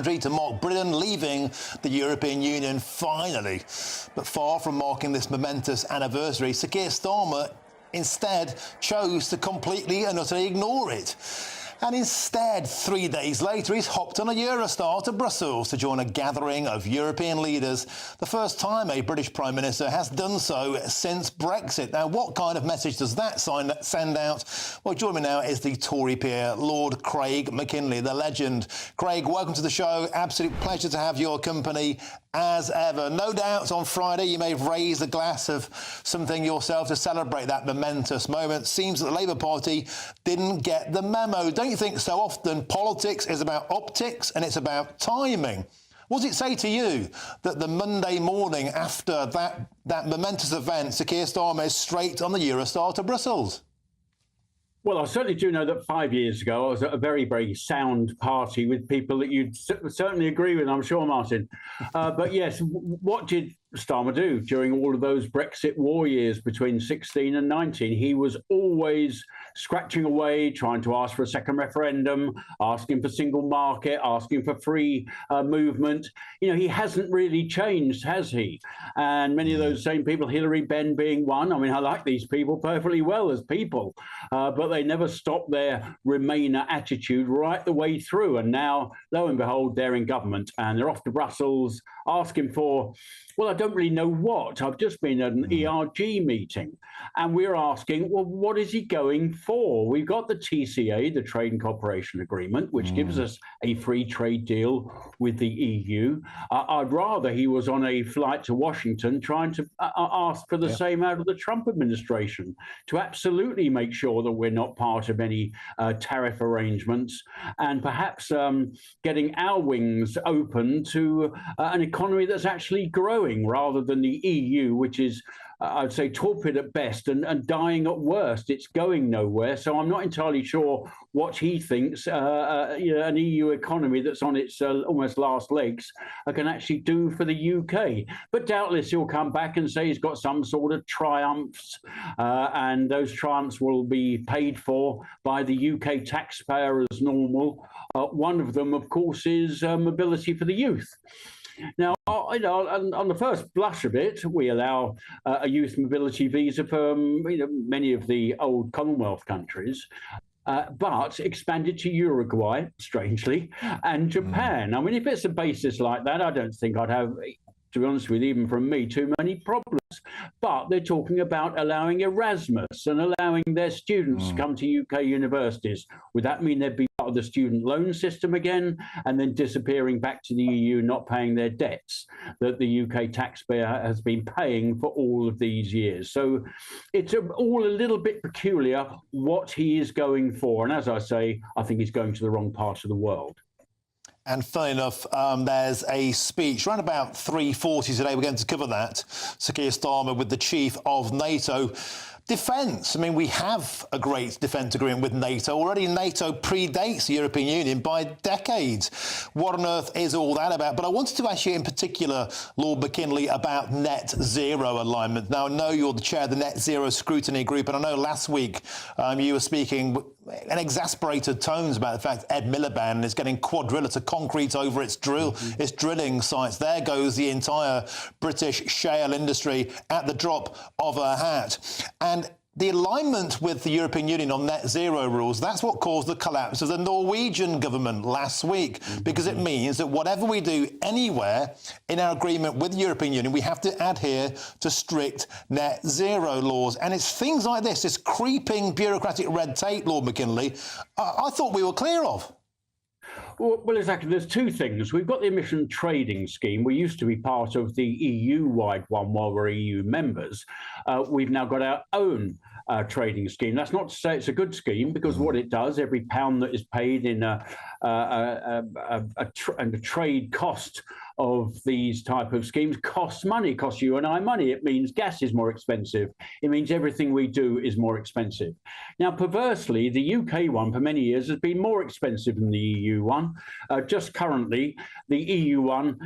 to mark Britain leaving the European Union finally. But far from marking this momentous anniversary, Sir Keir Starmer instead chose to completely and utterly ignore it. And instead, 3 days later, he's hopped on a Eurostar to Brussels to join a gathering of European leaders, the first time a British Prime Minister has done so since Brexit. Now, what kind of message does that send out? Well, joining me now is the Tory peer, Lord Craig McKinley, the legend. Craig, welcome to the show. Absolute pleasure to have your company as ever. No doubt on Friday you may have raised a glass of something yourself to celebrate that momentous moment. Seems that the Labour Party didn't get the memo. Don't you think so often politics is about optics and it's about timing? What does it say to you that the Monday morning after that momentous event, Sir Keir Starmer is straight on the Eurostar to Brussels? Well, I certainly do know that 5 years ago I was at a very, very sound party with people that you'd certainly agree with, I'm sure, Martin. But yes, what did Starmer do during all of those Brexit war years between 16 and 19? He was always scratching away, trying to ask for a second referendum, asking for single market, asking for free movement. You know, he hasn't really changed, has he? And many of those same people, Hillary Benn being one, I mean, I like these people perfectly well as people, but they never stopped their Remainer attitude right the way through. And now, lo and behold, they're in government and they're off to Brussels asking for, well, I don't really know what. I've just been at an ERG meeting and we're asking, well, what is he going for? We've got the TCA, the Trade and Cooperation Agreement, which gives us a free trade deal with the EU. I'd rather he was on a flight to Washington trying to ask for the same out of the Trump administration, to absolutely make sure that we're not part of any tariff arrangements and perhaps getting our wings open to an economy that's actually growing rather than the EU, which is, I'd say, torpid at best and dying at worst. It's going nowhere. So I'm not entirely sure what he thinks an EU economy that's on its almost last legs can actually do for the UK. But doubtless he'll come back and say he's got some sort of triumphs, and those triumphs will be paid for by the UK taxpayer as normal. One of them, of course, is mobility for the youth. Now, on the first blush of it, we allow a youth mobility visa for many of the old Commonwealth countries, but expanded to Uruguay, strangely, and Japan. I mean, if it's a basis like that, I don't think I'd have, to be honest with you, even from me, too many problems. But they're talking about allowing Erasmus and allowing their students to come to UK universities. Would that mean they'd be part of the student loan system again and then disappearing back to the EU, not paying their debts that the UK taxpayer has been paying for all of these years? So it's all a little bit peculiar what he is going for. And as I say, I think he's going to the wrong part of the world. And funny enough, there's a speech around about 3:40 today. We're going to cover that. Sir Keir Starmer with the chief of NATO. Defence. I mean, we have a great defence agreement with NATO. Already NATO predates the European Union by decades. What on earth is all that about? But I wanted to ask you in particular, Lord McKinley, about net zero alignment. Now, I know you're the chair of the Net Zero Scrutiny Group, and I know last week you were speaking in exasperated tones about the fact Ed Miliband is getting quadrilla to concrete over its drilling sites. There goes the entire British shale industry at the drop of a hat. And the alignment with the European Union on net zero rules, that's what caused the collapse of the Norwegian government last week, because it means that whatever we do anywhere in our agreement with the European Union, we have to adhere to strict net zero laws. And it's things like this creeping bureaucratic red tape, Lord McKinley, I thought we were clear of. Well, exactly. There's two things. We've got the emission trading scheme. We used to be part of the EU-wide one while we're EU members. We've now got our own trading scheme. That's not to say it's a good scheme, because what it does, every pound that is paid in a trade cost of these type of schemes costs money, costs you and I money. It means gas is more expensive. It means everything we do is more expensive. Now, perversely, the UK one for many years has been more expensive than the EU one. Just currently, the EU one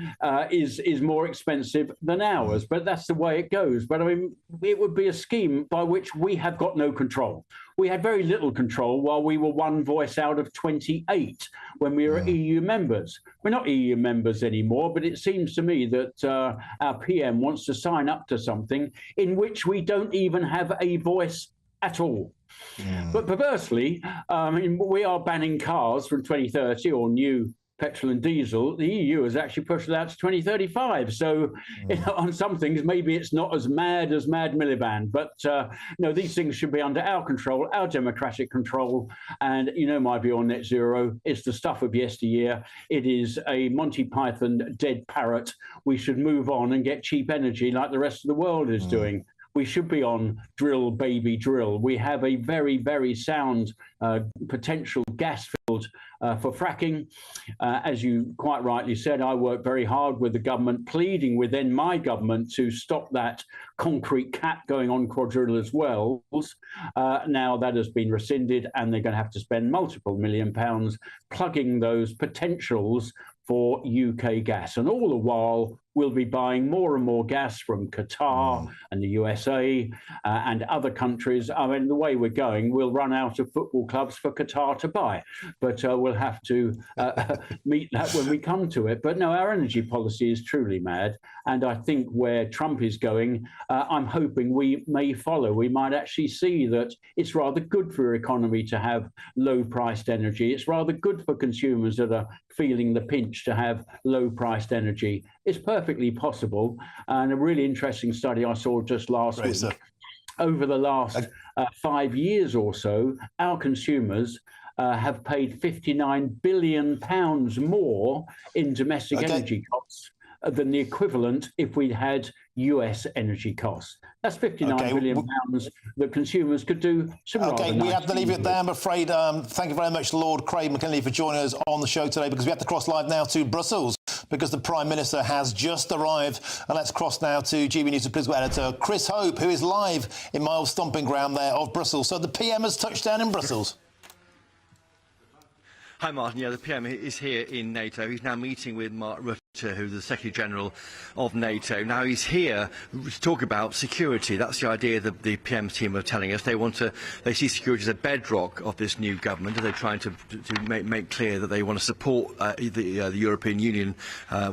is more expensive than ours, but that's the way it goes. But I mean, it would be a scheme by which we have got no control. we had very little control while we were one voice out of 28 when we were EU members. We're not EU members anymore, but it seems to me that our PM wants to sign up to something in which we don't even have a voice at all. But perversely, we are banning cars from 2030 or new petrol and diesel. The EU has actually pushed it out to 2035. So on some things, maybe it's not as mad as Mad Miliband. But no, these things should be under our control, our democratic control. And you know my view on net zero is the stuff of yesteryear. It is a Monty Python dead parrot. We should move on and get cheap energy like the rest of the world is doing. We should be on drill, baby, drill. We have a very, very sound potential gas field for fracking. As you quite rightly said, I worked very hard with the government, pleading within my government to stop that concrete cap going on quadrilla's wells. Now that has been rescinded, and they're going to have to spend multiple £1 million plugging those potentials for UK gas. And all the while, we'll be buying more and more gas from Qatar and the USA and other countries. I mean, the way we're going, we'll run out of football clubs for Qatar to buy. But we'll have to meet that when we come to it. But no, our energy policy is truly mad. And I think where Trump is going, I'm hoping we may follow. We might actually see that it's rather good for our economy to have low-priced energy. It's rather good for consumers that are feeling the pinch to have low-priced energy. It's perfectly possible. And a really interesting study I saw just last week, over the last 5 years or so, our consumers have paid £59 billion more in domestic energy costs than the equivalent if we'd had US energy costs. That's £59 billion that consumers could do some rather nice. We have to leave it there, I'm afraid. Thank you very much, Lord Craig McKinley, for joining us on the show today, because we have to cross live now to Brussels, because the Prime Minister has just arrived. And let's cross now to GBNews political editor Chris Hope, who is live in my old stomping ground there of Brussels. So the PM has touched down in Brussels. Hi, Martin. Yeah, the PM is here in NATO. He's now meeting with Mark Rutte, who's the Secretary-General of NATO. Now, he's here to talk about security. That's the idea that the PM's team are telling us. They see security as a bedrock of this new government, and they're trying to make clear that they want to support the European Union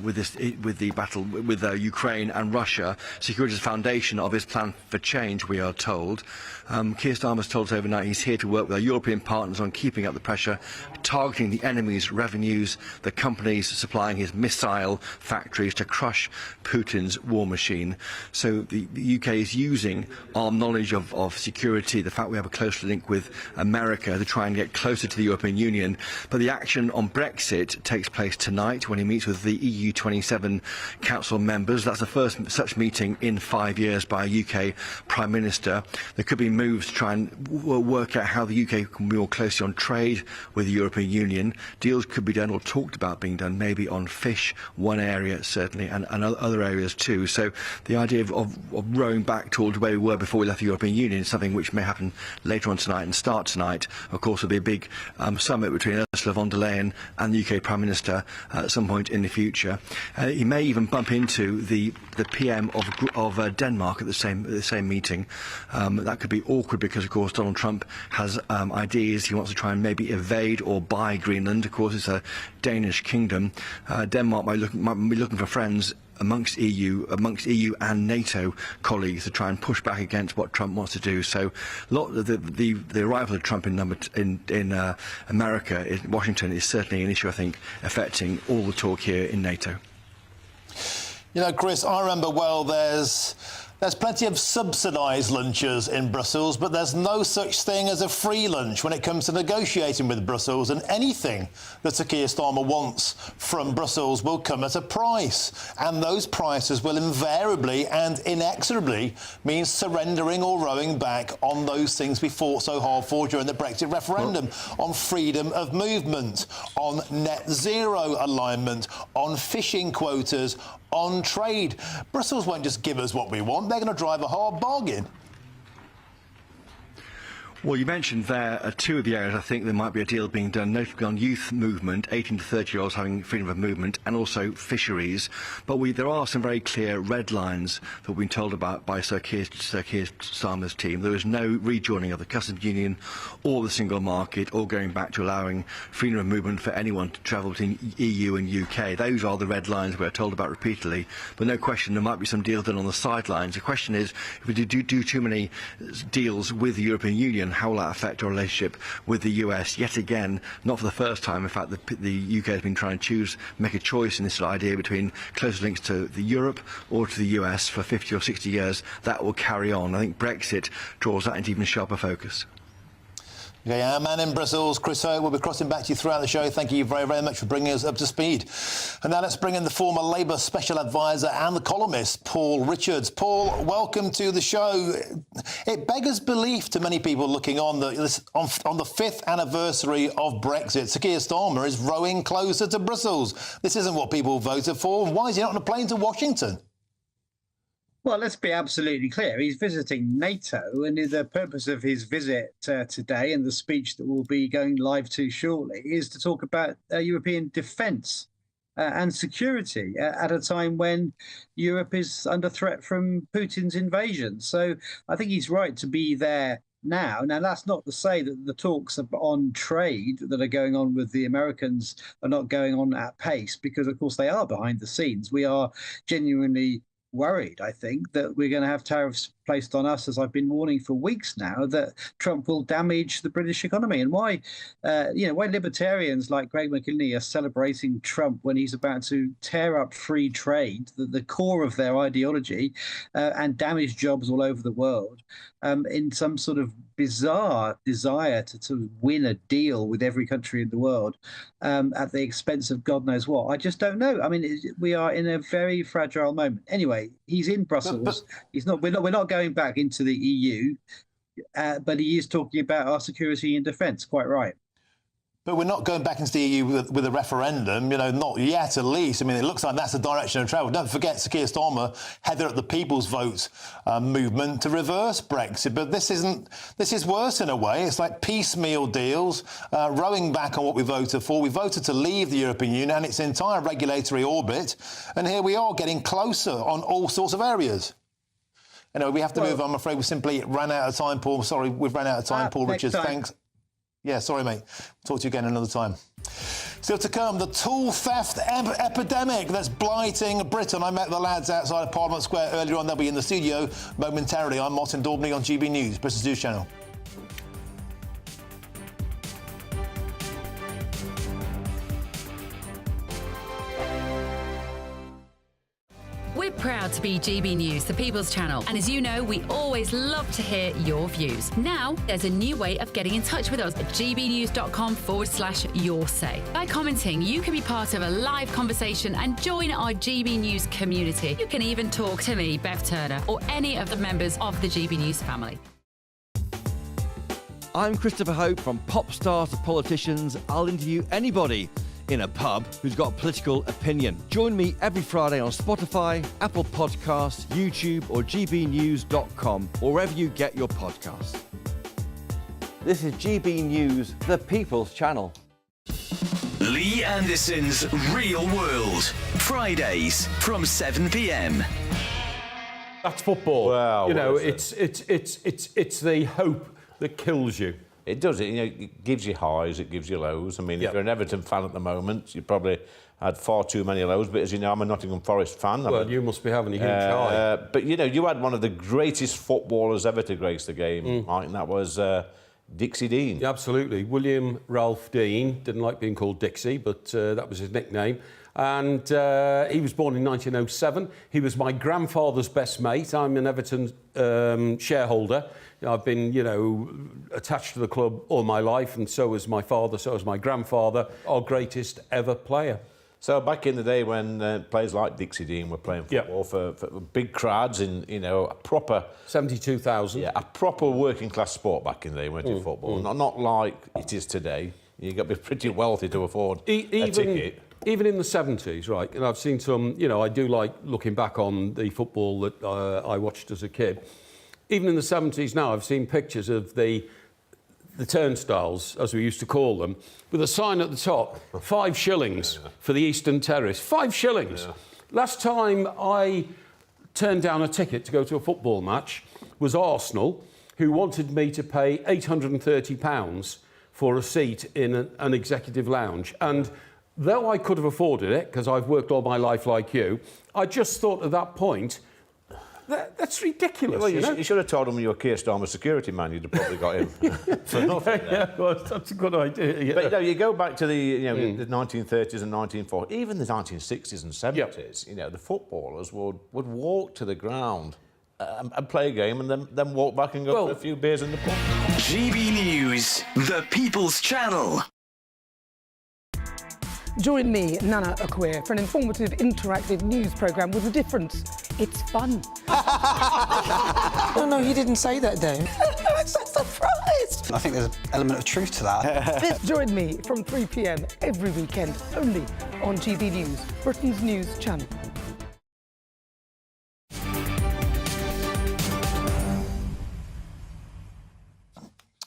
with the battle with Ukraine and Russia. Security is the foundation of his plan for change, we are told. Keir Starmer's told us overnight he's here to work with our European partners on keeping up the pressure, targeting the enemy's revenues, the companies supplying his missile factories to crush Putin's war machine. So the UK is using our knowledge of security, the fact we have a close link with America, to try and get closer to the European Union. But the action on Brexit takes place tonight when he meets with the EU 27 Council members. That's the first such meeting in 5 years by a UK Prime Minister. There could be moves to try and work out how the UK can be more closely on trade with the European Union. Deals could be done or talked about being done, maybe on fish, one area certainly, and other areas too. So the idea of rowing back towards where we were before we left the European Union is something which may happen later on tonight and start tonight. Of course, there'll be a big summit between Ursula von der Leyen and the UK Prime Minister at some point in the future. He may even bump into the PM of Denmark at the same meeting. That could be awkward because, of course, Donald Trump has ideas. He wants to try and maybe evade or buy Greenland. Of course, it's a Danish kingdom. Denmark might be looking for friends amongst EU and NATO colleagues to try and push back against what Trump wants to do. So, the arrival of Trump in America, in Washington, is certainly an issue, I think, affecting all the talk here in NATO. You know, Chris, I remember well. There's plenty of subsidised lunches in Brussels, but there's no such thing as a free lunch when it comes to negotiating with Brussels, and anything that Keir Starmer wants from Brussels will come at a price, and those prices will invariably and inexorably mean surrendering or rowing back on those things we fought so hard for during the Brexit referendum, on freedom of movement, on net zero alignment, on fishing quotas, on trade. Brussels won't just give us what we want. They're going to drive a hard bargain. Well, you mentioned there two of the areas I think there might be a deal being done, notably on youth movement, 18 to 30-year-olds having freedom of movement, and also fisheries. But there are some very clear red lines that we've been told about by Sir Keir Starmer's team. There is no rejoining of the customs union or the single market, or going back to allowing freedom of movement for anyone to travel between EU and UK. Those are the red lines we're told about repeatedly. But no question, there might be some deals done on the sidelines. The question is, if we do too many deals with the European Union, how will that affect our relationship with the US? Yet again, not for the first time. In fact, the UK has been trying to make a choice in this idea between close links to Europe or to the US for 50 or 60 years. That will carry on. I think Brexit draws that into even sharper focus. Okay, our man in Brussels, Chris Ho, will be crossing back to you throughout the show. Thank you very, very much for bringing us up to speed. And now let's bring in the former Labour Special Advisor and the columnist, Paul Richards. Paul, welcome to the show. It beggars belief to many people looking on that on the 5th anniversary of Brexit, Sir Keir Starmer is rowing closer to Brussels. This isn't what people voted for. Why is he not on a plane to Washington? Well, let's be absolutely clear. He's visiting NATO, and the purpose of his visit today and the speech that we'll be going live to shortly is to talk about European defence and security at a time when Europe is under threat from Putin's invasion. So I think he's right to be there now. Now, that's not to say that the talks on trade that are going on with the Americans are not going on at pace, because, of course, they are behind the scenes. We are genuinely worried, I think, that we're going to have tariffs placed on us, as I've been warning for weeks now, that Trump will damage the British economy. And why libertarians like Greg McKinley are celebrating Trump when he's about to tear up free trade, the core of their ideology, and damage jobs all over the world, in some sort of bizarre desire to win a deal with every country in the world at the expense of God knows what. I just don't know. I mean, we are in a very fragile moment. Anyway, he's in Brussels. We're not going back into the EU, but he is talking about our security and defence. Quite right. But we're not going back into the EU with a referendum, not yet at least. I mean, it looks like that's the direction of travel. Don't forget, Sir Keir Starmer headed up the People's Vote movement to reverse Brexit. But this is worse in a way. It's like piecemeal deals, rowing back on what we voted for. We voted to leave the European Union and its entire regulatory orbit. And here we are getting closer on all sorts of areas. We have to move on. I'm afraid we simply ran out of time, Paul. Sorry, we've run out of time, Paul Richards. Thanks. Yeah, sorry, mate. Talk to you again another time. Still to come, the tool theft epidemic that's blighting Britain. I met the lads outside of Parliament Square earlier on. They'll be in the studio momentarily. I'm Martin Daubney on GB News, Britain's News Channel. We're proud to be GB News, the People's Channel. And as you know, we always love to hear your views. Now, there's a new way of getting in touch with us at gbnews.com/yoursay. By commenting, you can be part of a live conversation and join our GB News community. You can even talk to me, Bev Turner, or any of the members of the GB News family. I'm Christopher Hope. From pop stars to politicians, I'll interview anybody in a pub who's got a political opinion. Join me every Friday on Spotify, Apple Podcasts, YouTube or gbnews.com, or wherever you get your podcasts. This is GB News, the People's Channel. Lee Anderson's Real World, Fridays from 7 p.m. That's football. Well, it's the hope that kills you. It does. It gives you highs, it gives you lows. I mean, if you're an Everton fan at the moment, you probably had far too many lows. But as you know, I'm a Nottingham Forest fan. Well, you must be having a huge high. But, you had one of the greatest footballers ever to grace the game, Mike, and that was Dixie Dean. Yeah, absolutely. William Ralph Dean. Didn't like being called Dixie, but that was his nickname. And he was born in 1907. He was my grandfather's best mate. I'm an Everton shareholder. I've been, attached to the club all my life, and so was my father, so was my grandfather, our greatest ever player. So back in the day when players like Dixie Dean were playing football for big crowds in, a proper... 72,000. Yeah, a proper working class sport back in the day, weren't it, football? Not like it is today. You've got to be pretty wealthy to afford a ticket. Even in the 70s, right, and I've seen some, I do like looking back on the football that I watched as a kid. Even in the 70s now, I've seen pictures of the the turnstiles, as we used to call them, with a sign at the top, 5 shillings for the Eastern Terrace. 5 shillings. Yeah. Last time I turned down a ticket to go to a football match was Arsenal, who wanted me to pay £830 for a seat in an executive lounge. And though I could have afforded it, because I've worked all my life like you, I just thought at that point, that's ridiculous. Well, you should have told him you were Keir Starmer's security man. You'd have probably got him for nothing. Yeah, well, that's a good idea. Yeah. But you know, you go back to the the 1930s and 1940s, even the 1960s and 70s. You know, the footballers would walk to the ground and play a game, and then walk back and go for a few beers in the pub. GB News, the People's Channel. Join me, Nana Akweer, for an informative, interactive news programme with a difference. It's fun. No, he didn't say that, Dave. I'm so surprised. I think there's an element of truth to that. Join me from 3 p.m. every weekend, only on GB News, Britain's news channel.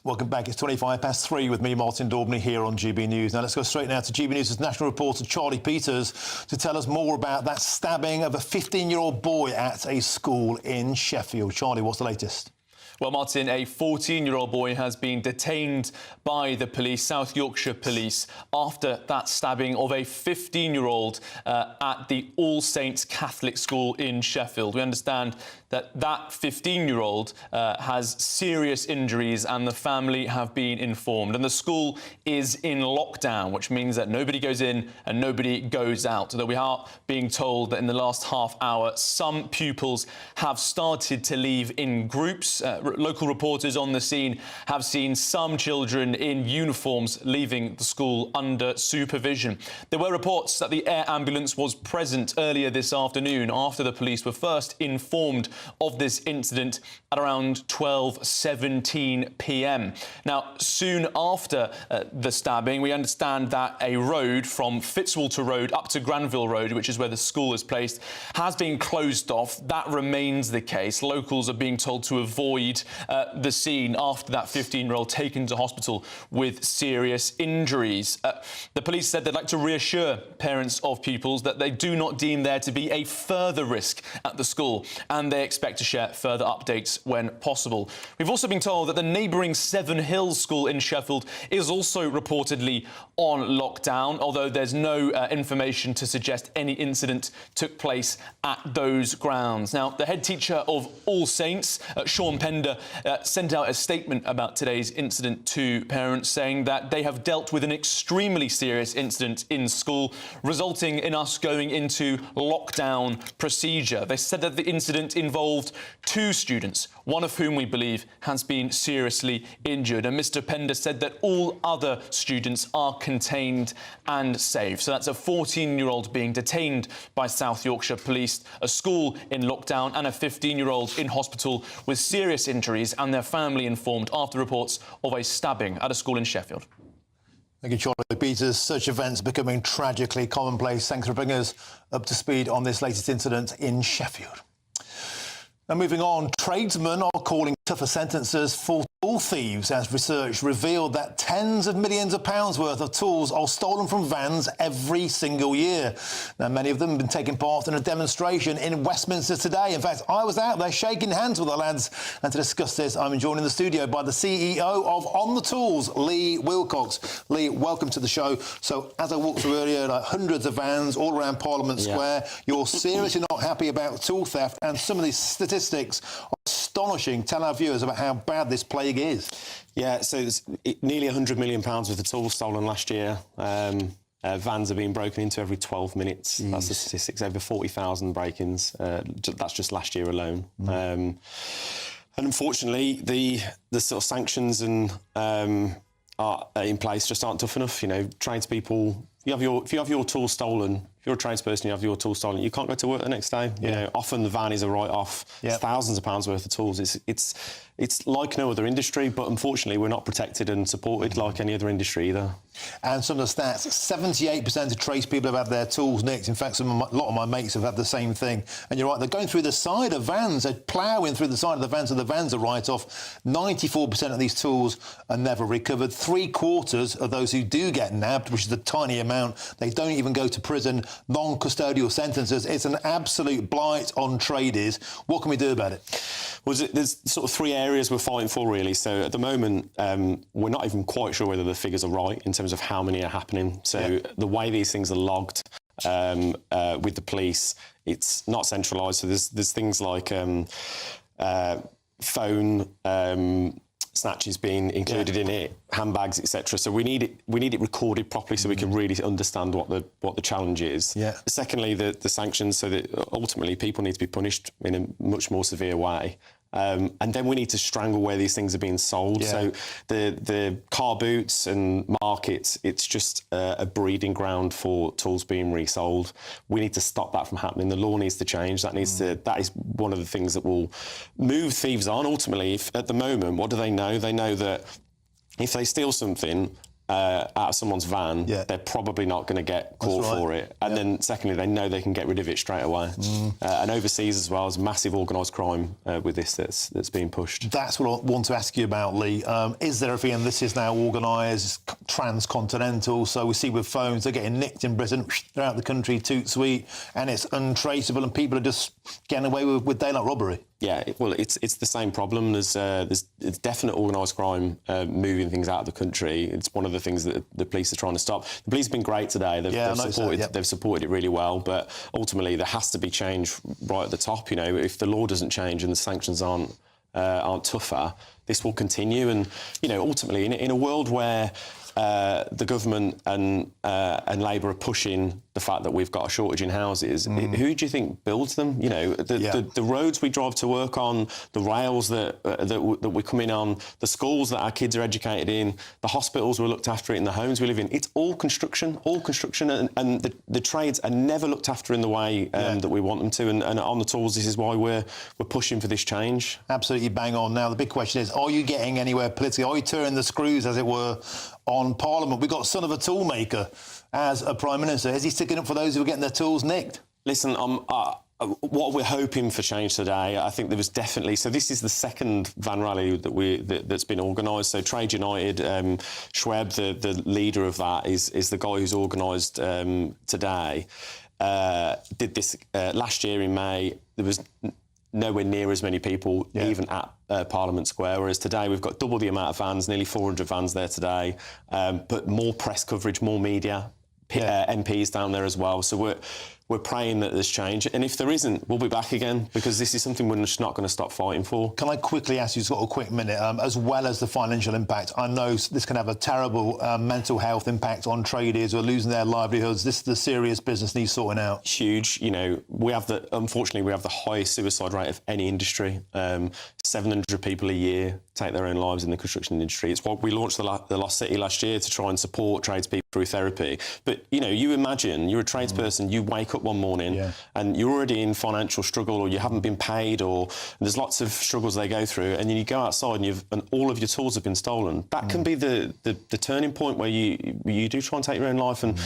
Welcome back. It's 3 with me, Martin Daubney, here on GB News. Now let's go straight now to GB News' national reporter Charlie Peters to tell us more about that stabbing of a 15-year-old boy at a school in Sheffield. Charlie, what's the latest? Well, Martin, a 14-year-old boy has been detained by the police, South Yorkshire Police, after that stabbing of a 15-year-old at the All Saints Catholic School in Sheffield. We understand that 15-year-old has serious injuries and the family have been informed. And the school is in lockdown, which means that nobody goes in and nobody goes out. Although we are being told that in the last half hour, some pupils have started to leave in groups. Local reporters on the scene have seen some children in uniforms leaving the school under supervision. There were reports that the air ambulance was present earlier this afternoon after the police were first informed of this incident at around 12:17 p.m. Now, soon after the stabbing, we understand that a road from Fitzwalter Road up to Granville Road, which is where the school is placed, has been closed off. That remains the case. Locals are being told to avoid the scene after that 15-year-old taken to hospital with serious injuries. The police said they'd like to reassure parents of pupils that they do not deem there to be a further risk at the school, and they expect to share further updates when possible. We've also been told that the neighbouring Seven Hills School in Sheffield is also reportedly on lockdown, although there's no information to suggest any incident took place at those grounds. Now, the head teacher of All Saints, Sean Pender, sent out a statement about today's incident to parents, saying that they have dealt with an extremely serious incident in school, resulting in us going into lockdown procedure. They said that the incident involved 2 students, one of whom we believe has been seriously injured. And Mr. Pender said that all other students are contained and safe. So that's a 14-year-old being detained by South Yorkshire Police, a school in lockdown, and a 15-year-old in hospital with serious injuries, and their family informed after reports of a stabbing at a school in Sheffield. Thank you, Charlie Peters. Such events becoming tragically commonplace. Thanks for bringing us up to speed on this latest incident in Sheffield. Now, moving on, tradesmen are calling tougher sentences for tool thieves as research revealed that tens of millions of pounds worth of tools are stolen from vans every single year. Now, many of them have been taking part in a demonstration in Westminster today. In fact, I was out there shaking hands with the lads. And to discuss this, I'm joined in the studio by the CEO of On the Tools, Lee Wilcox. Lee, welcome to the show. So, as I walked through earlier, like hundreds of vans all around Parliament Square. You're seriously not happy about tool theft, and some of these statistics are astonishing. Tell our viewers about how bad this plague is. Yeah, so there's nearly £100 million worth of tools stolen last year. Vans are being broken into every 12 minutes. Jeez. That's the statistics. Over 40,000 break-ins. That's just last year alone. And unfortunately, the sort of sanctions and are in place just aren't tough enough. You know, tradespeople if you have your tools stolen, if you're a tradesperson, you have your tools stolen, you can't go to work the next day. You know, often the van is a write-off. It's thousands of pounds worth of tools. It's like no other industry, but unfortunately we're not protected and supported like any other industry either. And some of the stats, 78% of tradespeople have had their tools nicked. In fact, a lot of my mates have had the same thing. And you're right, they're going through the side of vans, they're ploughing through the side of the vans, so the vans are write-off. 94% of these tools are never recovered. 3/4 of those who do get nabbed, which is a tiny amount, they don't even go to prison. Non-custodial sentences. It's an absolute blight on tradies. What can we do about it? Well, there's sort of 3 areas we're fighting for, really. So at the moment, we're not even quite sure whether the figures are right in terms of how many are happening. So the way these things are logged with the police, it's not centralised. So there's things like phone snatches being included in it, handbags, etc. So we need it recorded properly so we can really understand what the challenge is. Secondly, the sanctions, so that ultimately people need to be punished in a much more severe way. And then we need to strangle where these things are being sold. So the car boots and markets, it's just a breeding ground for tools being resold. We need to stop that from happening. The law needs to change. That is one of the things that will move thieves on. Ultimately, at the moment, what do they know? They know that if they steal something out of someone's van, they're probably not going to get caught for it. And then secondly, they know they can get rid of it straight away. And overseas as well, there's massive organised crime with this that's being pushed. That's what I want to ask you about, Lee. Is there a feeling this is now organised, transcontinental? So we see with phones, they're getting nicked in Britain, they're out of the country, toot sweet, and it's untraceable, and people are just getting away with daylight robbery. Yeah, well, it's the same problem. There's definite organised crime moving things out of the country. It's one of the things that the police are trying to stop. The police have been great today. They've supported it really well, but ultimately there has to be change right at the top. You know, if the law doesn't change and the sanctions aren't tougher, this will continue. And you know, ultimately, in a world where the government and Labour are pushing the fact that we've got a shortage in houses. Who do you think builds them? You know, the roads we drive to work on, the rails that we come in on, the schools that our kids are educated in, the hospitals we're looked after in, the homes we live in. It's all construction, and the trades are never looked after in the way that we want them to. And on the tools, this is why we're pushing for this change. Absolutely bang on. Now, the big question is, are you getting anywhere politically? Are you turning the screws, as it were, on Parliament? We've got son of a toolmaker as a Prime Minister. Is he sticking up for those who are getting their tools nicked? Listen, what we're hoping for change today, I think there was definitely... So this is the second van rally that's been organised. So Trade United, Schweb, the leader of that, is the guy who's organised today. Did this last year in May. There was nowhere near as many people even at Parliament Square, whereas today we've got double the amount of vans, nearly 400 vans there today, but more press coverage, more media, MPs down there as well. So we're praying that there's change, and if there isn't, we'll be back again, because this is something we're just not going to stop fighting for. Can I quickly ask you, just got a quick minute, as well as the financial impact, I know this can have a terrible mental health impact on traders who are losing their livelihoods. This is the serious business needs sorting out. Huge. You know, unfortunately we have the highest suicide rate of any industry. 700 people a year take their own lives in the construction industry. It's what we launched the Lost City last year to try and support tradespeople through therapy. But, you know, you imagine you're a tradesperson, you wake up one morning and you're already in financial struggle, or you haven't been paid, or there's lots of struggles they go through, and then you go outside and all of your tools have been stolen. That can be the turning point where you do try and take your own life. And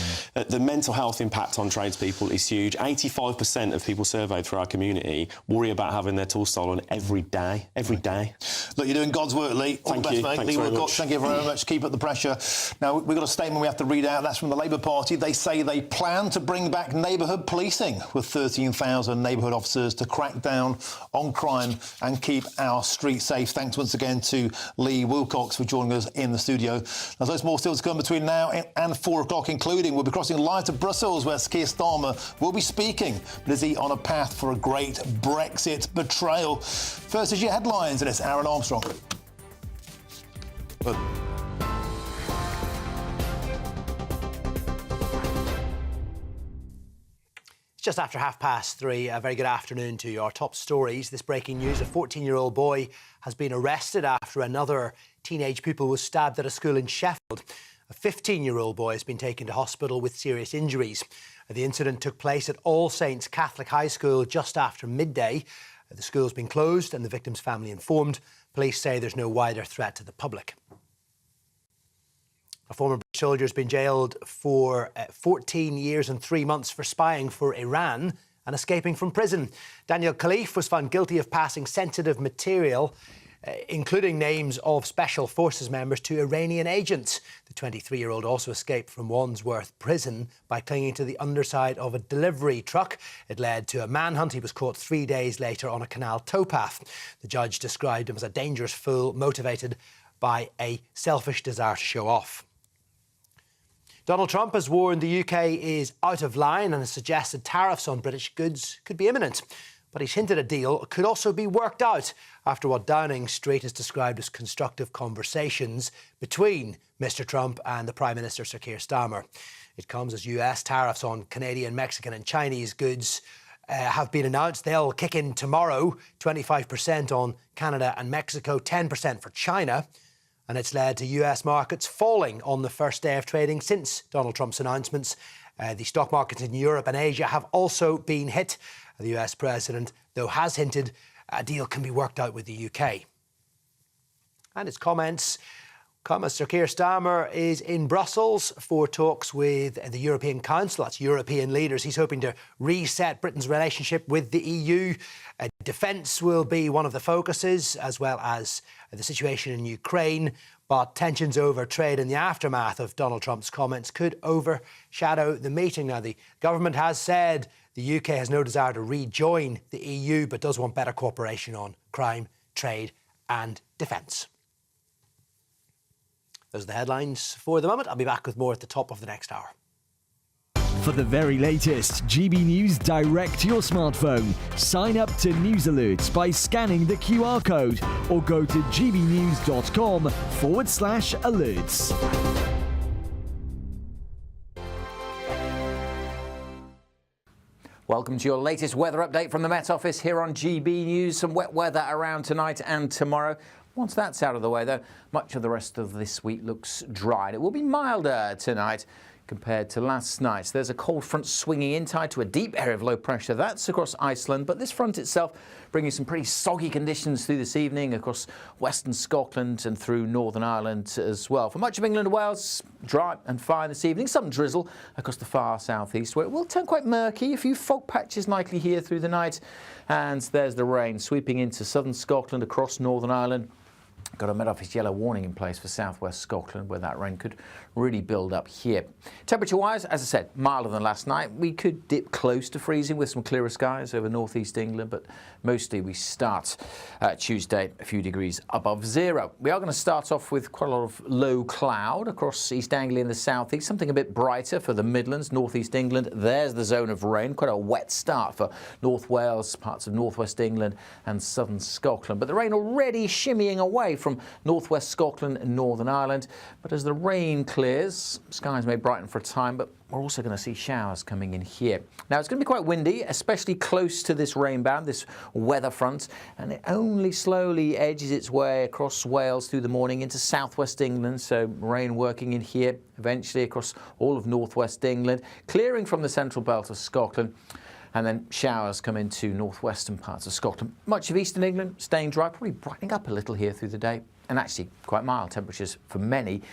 the mental health impact on tradespeople is huge. 85% of people surveyed through our community worry about having their tools stolen every day. Look, you're doing God's work, Lee. All the best, mate. Lee, thank you very much. Keep up the pressure. Now, we've got a statement we have to read out. That's from the Labour Party. They say they plan to bring back neighbourhood policing with 13,000 neighbourhood officers to crack down on crime and keep our streets safe. Thanks once again to Lee Wilcox for joining us in the studio. There's loads more still to come between now and 4 o'clock, including we'll be crossing live to Brussels, where Keir Starmer will be speaking. But is he on a path for a great Brexit betrayal? First is your headlines, and it's Aaron Armstrong. Good. Just after 3:30, a very good afternoon to you. Our top stories. This breaking news: a 14-year-old boy has been arrested after another teenage pupil was stabbed at a school in Sheffield. A 15-year-old boy has been taken to hospital with serious injuries. The incident took place at All Saints Catholic High School just after midday. The school's been closed and the victim's family informed. Police say there's no wider threat to the public. A former British soldier has been jailed for 14 years and 3 months for spying for Iran and escaping from prison. Daniel Khalif was found guilty of passing sensitive material, including names of Special Forces members, to Iranian agents. The 23-year-old also escaped from Wandsworth prison by clinging to the underside of a delivery truck. It led to a manhunt. He was caught 3 days later on a canal towpath. The judge described him as a dangerous fool motivated by a selfish desire to show off. Donald Trump has warned the UK is out of line and has suggested tariffs on British goods could be imminent. But he's hinted a deal could also be worked out after what Downing Street has described as constructive conversations between Mr Trump and the Prime Minister, Sir Keir Starmer. It comes as US tariffs on Canadian, Mexican and Chinese goods have been announced. They'll kick in tomorrow, 25% on Canada and Mexico, 10% for China. And it's led to US markets falling on the first day of trading since Donald Trump's announcements. The stock markets in Europe and Asia have also been hit. The US president, though, has hinted a deal can be worked out with the UK. And his comments come as Sir Keir Starmer is in Brussels for talks with the European Council. That's European leaders. He's hoping to reset Britain's relationship with the EU. Defence will be one of the focuses, as well as the situation in Ukraine. But tensions over trade in the aftermath of Donald Trump's comments could overshadow the meeting. Now, the government has said the UK has no desire to rejoin the EU, but does want better cooperation on crime, trade and defence. Those are the headlines for the moment. I'll be back with more at the top of the next hour. For the very latest GB News direct to your smartphone, sign up to News Alerts by scanning the QR code or go to gbnews.com/alerts. Welcome to your latest weather update from the Met Office here on GB News. Some wet weather around tonight and tomorrow. Once that's out of the way, though, much of the rest of this week looks dry. It will be milder tonight compared to last night. So there's a cold front swinging in, tied to a deep area of low pressure. That's across Iceland, but this front itself bringing some pretty soggy conditions through this evening across western Scotland and through Northern Ireland as well. For much of England and Wales, dry and fine this evening. Some drizzle across the far southeast, where it will turn quite murky. A few fog patches likely here through the night. And there's the rain sweeping into southern Scotland, across Northern Ireland. Got a Met Office yellow warning in place for southwest Scotland, where that rain could really build up here. Temperature-wise, as I said, milder than last night. We could dip close to freezing with some clearer skies over northeast England, but mostly we start Tuesday a few degrees above zero. We are going to start off with quite a lot of low cloud across East Anglia in the southeast, something a bit brighter for the Midlands, northeast England. There's the zone of rain, quite a wet start for North Wales, parts of northwest England and southern Scotland. But the rain already shimmying away from northwest Scotland and Northern Ireland. But as the rain clears, skies may brighten for a time, but we're also going to see showers coming in here. Now, it's going to be quite windy, especially close to this rain band, this weather front, and it only slowly edges its way across Wales through the morning into southwest England, so rain working in here, eventually across all of northwest England, clearing from the central belt of Scotland. And then showers come into northwestern parts of Scotland. Much of eastern England staying dry, probably brightening up a little here through the day. And actually quite mild temperatures for many,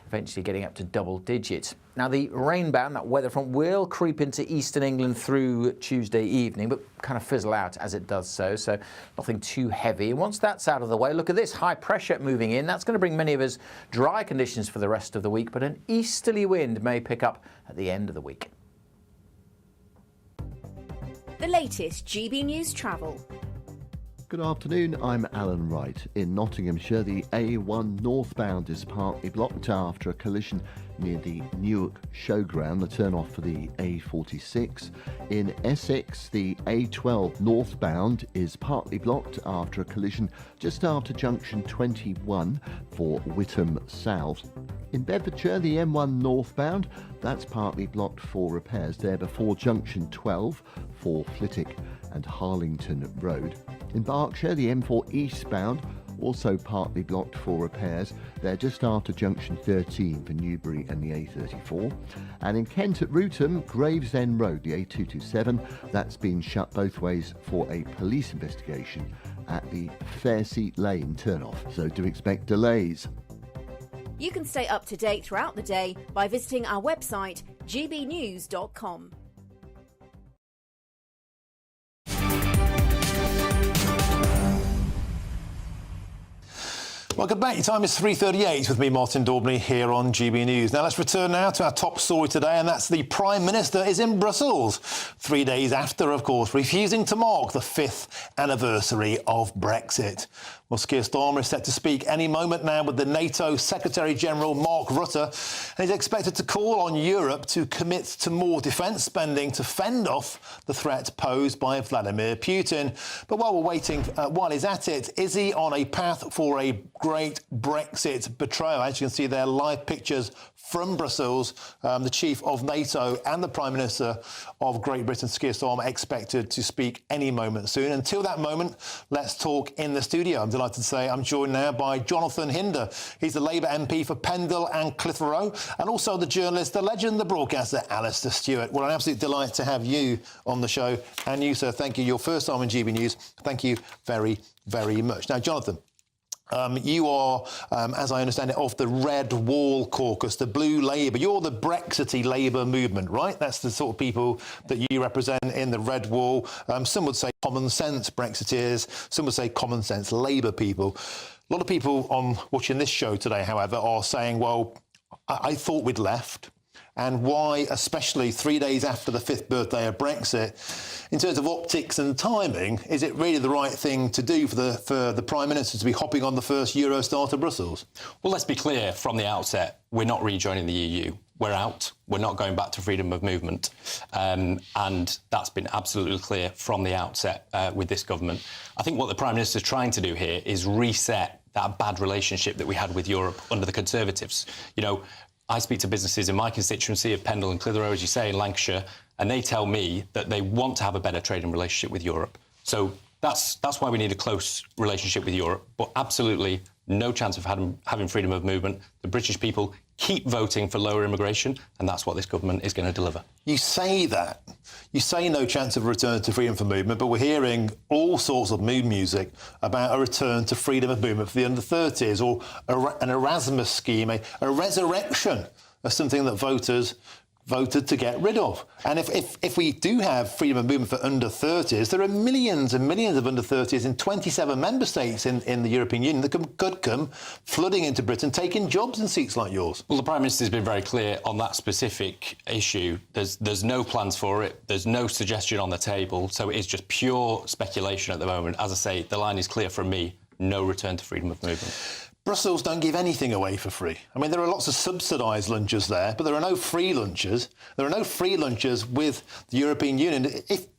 eventually getting up to double digits. Now the rain band, that weather front, will creep into eastern England through Tuesday evening, but kind of fizzle out as it does so nothing too heavy. And once that's out of the way, look at this, high pressure moving in. That's going to bring many of us dry conditions for the rest of the week, but an easterly wind may pick up at the end of the week. The latest GB News travel. Good afternoon, I'm Alan Wright. In Nottinghamshire, the A1 northbound is partly blocked after a collision near the Newark Showground, the turn-off for the A46. In Essex, the A12 northbound is partly blocked after a collision just after junction 21 for Whittam South. In Bedfordshire, the M1 northbound, that's partly blocked for repairs there before junction 12 for Flitwick and Harlington Road. In Berkshire, the M4 eastbound also partly blocked for repairs. They're just after junction 13 for Newbury and the A34. And in Kent at Rootham, Gravesend Road, the A227, that's been shut both ways for a police investigation at the Fairseat Lane turnoff. So do expect delays. You can stay up to date throughout the day by visiting our website, gbnews.com. Welcome back. Your time is 3:38 with me, Martin Daubney, here on GB News. Now let's return now to our top story today, and that's the Prime Minister is in Brussels 3 days after, of course, refusing to mark the 5th anniversary of Brexit. Well, Keir Starmer is set to speak any moment now with the NATO Secretary-General Mark Rutte, and he's expected to call on Europe to commit to more defence spending to fend off the threat posed by Vladimir Putin. But while we're waiting, while he's at it, is he on a path for a great Brexit betrayal? As you can see there, live pictures from Brussels, the Chief of NATO and the Prime Minister of Great Britain, Keir Starmer, expected to speak any moment soon. Until that moment, let's talk in the studio. I'm delighted to say I'm joined now by Jonathan Hinder. He's the Labour MP for Pendle and Clitheroe, and also the journalist, the legend, the broadcaster, Alistair Stewart. Well, an absolute delight to have you on the show. And you, sir, thank you. Your first time on GB News. Thank you very, very much. Now, Jonathan, you are, as I understand it, of the Red Wall caucus, the Blue Labour. You're the Brexity Labour movement, right? That's the sort of people that you represent in the Red Wall. Some would say common sense Brexiteers. Some would say common sense Labour people. A lot of people on watching this show today, however, are saying, well, I thought we'd left. And why, especially 3 days after the 5th birthday of Brexit, in terms of optics and timing, is it really the right thing to do for the Prime Minister to be hopping on the first Eurostar to Brussels? Well, let's be clear from the outset, we're not rejoining the EU. We're out. We're not going back to freedom of movement. And that's been absolutely clear from the outset with this government. I think what the Prime Minister is trying to do here is reset that bad relationship that we had with Europe under the Conservatives. You know, I speak to businesses in my constituency of Pendle and Clitheroe, as you say, in Lancashire, and they tell me that they want to have a better trading relationship with Europe. So that's why we need a close relationship with Europe, but absolutely no chance of having freedom of movement. The British people keep voting for lower immigration, and that's what this government is going to deliver. You say that. You say no chance of return to freedom of movement, but we're hearing all sorts of mood music about a return to freedom of movement for the under-30s, or an Erasmus scheme, a resurrection of something that voters voted to get rid of. And if we do have freedom of movement for under-30s, there are millions and millions of under-30s in 27 member states in the European Union that could come flooding into Britain, taking jobs in seats like yours. Well, the Prime Minister has been very clear on that specific issue. There's no plans for it. There's no suggestion on the table. So it is just pure speculation at the moment. As I say, the line is clear from me. No return to freedom of movement. Brussels don't give anything away for free. I mean, there are lots of subsidised lunches there, but there are no free lunches. There are no free lunches with the European Union.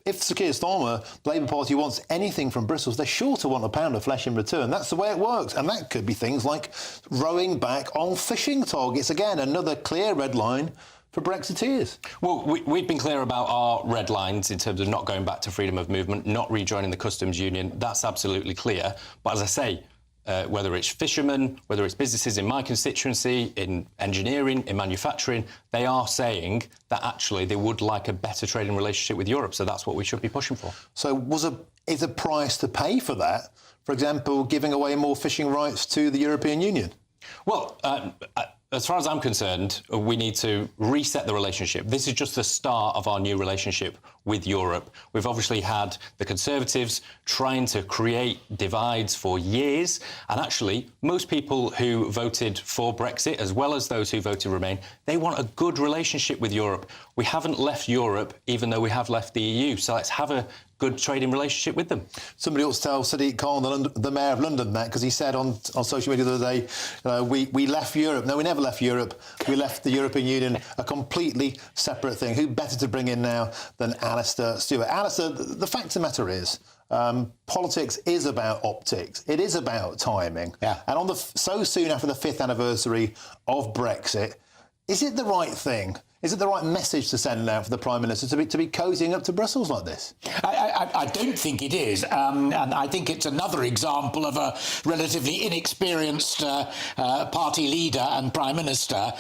If Sir Keir Starmer, the Labour Party, wants anything from Brussels, they're sure to want a pound of flesh in return. That's the way it works. And that could be things like rowing back on fishing targets. Again, another clear red line for Brexiteers. Well, we've been clear about our red lines in terms of not going back to freedom of movement, not rejoining the customs union. That's absolutely clear. But as I say, whether it's fishermen, whether it's businesses in my constituency, in engineering, in manufacturing, they are saying that actually they would like a better trading relationship with Europe. So that's what we should be pushing for. So is a price to pay for that, for example, giving away more fishing rights to the European Union? Well, as far as I'm concerned, we need to reset the relationship. This is just the start of our new relationship with Europe. We've obviously had the Conservatives trying to create divides for years. And actually, most people who voted for Brexit, as well as those who voted Remain, they want a good relationship with Europe. We haven't left Europe, even though we have left the EU. So let's have a good trading relationship with them. Somebody ought to tell Sadiq Khan, the Mayor of London, that, because he said on social media the other day, we left Europe. No, we never left Europe. We left the European Union, a completely separate thing. Who better to bring in now than Alistair Stewart? Alistair, the fact of the matter is, politics is about optics. It is about timing. Yeah. And so soon after the 5th anniversary of Brexit, is it the right thing? Is it the right message to send now for the Prime Minister to be cozying up to Brussels like this? I don't think it is. And I think it's another example of a relatively inexperienced party leader and Prime Minister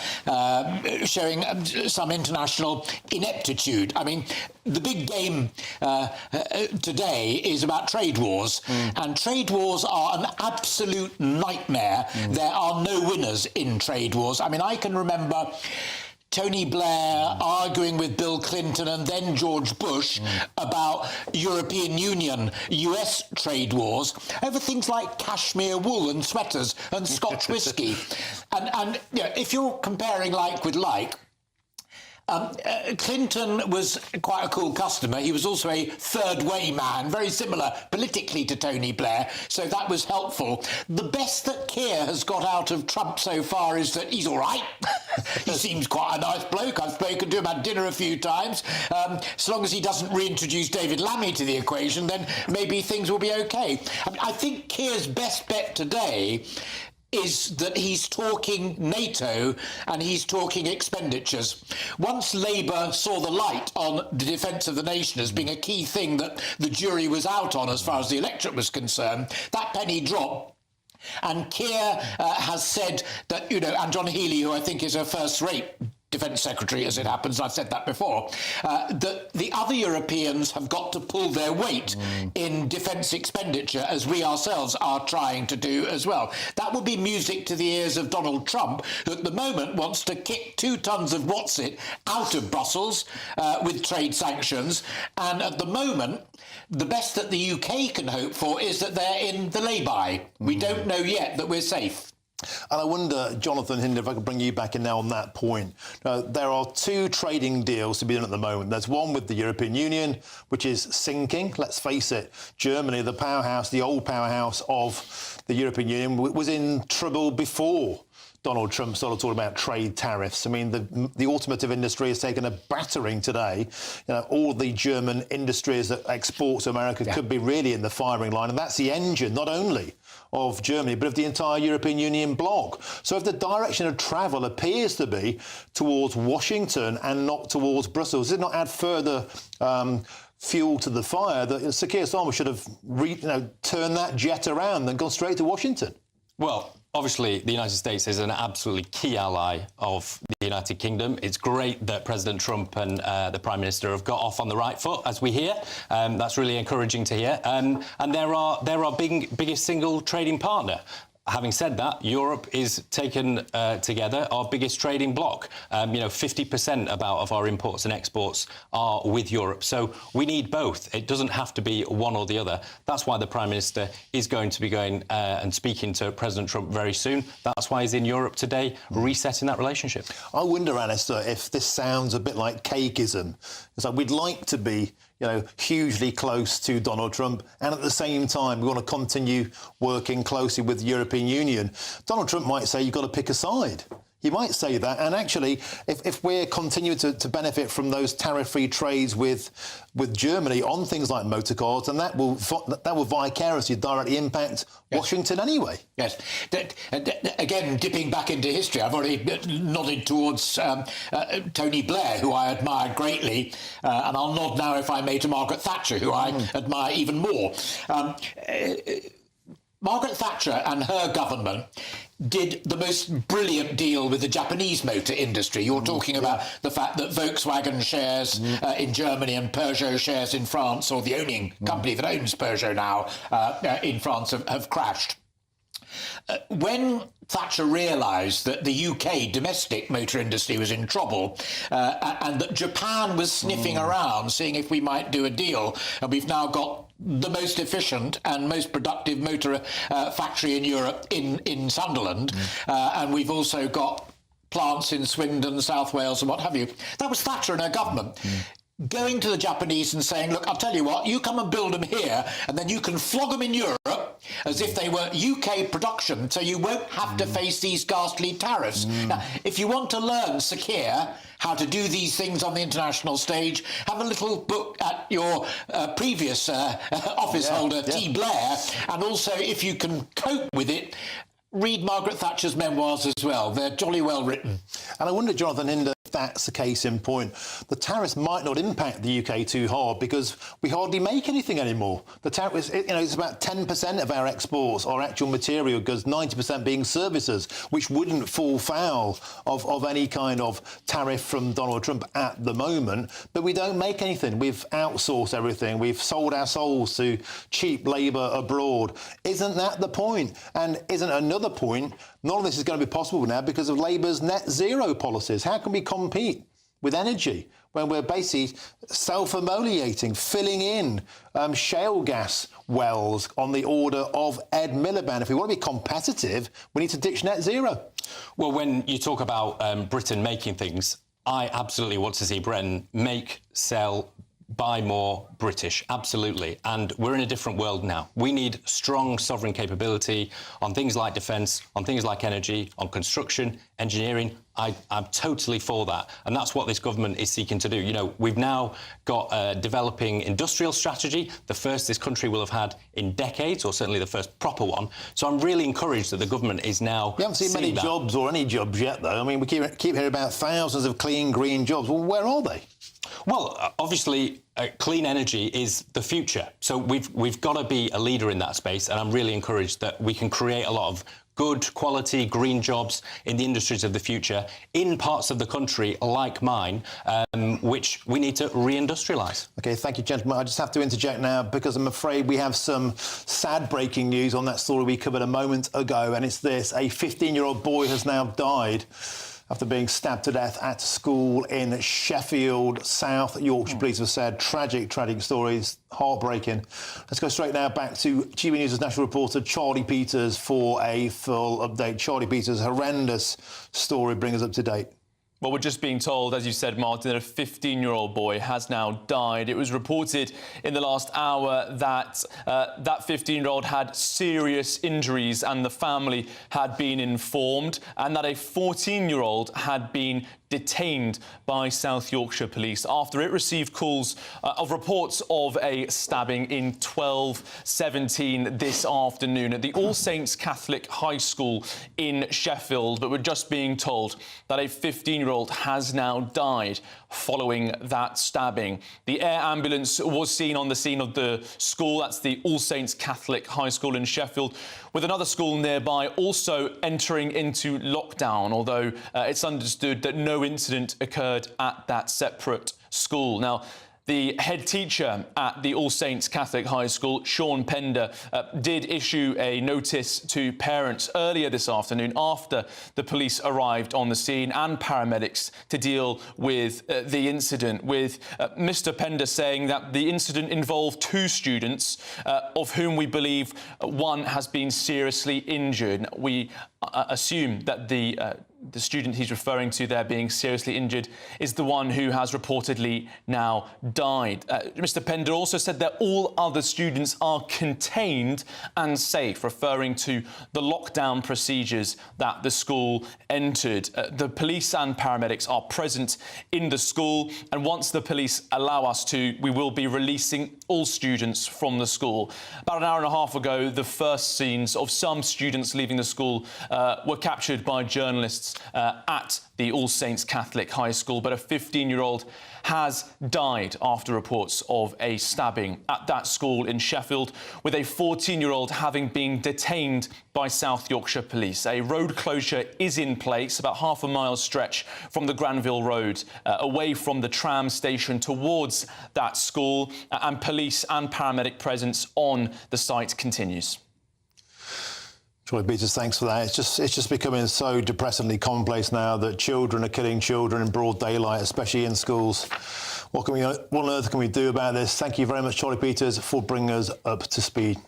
showing some international ineptitude. I mean, the big game today is about trade wars, and trade wars are an absolute nightmare. There are no winners in trade wars. I mean, I can remember Tony Blair arguing with Bill Clinton and then George Bush about European Union, US trade wars over things like cashmere wool and sweaters and Scotch whisky. And you know, if you're comparing like with like, Clinton was quite a cool customer. He was also a third-way man, very similar politically to Tony Blair, so that was helpful. The best that Keir has got out of Trump so far is that he's all right. He seems quite a nice bloke. I've spoken to him at dinner a few times. So long as he doesn't reintroduce David Lammy to the equation, then maybe things will be okay. I mean, I think Keir's best bet today is that he's talking NATO and he's talking expenditures. Once Labour saw the light on the defence of the nation as being a key thing that the jury was out on as far as the electorate was concerned, that penny dropped. And Keir has said that, you know, and John Healey, who I think is a first-rate Defence Secretary, as it happens, I've said that before, that the other Europeans have got to pull their weight in defence expenditure, as we ourselves are trying to do as well. That would be music to the ears of Donald Trump, who at the moment wants to kick 2 tons of what's-it out of Brussels with trade sanctions, and at the moment, the best that the UK can hope for is that they're in the lay-by. We don't know yet that we're safe. And I wonder, Jonathan Hinder, if I could bring you back in now on that point. There are 2 trading deals to be done at the moment. There's one with the European Union, which is sinking. Let's face it, Germany, the powerhouse, the old powerhouse of the European Union, was in trouble before Donald Trump started talking about trade tariffs. I mean, the automotive industry has taken a battering today. You know, all the German industries that export to America could be really in the firing line, and that's the engine, not only of Germany, but of the entire European Union bloc. So if the direction of travel appears to be towards Washington and not towards Brussels, does it not add further fuel to the fire that Sir Keir Starmer should have turned that jet around and gone straight to Washington? Well, obviously, the United States is an absolutely key ally of the United Kingdom. It's great that President Trump and the Prime Minister have got off on the right foot, as we hear. That's really encouraging to hear. And they're our biggest single trading partner. Having said that, Europe is taken together our biggest trading bloc. 50% about of our imports and exports are with Europe. So we need both. It doesn't have to be one or the other. That's why the Prime Minister is going to be going and speaking to President Trump very soon. That's why he's in Europe today, resetting that relationship. I wonder, Alistair, if this sounds a bit like cakeism. It's like we'd like to be hugely close to Donald Trump, and at the same time, we want to continue working closely with the European Union. Donald Trump might say you've got to pick a side. He might say that, and actually, if we're continuing to benefit from those tariff-free trades with Germany on things like motor cars, then that will vicariously directly impact Washington anyway. Yes. Again, dipping back into history, I've already nodded towards Tony Blair, who I admired greatly, and I'll nod now, if I may, to Margaret Thatcher, who I admire even more. Margaret Thatcher and her government did the most brilliant deal with the Japanese motor industry. You're talking about the fact that Volkswagen shares in Germany and Peugeot shares in France, or the owning company that owns Peugeot now in France, have crashed. When Thatcher realised that the UK domestic motor industry was in trouble and that Japan was sniffing around, seeing if we might do a deal, and we've now got the most efficient and most productive motor factory in Europe in Sunderland, and we've also got plants in Swindon, South Wales and what have you. That was Thatcher and her government. Going to the Japanese and saying, look, I'll tell you what, you come and build them here and then you can flog them in Europe as if they were UK production, so you won't have to face these ghastly tariffs. Now, if you want to learn, Sir Keir, how to do these things on the international stage, have a little book at your previous office holder, T. Blair, and also, if you can cope with it, read Margaret Thatcher's memoirs as well. They're jolly well written. And I wonder, Jonathan Hinder, if that's the case in point. The tariffs might not impact the UK too hard because we hardly make anything anymore. The tariff is, it's about 10% of our exports are actual material goods, 90% being services, which wouldn't fall foul of any kind of tariff from Donald Trump at the moment. But we don't make anything. We've outsourced everything. We've sold our souls to cheap labour abroad. Isn't that the point? And isn't another point, none of this is going to be possible now because of Labour's net zero policies. How can we compete with energy when we're basically self-immolating, filling in shale gas wells on the order of Ed Miliband? If we want to be competitive, we need to ditch net zero. Well, when you talk about Britain making things, I absolutely want to see Britain make, sell, buy more British, absolutely. And we're in a different world now. We need strong sovereign capability on things like defence, on things like energy, on construction, engineering. I'm totally for that. And that's what this government is seeking to do. You know, we've now got a developing industrial strategy, the first this country will have had in decades, or certainly the first proper one. So I'm really encouraged that the government is now... We haven't seen many jobs or any jobs yet, though. I mean, we keep hearing about thousands of clean, green jobs. Well, where are they? Well, obviously, clean energy is the future. So we've got to be a leader in that space, and I'm really encouraged that we can create a lot of good quality green jobs in the industries of the future in parts of the country like mine, which we need to reindustrialise. OK, thank you, gentlemen. I just have to interject now because I'm afraid we have some sad breaking news on that story we covered a moment ago, and it's this. A 15-year-old boy has now died after being stabbed to death at school in Sheffield, South Yorkshire. Police have said tragic stories, heartbreaking. Let's go straight now back to GBNews' national reporter Charlie Peters for a full update. Charlie Peters, horrendous story. Bring us up to date. Well, we're just being told, as you said, Martin, that a 15-year-old boy has now died. It was reported in the last hour that that 15-year-old had serious injuries and the family had been informed, and that a 14-year-old had been detained by South Yorkshire Police after it received calls of reports of a stabbing in 12:17 this afternoon at the All Saints Catholic High School in Sheffield. But we're just being told that a 15-year-old has now died following that stabbing. The air ambulance was seen on the scene of the school. That's the All Saints Catholic High School in Sheffield, with another school nearby also entering into lockdown, although it's understood that no incident occurred at that separate school. Now, the head teacher at the All Saints Catholic High School, Sean Pender, did issue a notice to parents earlier this afternoon after the police arrived on the scene and paramedics to deal with the incident, with Mr. Pender saying that the incident involved two students, of whom we believe one has been seriously injured. We assume that the student he's referring to there being seriously injured is the one who has reportedly now died. Mr. Pender also said that all other students are contained and safe, referring to the lockdown procedures that the school entered. The police and paramedics are present in the school, and once the police allow us to, we will be releasing all students from the school. About an hour and a half ago, the first scenes of some students leaving the school were captured by journalists at the All Saints Catholic High School, but a 15-year-old has died after reports of a stabbing at that school in Sheffield, with a 14-year-old having been detained by South Yorkshire Police. A road closure is in place, about half a mile stretch from the Granville Road, away from the tram station towards that school, and police and paramedic presence on the site continues. Troy Peters, thanks for that. It's just becoming so depressingly commonplace now that children are killing children in broad daylight, especially in schools. What on earth can we do about this? Thank you very much, Charlie Peters, for bringing us up to speed.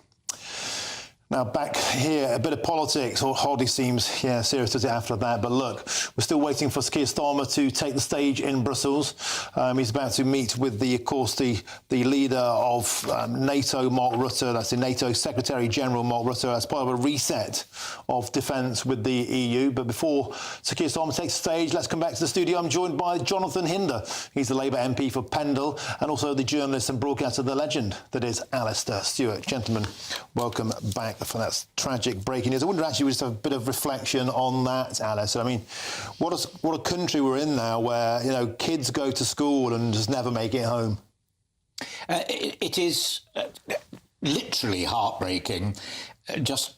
Now, back here, a bit of politics, or hardly seems serious does it after that. But look, we're still waiting for Keir Starmer to take the stage in Brussels. He's about to meet with, the leader of NATO, Mark Rutte. That's the NATO Secretary-General, Mark Rutte, as part of a reset of defence with the EU. But before Keir Starmer takes the stage, let's come back to the studio. I'm joined by Jonathan Hinder. He's the Labour MP for Pendle, and also the journalist and broadcaster, the legend that is Alistair Stewart. Gentlemen, welcome back for that tragic breaking news. I wonder actually just a bit of reflection on that, Alice. I mean, what a country we're in now where, you know, kids go to school and just never make it home. It is literally heartbreaking, just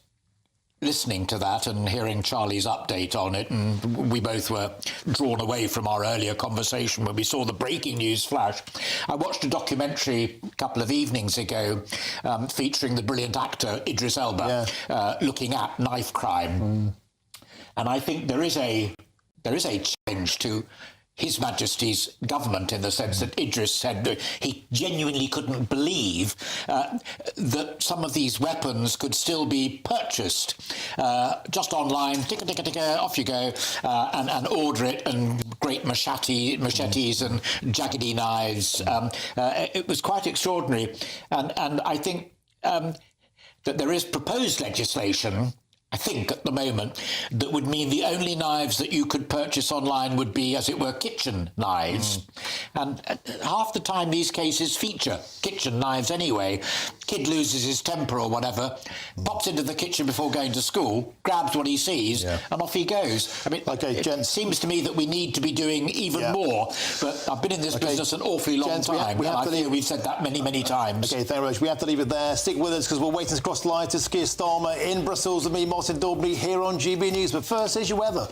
listening to that and hearing Charlie's update on it, and we both were drawn away from our earlier conversation when we saw the breaking news flash. I watched a documentary a couple of evenings ago featuring the brilliant actor Idris Elba, looking at knife crime. And I think there is a challenge to His Majesty's government in the sense that Idris said that he genuinely couldn't believe that some of these weapons could still be purchased just online, ticka, off you go, and order it, and great machetes and jaggedy knives. It was quite extraordinary. And I think that there is proposed legislation, I think, at the moment, that would mean the only knives that you could purchase online would be, as it were, kitchen knives. And half the time these cases feature kitchen knives anyway. Kid loses his temper or whatever, pops into the kitchen before going to school, grabs what he sees, and off he goes. I mean, it seems to me that we need to be doing even more, but I've been in this business an awfully long time, and I think we've said that many, many times. OK, thank you very much. We have to leave it there. Stick with us, because we're waiting to cross the line to Keir Starmer in Brussels with me, Martin Daubney, here on GB News. But first, here's your weather.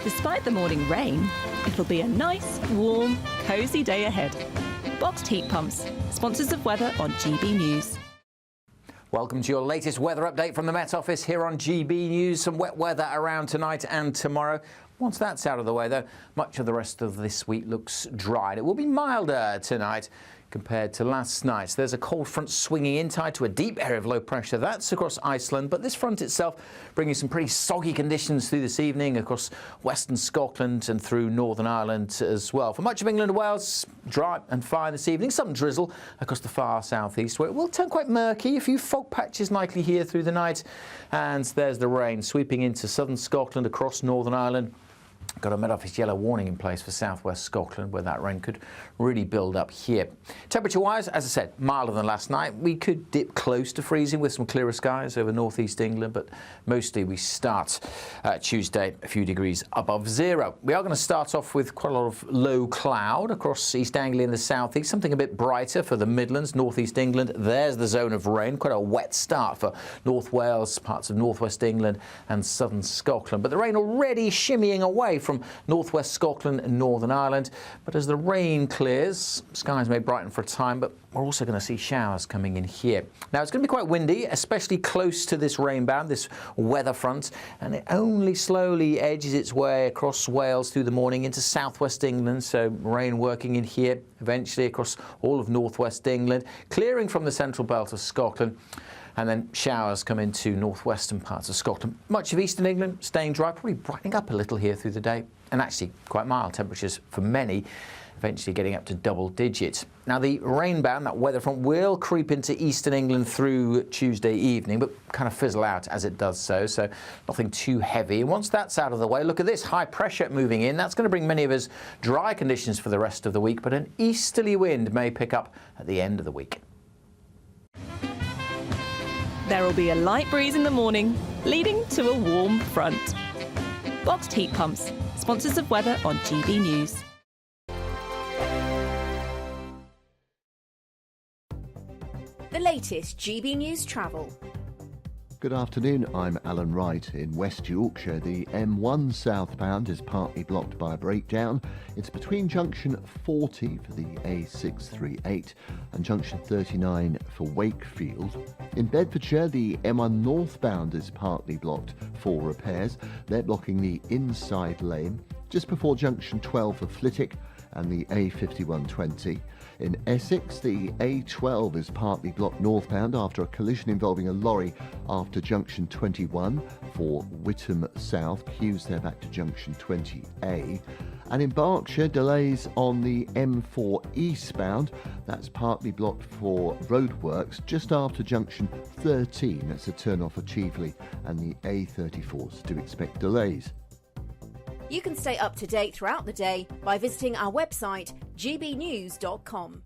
Despite the morning rain, it'll be a nice, warm, cosy day ahead. Boxed heat pumps, sponsors of weather on GB News. Welcome to your latest weather update from the Met Office here on GB News. Some wet weather around tonight and tomorrow. Once that's out of the way, though, much of the rest of this week looks dry. And it will be milder tonight compared to last night. There's a cold front swinging in, tied to a deep area of low pressure. That's across Iceland, but this front itself bringing some pretty soggy conditions through this evening across western Scotland and through Northern Ireland as well. For much of England and Wales, dry and fine this evening. Some drizzle across the far southeast, where it will turn quite murky. A few fog patches likely here through the night. And there's the rain sweeping into southern Scotland, across Northern Ireland. Got a Met Office yellow warning in place for southwest Scotland, where that rain could really build up here. Temperature-wise, as I said, milder than last night. We could dip close to freezing with some clearer skies over northeast England, but mostly we start Tuesday a few degrees above zero. We are going to start off with quite a lot of low cloud across East Anglia in the southeast, something a bit brighter for the Midlands, northeast England. There's the zone of rain, quite a wet start for North Wales, parts of northwest England and southern Scotland. But the rain already shimmying away from northwest Scotland and Northern Ireland. But as the rain clears, skies may brighten for a time, but we're also going to see showers coming in here. Now, it's going to be quite windy, especially close to this rain band, this weather front, and it only slowly edges its way across Wales through the morning into southwest England, so rain working in here, eventually across all of northwest England, clearing from the central belt of Scotland. And then showers come into northwestern parts of Scotland. Much of eastern England staying dry, probably brightening up a little here through the day. And actually quite mild temperatures for many, eventually getting up to double digits. Now, the rain band, that weather front, will creep into eastern England through Tuesday evening, but kind of fizzle out as it does so nothing too heavy. And once that's out of the way, look at this, high pressure moving in. That's going to bring many of us dry conditions for the rest of the week, but an easterly wind may pick up at the end of the week. There will be a light breeze in the morning, leading to a warm front. Boxed heat pumps, sponsors of weather on GB News. The latest GB News travel. Good afternoon, I'm Alan Wright. In West Yorkshire, the M1 southbound is partly blocked by a breakdown. It's between junction 40 for the A638 and junction 39 for Wakefield. In Bedfordshire, the M1 northbound is partly blocked for repairs. They're blocking the inside lane just before junction 12 for Flitwick and the A5120. In Essex, the A12 is partly blocked northbound after a collision involving a lorry after junction 21 for Whittam South. Queues there back to junction 20A. And in Berkshire, delays on the M4 eastbound. That's partly blocked for roadworks just after junction 13. That's a turn off of Chieveley, and the A34s do expect delays. You can stay up to date throughout the day by visiting our website, gbnews.com.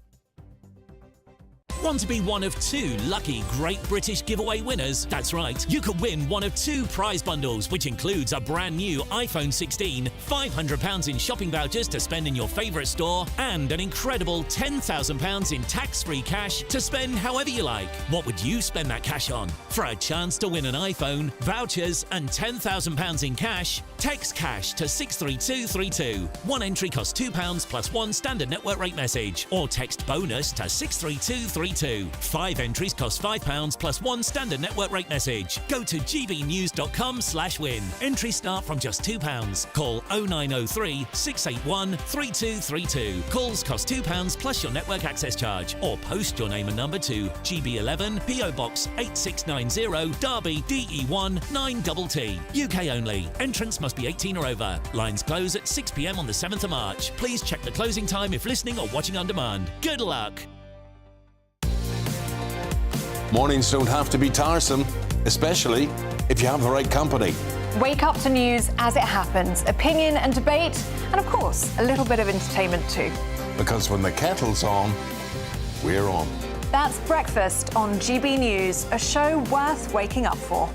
Want to be one of 2 lucky Great British giveaway winners? That's right, you could win one of 2 prize bundles, which includes a brand new iPhone 16, £500 in shopping vouchers to spend in your favourite store, and an incredible £10,000 in tax-free cash to spend however you like. What would you spend that cash on? For a chance to win an iPhone, vouchers and £10,000 in cash, text cash to 63232. One entry costs £2 plus 1 standard network rate message, or text bonus to 63232. 5 entries cost £5 plus 1 standard network rate message. Go to gbnews.com/win. Entries start from just £2. Call 0903 681 3232. Calls cost £2 plus your network access charge, or post your name and number to GB11 PO Box 8690 Derby DE1 9TT. UK only. Entrance must be 18 or over. Lines close at 6 p.m. on the 7th of March. Please check the closing time if listening or watching on demand. Good luck. Mornings don't have to be tiresome, especially if you have the right company. Wake up to news as it happens, opinion and debate, and of course, a little bit of entertainment too. Because when the kettle's on, we're on. That's Breakfast on GB News, a show worth waking up for.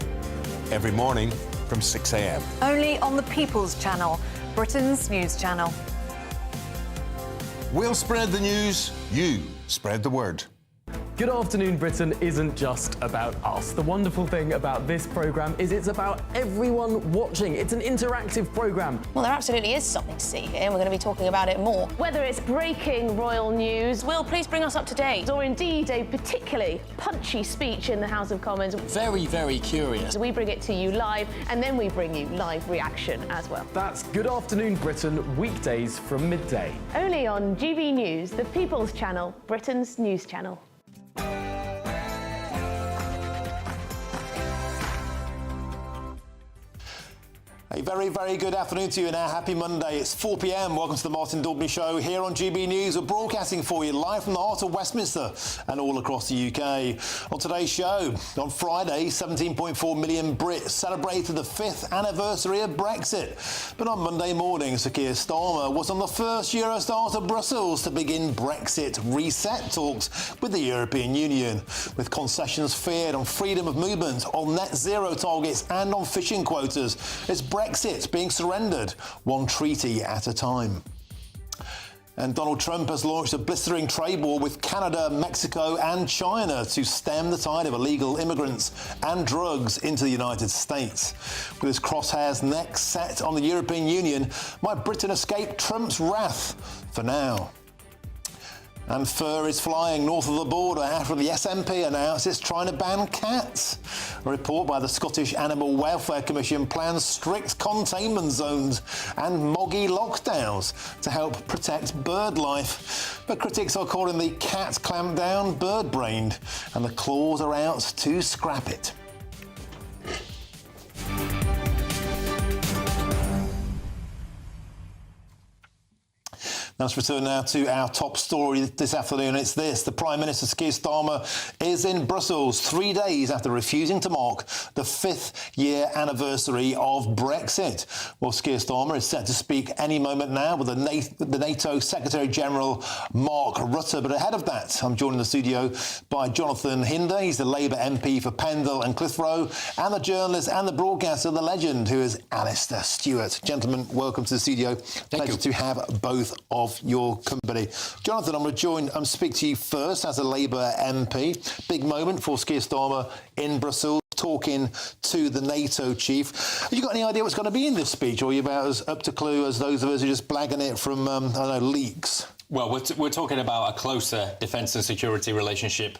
Every morning from 6 a.m. Only on the People's Channel, Britain's news channel. We'll spread the news, you spread the word. Good Afternoon Britain isn't just about us. The wonderful thing about this programme is it's about everyone watching. It's an interactive programme. Well, there absolutely is something to see here, and we're going to be talking about it more. Whether it's breaking royal news, Will, please bring us up to date. or indeed a particularly punchy speech in the House of Commons, Very, very curious. we bring it to you live, and then we bring you live reaction as well. That's Good Afternoon Britain, weekdays from midday. Only on GB News, the People's Channel, Britain's news channel. A very, very good afternoon to you and a happy Monday. It's 4 p.m. Welcome to the Martin Daubney Show here on GB News. We're broadcasting for you live from the heart of Westminster and all across the UK. On today's show, on Friday, 17.4 million Brits celebrated the 5th anniversary of Brexit. But on Monday morning, Sir Keir Starmer was on the first Eurostar to Brussels to begin Brexit reset talks with the European Union, with concessions feared on freedom of movement, on net zero targets and on fishing quotas. It's Brexit being surrendered, one treaty at a time. And Donald Trump has launched a blistering trade war with Canada, Mexico and China to stem the tide of illegal immigrants and drugs into the United States. With his crosshairs next set on the European Union, might Britain escape Trump's wrath for now? And fur is flying north of the border after the SNP announced it's trying to ban cats. A report by the Scottish Animal Welfare Commission plans strict containment zones and moggy lockdowns to help protect bird life. But critics are calling the cat clampdown bird-brained, and the claws are out to scrap it. Let's return now to our top story this afternoon. It's this. The Prime Minister, Sir Keir Starmer, is in Brussels 3 days after refusing to mark the 5th year anniversary of Brexit. Well, Sir Keir Starmer is set to speak any moment now with the NATO Secretary-General Mark Rutte. But ahead of that, I'm joined in the studio by Jonathan Hinder. He's the Labour MP for Pendle and Clitheroe, and the journalist and the broadcaster, the legend, who is Alistair Stewart. Gentlemen, welcome to the studio. Pleasure to have both of your company. Jonathan, I'm going to speak to you first as a Labour MP. Big moment for Sir Keir Starmer in Brussels, talking to the NATO chief. Have you got any idea what's going to be in this speech, or are you about as up to clue as those of us who are just blagging it from, I don't know, leaks? Well, we're talking about a closer defence and security relationship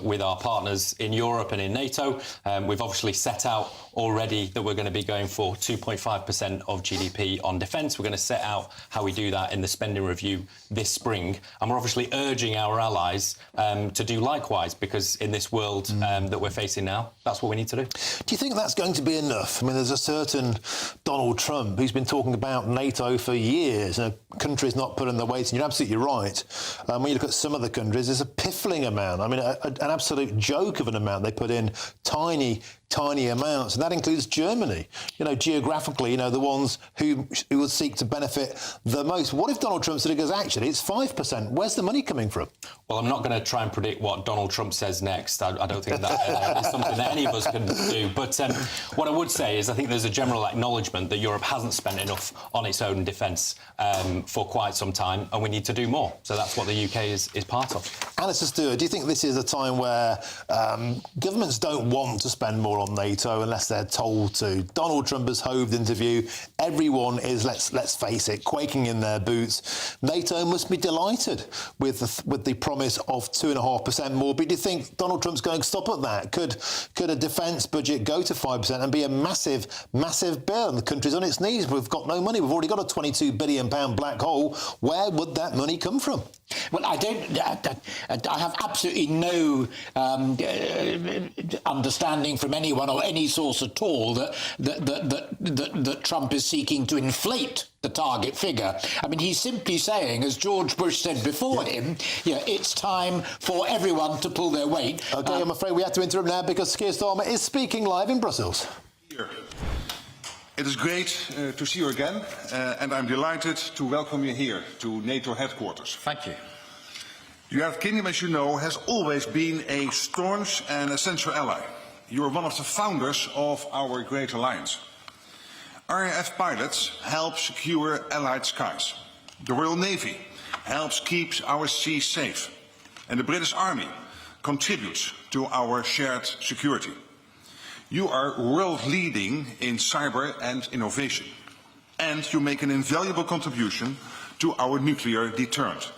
with our partners in Europe and in NATO. We've obviously set out already that we're going to be going for 2.5% of GDP on defence. We're going to set out how we do that in the spending review this spring. And we're obviously urging our allies to do likewise, because in this world that we're facing now, that's what we need to do. Do you think that's going to be enough? I mean, there's a certain Donald Trump who's been talking about NATO for years, and countries not putting their weight in. You're absolutely right. When you look at some of the countries, there's a piffling amount. I mean, an absolute joke of an amount they put in. Tiny tiny amounts, and that includes Germany. You know, geographically, you know, the ones who would seek to benefit the most. What if Donald Trump said, actually, it's 5%? Where's the money coming from? Well, I'm not going to try and predict what Donald Trump says next. I don't think that is something that any of us can do. But what I would say is I think there's a general acknowledgement that Europe hasn't spent enough on its own defence for quite some time, and we need to do more. So that's what the UK is part of. Alistair Stewart, do you think this is a time where governments don't want to spend more on NATO unless they're told to? Donald Trump has hoved into view. Everyone is, let's face it, quaking in their boots. NATO must be delighted with the promise of 2.5% more. But do you think Donald Trump's going to stop at that? Could a defence budget go to 5% and be a massive, massive bill? And the country's on its knees. We've got no money. We've already got a £22 billion black hole. Where would that money come from? Well, I have absolutely no understanding from anyone or any source at all that Trump is seeking to inflate the target figure. I mean, he's simply saying, as George Bush said before him, it's time for everyone to pull their weight. OK, I'm afraid we have to interrupt now because Keir Starmer is speaking live in Brussels. It is great to see you again, and I'm delighted to welcome you here to NATO headquarters. Thank you. The United Kingdom, as you know, has always been a staunch and essential ally. You are one of the founders of our great alliance. RAF pilots help secure Allied skies. The Royal Navy helps keep our seas safe. And the British Army contributes to our shared security. You are world-leading in cyber and innovation. And you make an invaluable contribution to our nuclear deterrent.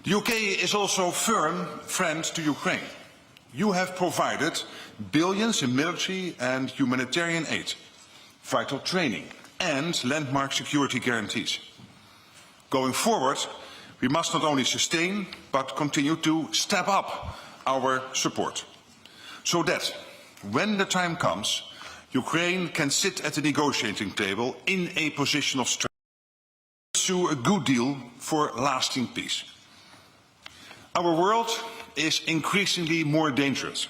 The UK is also a firm friend to Ukraine. You have provided billions in military and humanitarian aid, vital training and landmark security guarantees. Going forward, we must not only sustain but continue to step up our support so that when the time comes, Ukraine can sit at the negotiating table in a position of strength to pursue a good deal for lasting peace. Our world is increasingly more dangerous.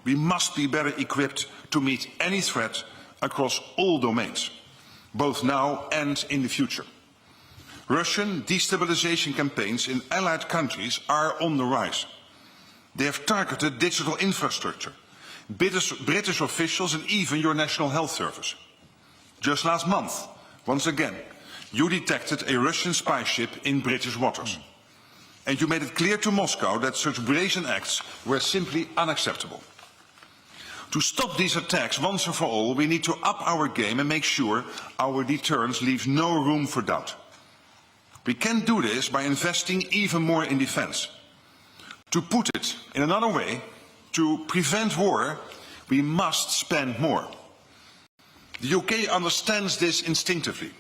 We must be better equipped to meet any threat across all domains, both now and in the future. Russian destabilization campaigns in allied countries are on the rise. They have targeted digital infrastructure, British officials and even your National Health Service. Just last month, once again, you detected a Russian spy ship in British waters. And you made it clear to Moscow that such brazen acts were simply unacceptable. To stop these attacks once and for all, we need to up our game and make sure our deterrence leaves no room for doubt. We can do this by investing even more in defence. To put it in another way, to prevent war, we must spend more. The UK understands this instinctively.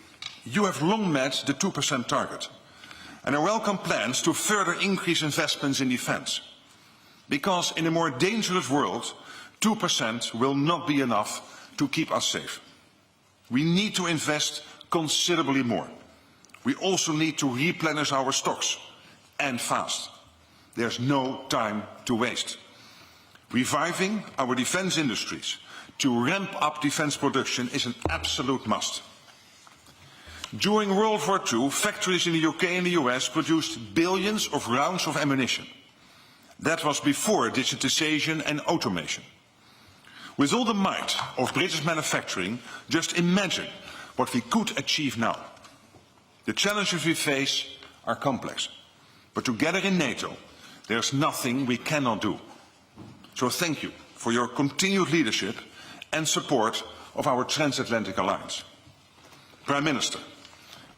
You have long met the 2% target, and I welcome plans to further increase investments in defence. Because in a more dangerous world, 2% will not be enough to keep us safe. We need to invest considerably more. We also need to replenish our stocks, and fast. There's no time to waste. Reviving our defence industries to ramp up defence production is an absolute must. During World War II, factories in the UK and the US produced billions of rounds of ammunition. That was before digitization and automation. With all the might of British manufacturing, just imagine what we could achieve now. The challenges we face are complex, but together in NATO, there's nothing we cannot do. So thank you for your continued leadership and support of our transatlantic alliance. Prime Minister,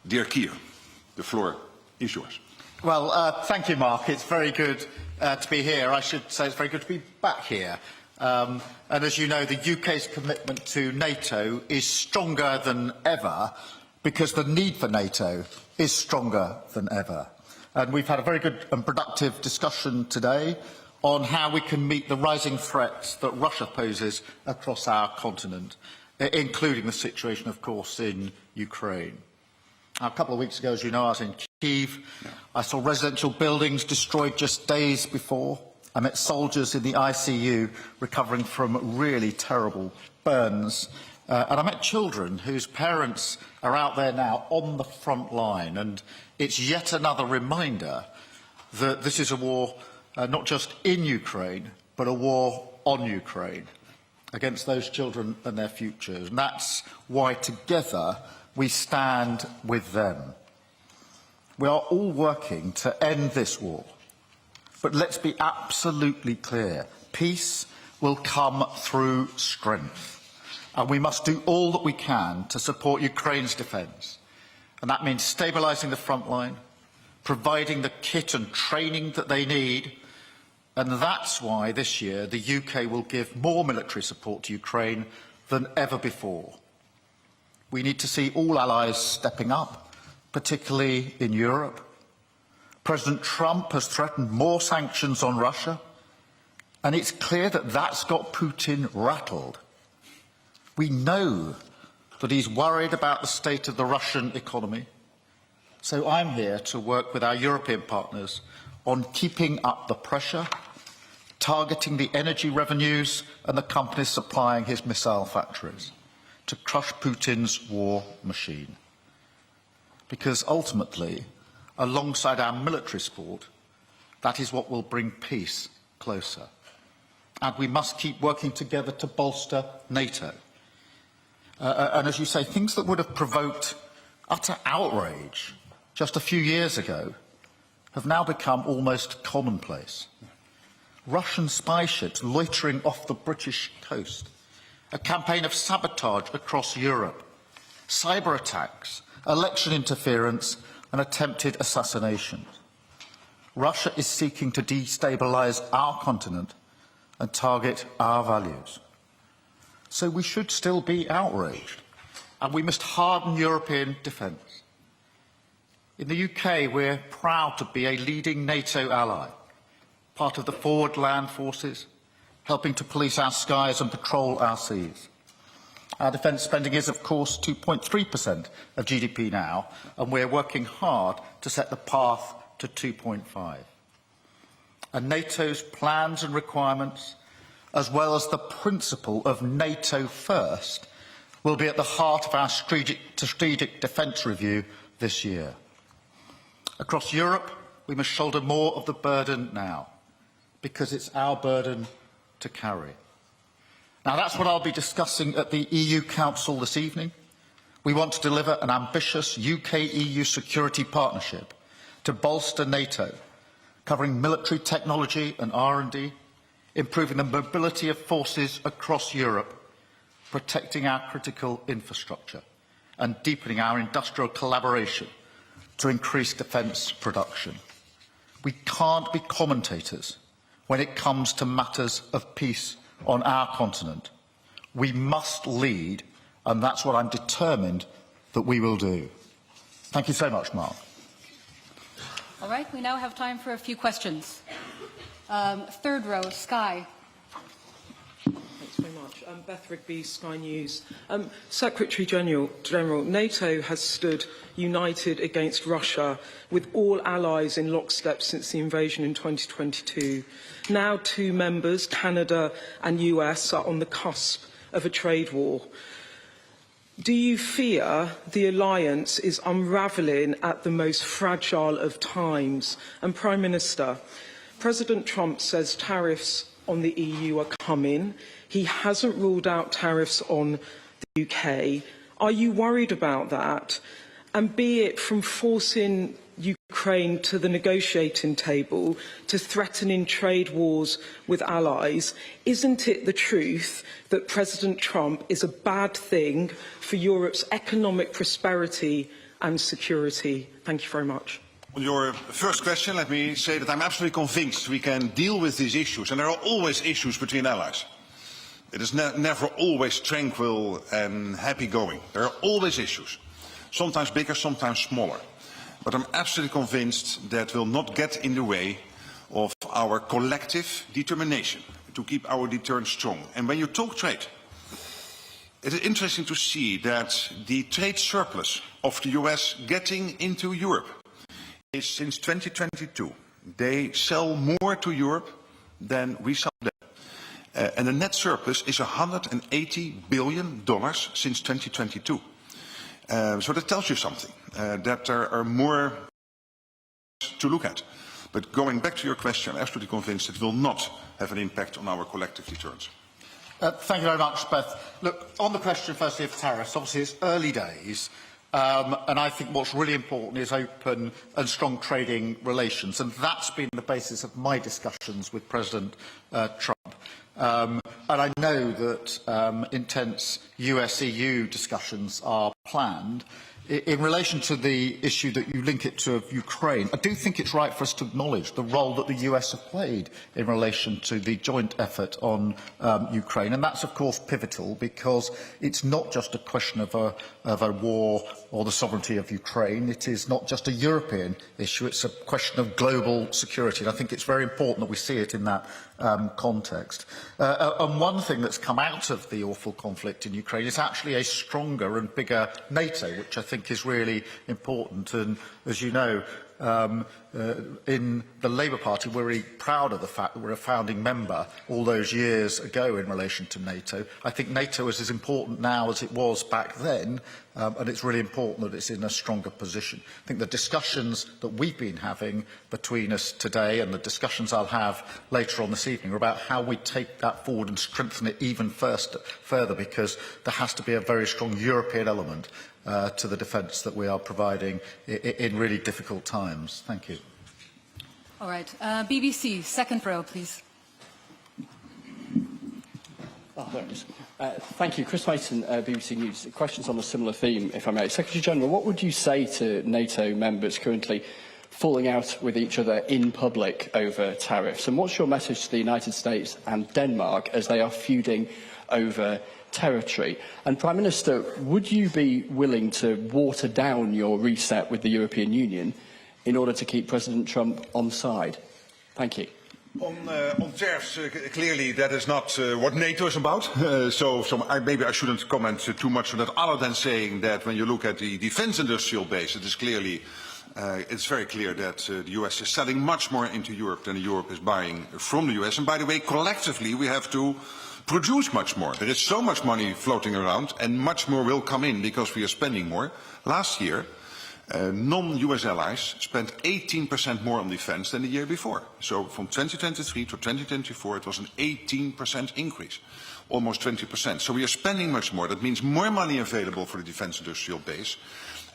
dear Keir, the floor is yours. Well, thank you, Mark. It's very good to be here. I should say it's very good to be back here. And as you know, the UK's commitment to NATO is stronger than ever because the need for NATO is stronger than ever. And we've had a very good and productive discussion today on how we can meet the rising threats that Russia poses across our continent, including the situation, of course, in Ukraine. Now, a couple of weeks ago, as you know, I was in Kyiv. I saw residential buildings destroyed just days before. I met soldiers in the ICU recovering from really terrible burns. And I met children whose parents are out there now on the front line. And it's yet another reminder that this is a war not just in Ukraine, but a war on Ukraine against those children and their futures. And that's why together we stand with them. We are all working to end this war. But let's be absolutely clear. Peace will come through strength. And we must do all that we can to support Ukraine's defence. And that means stabilising the front line, providing the kit and training that they need. And that's why this year the UK will give more military support to Ukraine than ever before. We need to see all allies stepping up, particularly in Europe. President Trump has threatened more sanctions on Russia, and it's clear that that's got Putin rattled. We know that he's worried about the state of the Russian economy, so I'm here to work with our European partners on keeping up the pressure, targeting the energy revenues and the companies supplying his missile factories to crush Putin's war machine. Because ultimately, alongside our military support, that is what will bring peace closer. And we must keep working together to bolster NATO. And as you say, things that would have provoked utter outrage just a few years ago have now become almost commonplace. Russian spy ships loitering off the British coast, a campaign of sabotage across Europe, cyber attacks, election interference and attempted assassinations. Russia is seeking to destabilise our continent and target our values. So we should still be outraged, and we must harden European defence. In the UK, we're proud to be a leading NATO ally, part of the forward land forces, helping to police our skies and patrol our seas. Our defence spending is, of course, 2.3% of GDP now, and we're working hard to set the path to 2.5. And NATO's plans and requirements, as well as the principle of NATO first, will be at the heart of our strategic defence review this year. Across Europe, we must shoulder more of the burden now, because it's our burden to carry. Now, that's what I'll be discussing at the EU Council this evening. We want to deliver an ambitious UK-EU security partnership to bolster NATO, covering military technology and R&D, improving the mobility of forces across Europe, protecting our critical infrastructure, and deepening our industrial collaboration to increase defence production. We can't be commentators when it comes to matters of peace on our continent. We must lead, and that's what I'm determined that we will do. Thank you so much, Mark. All right, we now have time for a few questions. Third row, Sky. Thanks very much. Beth Rigby, Sky News. Secretary General, NATO has stood united against Russia, with all allies in lockstep since the invasion in 2022. Now 2 members, Canada and US, are on the cusp of a trade war. Do you fear the alliance is unravelling at the most fragile of times? And Prime Minister, President Trump says tariffs on the EU are coming. He hasn't ruled out tariffs on the UK. Are you worried about that? And be it from forcing Ukraine to the negotiating table to threatening trade wars with allies, isn't it the truth that President Trump is a bad thing for Europe's economic prosperity and security? Thank you very much. On your first question, let me say that I'm absolutely convinced we can deal with these issues, and there are always issues between allies. It is never always tranquil and happy-going. There are always issues, sometimes bigger, sometimes smaller. But I'm absolutely convinced that will not get in the way of our collective determination to keep our deterrence strong. And when you talk trade, it is interesting to see that the trade surplus of the US getting into Europe is since 2022. They sell more to Europe than we sell them. And the net surplus is $180 billion since 2022. So that tells you something, that there are more to look at. But going back to your question, I'm absolutely convinced it will not have an impact on our collective returns. Thank you very much, Beth. Look, on the question firstly of tariffs, obviously it's early days, and I think what's really important is open and strong trading relations, and that's been the basis of my discussions with President Trump. And I know that intense US-EU discussions are planned. In relation to the issue that you link it to of Ukraine, I do think it's right for us to acknowledge the role that the US have played in relation to the joint effort on Ukraine. And that's, of course, pivotal because it's not just a question of a war or the sovereignty of Ukraine. It is not just a European issue. It's a question of global security. And I think it's very important that we see it in that context. And one thing that's come out of the awful conflict in Ukraine is actually a stronger and bigger NATO, which I think is really important. And as you know, in the Labour Party, we're really proud of the fact that we're a founding member all those years ago in relation to NATO. I think NATO is as important now as it was back then, and it's really important that it's in a stronger position. I think the discussions that we've been having between us today and the discussions I'll have later on this evening are about how we take that forward and strengthen it even further, because there has to be a very strong European element to the defence that we are providing in really difficult times. Thank you. All right. BBC, second row, please. Oh, there it is. Thank you. Chris Mason, BBC News. Questions on a similar theme, if I may. Secretary-General, what would you say to NATO members currently falling out with each other in public over tariffs? And what's your message to the United States and Denmark as they are feuding over territory? And Prime Minister, would you be willing to water down your reset with the European Union in order to keep President Trump on side? Thank you. On tariffs, clearly that is not what NATO is about. Maybe I shouldn't comment too much on that, other than saying that when you look at the defence industrial base, it is clearly it's very clear that the US is selling much more into Europe than Europe is buying from the US. And by the way, collectively, we have to produce much more. There is so much money floating around, and much more will come in because we are spending more. Last year, non-US allies spent 18% more on defence than the year before. So from 2023 to 2024, it was an 18% increase, almost 20%. So we are spending much more. That means more money available for the defence industrial base,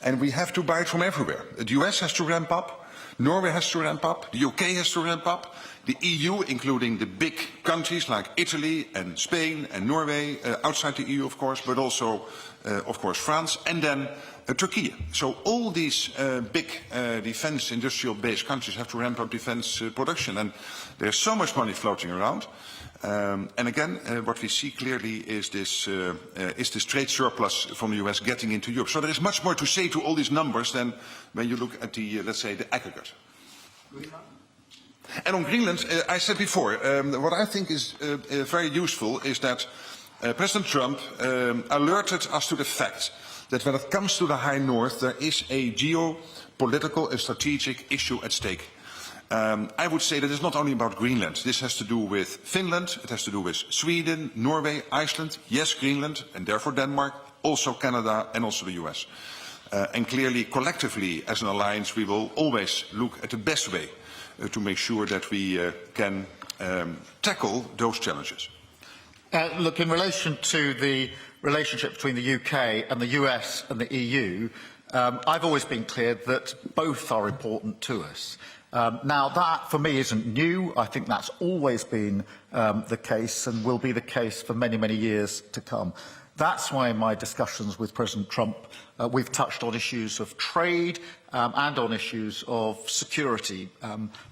and we have to buy it from everywhere. The US has to ramp up, Norway has to ramp up, the UK has to ramp up, the EU, including the big countries like Italy and Spain and Norway, outside the EU, of course, but also, of course, France, and then Turkey. So all these big defence industrial-based countries have to ramp up defence production, and there's so much money floating around. And again, what we see clearly is this trade surplus from the US getting into Europe. So there is much more to say to all these numbers than when you look at the, let's say, the aggregate. And on Greenland, I said before, what I think is very useful is that President Trump alerted us to the fact that when it comes to the High North, there is a geopolitical and strategic issue at stake. I would say that it's not only about Greenland. This has to do with Finland, it has to do with Sweden, Norway, Iceland, yes, Greenland, and therefore Denmark, also Canada, and also the US. And clearly, collectively, as an alliance, we will always look at the best way to make sure that we can tackle those challenges. Look, in relation to the relationship between the UK and the US and the EU, I've always been clear that both are important to us. Now, that, for me, isn't new. I think that's always been the case and will be the case for many, many years to come. That's why in my discussions with President Trump, we've touched on issues of trade and on issues of security,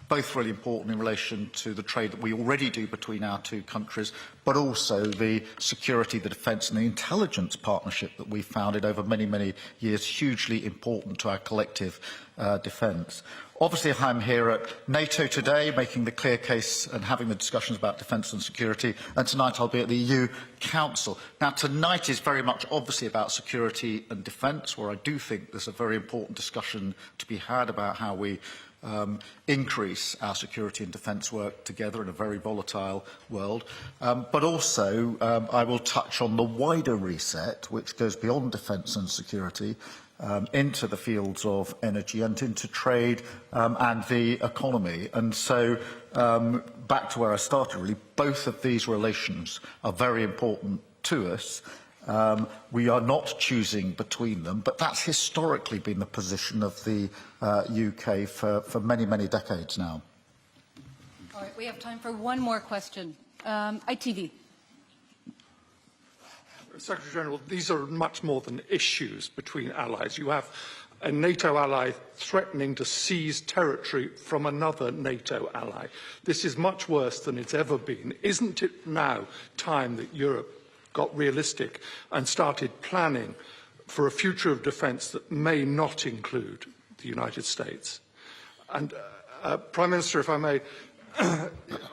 both really important in relation to the trade that we already do between our two countries, but also the security, the defence and the intelligence partnership that we've founded over many, many years, hugely important to our collective defence. Obviously, I'm here at NATO today, making the clear case and having the discussions about defence and security, and tonight I'll be at the EU Council. Now, tonight is very much obviously about security and defence. defence, where I do think there's a very important discussion to be had about how we increase our security and defence work together in a very volatile world. But also, I will touch on the wider reset, which goes beyond defence and security, into the fields of energy and into trade and the economy. And so, back to where I started, really, both of these relations are very important to us. We are not choosing between them, but that's historically been the position of the UK for many, many decades now. All right, we have time for one more question. ITV. Secretary-General, these are much more than issues between allies. You have a NATO ally threatening to seize territory from another NATO ally. This is much worse than it's ever been. Isn't it now time that Europe got realistic and started planning for a future of defence that may not include the United States? And, Prime Minister, if I may,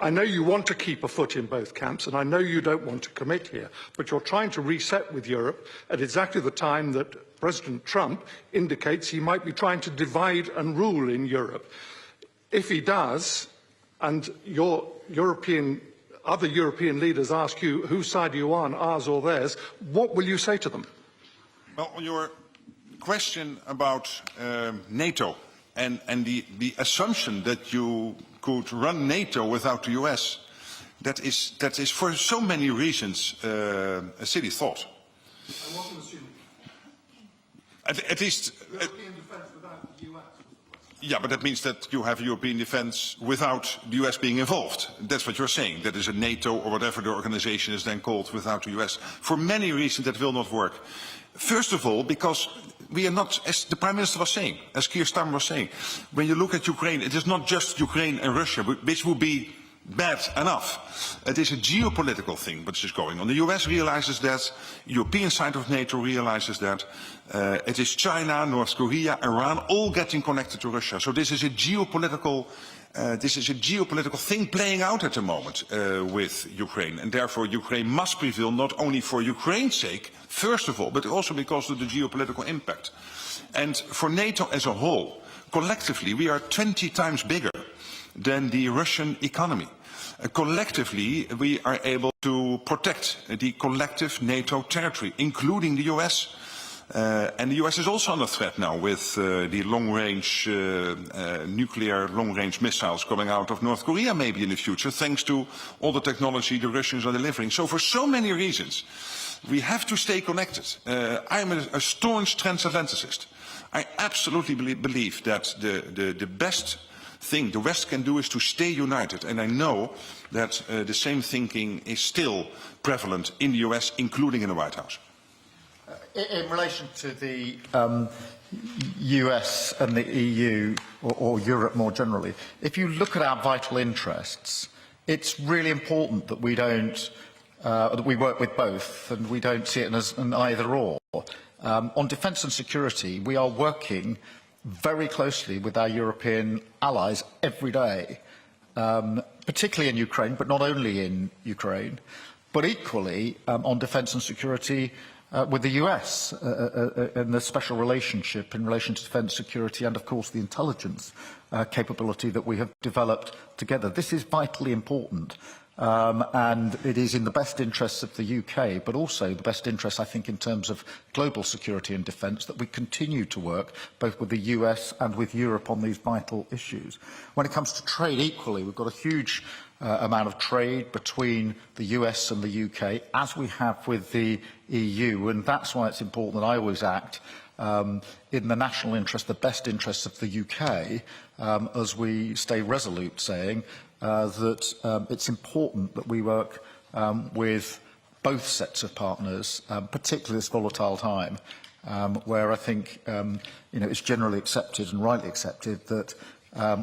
I know you want to keep a foot in both camps, and I know you don't want to commit here, but you're trying to reset with Europe at exactly the time that President Trump indicates he might be trying to divide and rule in Europe. If he does, and your other European leaders ask you, whose side are you on, ours or theirs, what will you say to them? Well, on your question about NATO and the assumption that you could run NATO without the US, that is for so many reasons a silly thought. I wasn't assuming. At least. European defence without the US. Yeah, but that means that you have European defence without the US being involved. That's what you're saying. That is a NATO or whatever the organisation is then called without the US. For many reasons that will not work. First of all, because we are not, as the Prime Minister was saying, as Keir Starmer was saying, when you look at Ukraine, it is not just Ukraine and Russia, which would be bad enough. It is a geopolitical thing which is going on. The US realizes that, the European side of NATO realizes that, it is China, North Korea, Iran, all getting connected to Russia. So this is a geopolitical thing playing out at the moment with Ukraine. And therefore Ukraine must prevail not only for Ukraine's sake, first of all, but also because of the geopolitical impact. And for NATO as a whole, collectively, we are 20 times bigger than the Russian economy. Collectively, we are able to protect the collective NATO territory, including the US. And the US is also under threat now with the long-range nuclear long-range missiles coming out of North Korea maybe in the future, thanks to all the technology the Russians are delivering. So for so many reasons, we have to stay connected. I'm a staunch transatlanticist. I absolutely believe that the best thing the West can do is to stay united. And I know that the same thinking is still prevalent in the US, including in the White House. In relation to the US and the EU, or Europe more generally, if you look at our vital interests, it's really important that we don't that we work with both and we don't see it as an either-or. On defence and security, we are working very closely with our European allies every day, particularly in Ukraine, but not only in Ukraine, but equally on defence and security with the US and the special relationship in relation to defence, security and, of course, the intelligence capability that we have developed together. This is vitally important. And it is in the best interests of the UK, but also the best interests, I think, in terms of global security and defence, that we continue to work both with the US and with Europe on these vital issues. When it comes to trade, equally, we've got a huge amount of trade between the US and the UK, as we have with the EU, and that's why it's important that I always act in the national interest, the best interests of the UK, as we stay resolute, saying that it's important that we work with both sets of partners, particularly this volatile time, where I think it's generally accepted and rightly accepted that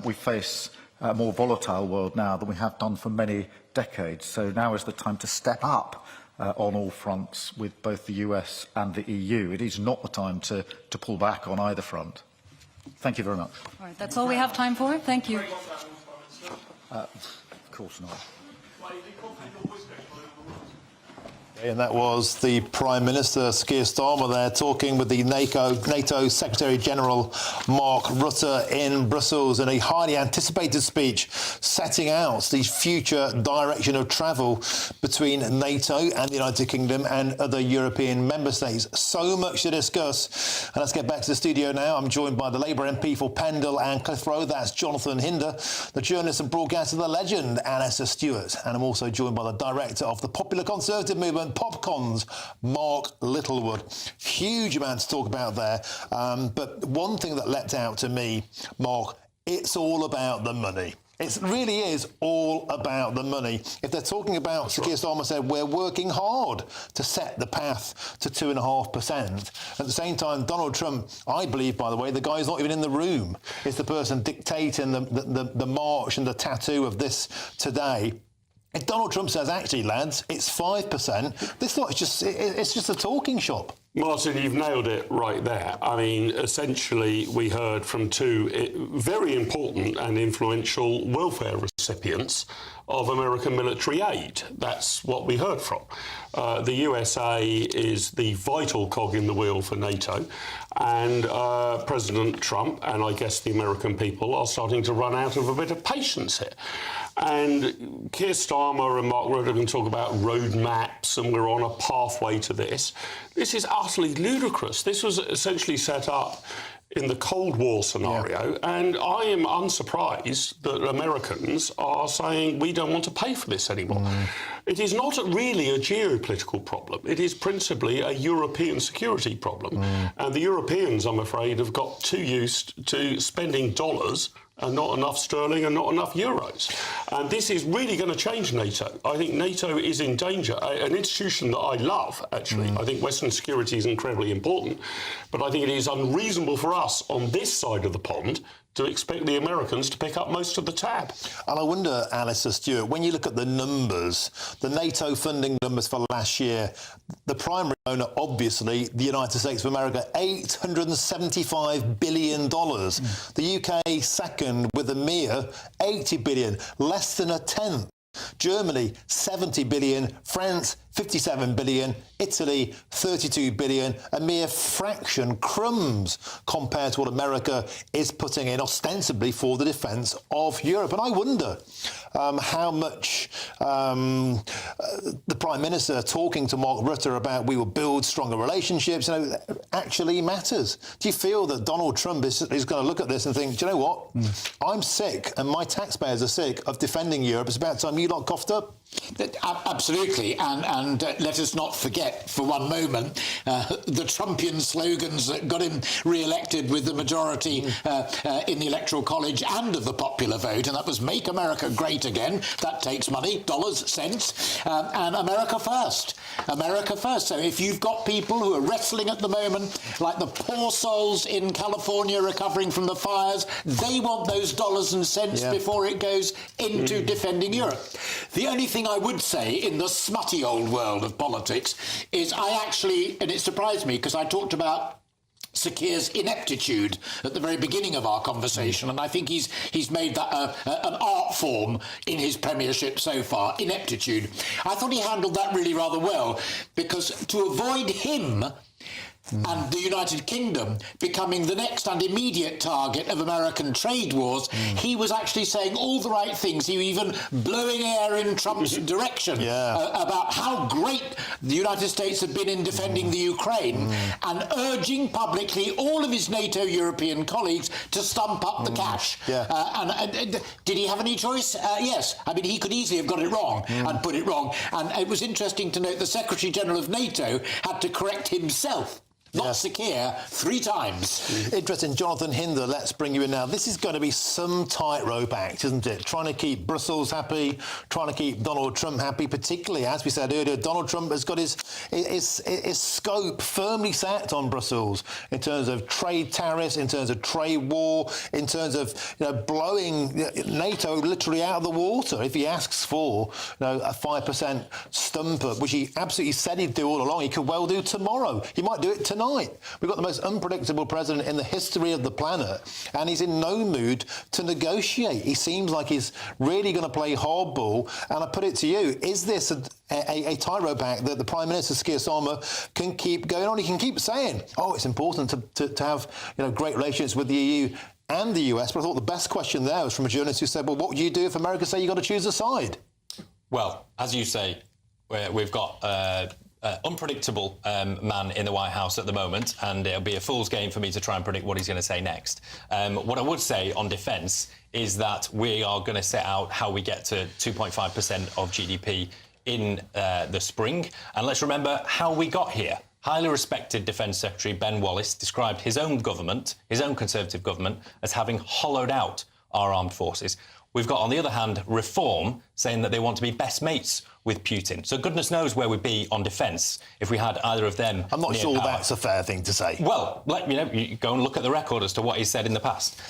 we face a more volatile world now than we have done for many decades. So now is the time to step up on all fronts with both the US and the EU. It is not the time to pull back on either front. Thank you very much. All right, that's all we have time for. Thank you. Of course not. And that was the Prime Minister, Keir Starmer, there talking with the NATO Secretary-General Mark Rutte in Brussels in a highly anticipated speech setting out the future direction of travel between NATO and the United Kingdom and other European member states. So much to discuss. And let's get back to the studio now. I'm joined by the Labour MP for Pendle and Clitheroe. That's Jonathan Hinder, the journalist and broadcaster, the legend, Alistair Stewart. And I'm also joined by the director of the Popular Conservative Movement, Popcons, Mark Littlewood. Huge amount to talk about there. But one thing that leapt out to me, Mark, it's all about the money. It really is all about the money. If they're talking about, Keir Starmer said, we're working hard to set the path to 2.5%. At the same time, Donald Trump, I believe, by the way, the guy's not even in the room. It's the person dictating the march and the tattoo of this today. If Donald Trump says, actually, lads, it's 5%, this lot is it's just a talking shop. Martin, you've nailed it right there. I mean, essentially, we heard from two very important and influential welfare recipients of American military aid. That's what we heard from. The USA is the vital cog in the wheel for NATO, and President Trump, and I guess the American people, are starting to run out of a bit of patience here. And Keir Starmer and Mark Rutte can talk about roadmaps and we're on a pathway to this. This is utterly ludicrous. This was essentially set up in the Cold War scenario, and I am unsurprised that Americans are saying we don't want to pay for this anymore. It is not really a geopolitical problem. It is principally a European security problem. And the Europeans, I'm afraid, have got too used to spending dollars and not enough sterling and not enough euros. And this is really going to change NATO. I think NATO is in danger. An institution that I love, actually. I think Western security is incredibly important. But I think it is unreasonable for us on this side of the pond to expect the Americans to pick up most of the tab. And I wonder, Alistair Stewart, when you look at the numbers, the NATO funding numbers for last year, the primary owner, obviously, the United States of America, $875 billion. The UK second with a mere $80 billion, less than a tenth. Germany, 70 billion, France, 57 billion, Italy, 32 billion, a mere fraction, crumbs, compared to what America is putting in ostensibly for the defence of Europe. And I wonder how much the Prime Minister talking to Mark Rutte about we will build stronger relationships, actually matters. Do you feel that Donald Trump is going to look at this and think, do you know what? I'm sick and my taxpayers are sick of defending Europe. It's about time you lot coughed up. Absolutely, and let us not forget for one moment the Trumpian slogans that got him re-elected with the majority in the Electoral College and of the popular vote, and that was Make America Great Again. That takes money, dollars, cents, and America First. America First. So if you've got people who are wrestling at the moment, like the poor souls in California recovering from the fires, they want those dollars and cents before it goes into defending Europe. The only thing I would say in the smutty old world of politics is I actually, and it surprised me because I talked about Sir Keir's ineptitude at the very beginning of our conversation, and I think he's made that an art form in his premiership so far, ineptitude. I thought he handled that really rather well, because to avoid him and the United Kingdom becoming the next and immediate target of American trade wars, he was actually saying all the right things. He was even blowing air in Trump's direction about how great the United States had been in defending the Ukraine and urging publicly all of his NATO European colleagues to stump up the cash. And did he have any choice? Yes. I mean, he could easily have got it wrong and put it wrong. And it was interesting to note the Secretary-General of NATO had to correct himself. Not Sir Keir, 3 times. Interesting. Jonathan Hinder, let's bring you in now. This is going to be some tightrope act, isn't it? Trying to keep Brussels happy, trying to keep Donald Trump happy, particularly, as we said earlier, Donald Trump has got his scope firmly set on Brussels in terms of trade tariffs, in terms of trade war, in terms of blowing NATO literally out of the water. If he asks for a 5% stump up, which he absolutely said he'd do all along, he could well do tomorrow. He might do it tonight. overnight. We've got the most unpredictable president in the history of the planet, and he's in no mood to negotiate. He seems like he's really going to play hardball. And I put it to you, is this a tightrope act that the Prime Minister, Keir Starmer, can keep going on? He can keep saying, oh, it's important to have great relations with the EU and the US, but I thought the best question there was from a journalist who said, well, what would you do if America say you've got to choose a side? Well, as you say, we've got an unpredictable man in the White House at the moment, and it'll be a fool's game for me to try and predict what he's going to say next. What I would say on defence is that we are going to set out how we get to 2.5% of GDP in the spring. And let's remember how we got here. Highly respected Defence Secretary Ben Wallace described his own government, his own Conservative government, as having hollowed out our armed forces. We've got, on the other hand, Reform saying that they want to be best mates with Putin. So goodness knows where we'd be on defence if we had either of them. I'm not sure power. that's a fair thing to say. Well, you go and look at the record as to what he said in the past.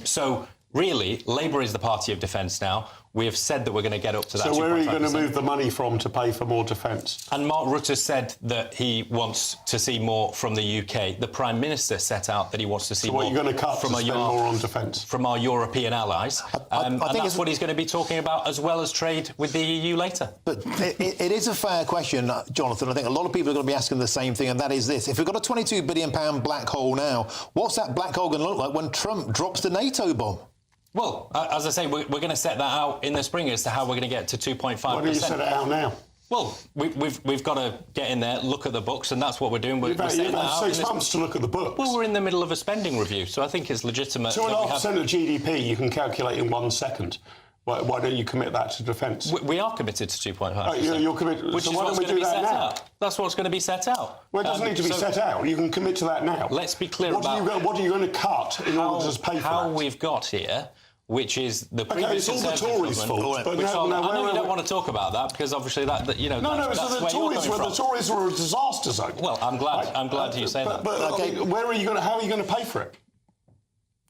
So really, Labour is the party of defence now. We have said that we're going to get up to that. So where are you going to 2.5%. move the money from to pay for more defence? And Mark Rutte said that he wants to see more from the UK. The Prime Minister set out that he wants to see more. So what are you going to cut to spend more on defence? From our European allies. And that's what he's going to be talking about, as well as trade with the EU later. But it is a fair question, Jonathan. I think a lot of people are going to be asking the same thing, and that is this. If we've got a £22 billion black hole now, what's that black hole going to look like when Trump drops the NATO bomb? Well, as I say, we're going to set that out in the spring as to how we're going to get to 2.5%. Why don't you set it out now? Well, we've got to get in there, look at the books, and that's what we're doing. You've had 6 months to look at the books. Well, we're in the middle of a spending review, so I think it's legitimate. 2.5% of GDP you can calculate in 1 second. Why don't you commit that to defence? We are committed to 2.5%. You're committed. Which so is why what's don't we going to do be that set now? out. That's what's going to be set out. Well, it doesn't need to be set out. You can commit to that now. Let's be clear what are you going to cut in order to pay for how that? we've got here, which is the Okay, previous it's all the Tories' fault. But I know you don't want to talk about that because obviously that's the Tories were a disaster zone. Well, I'm glad you say that. But okay, how are you going to pay for it?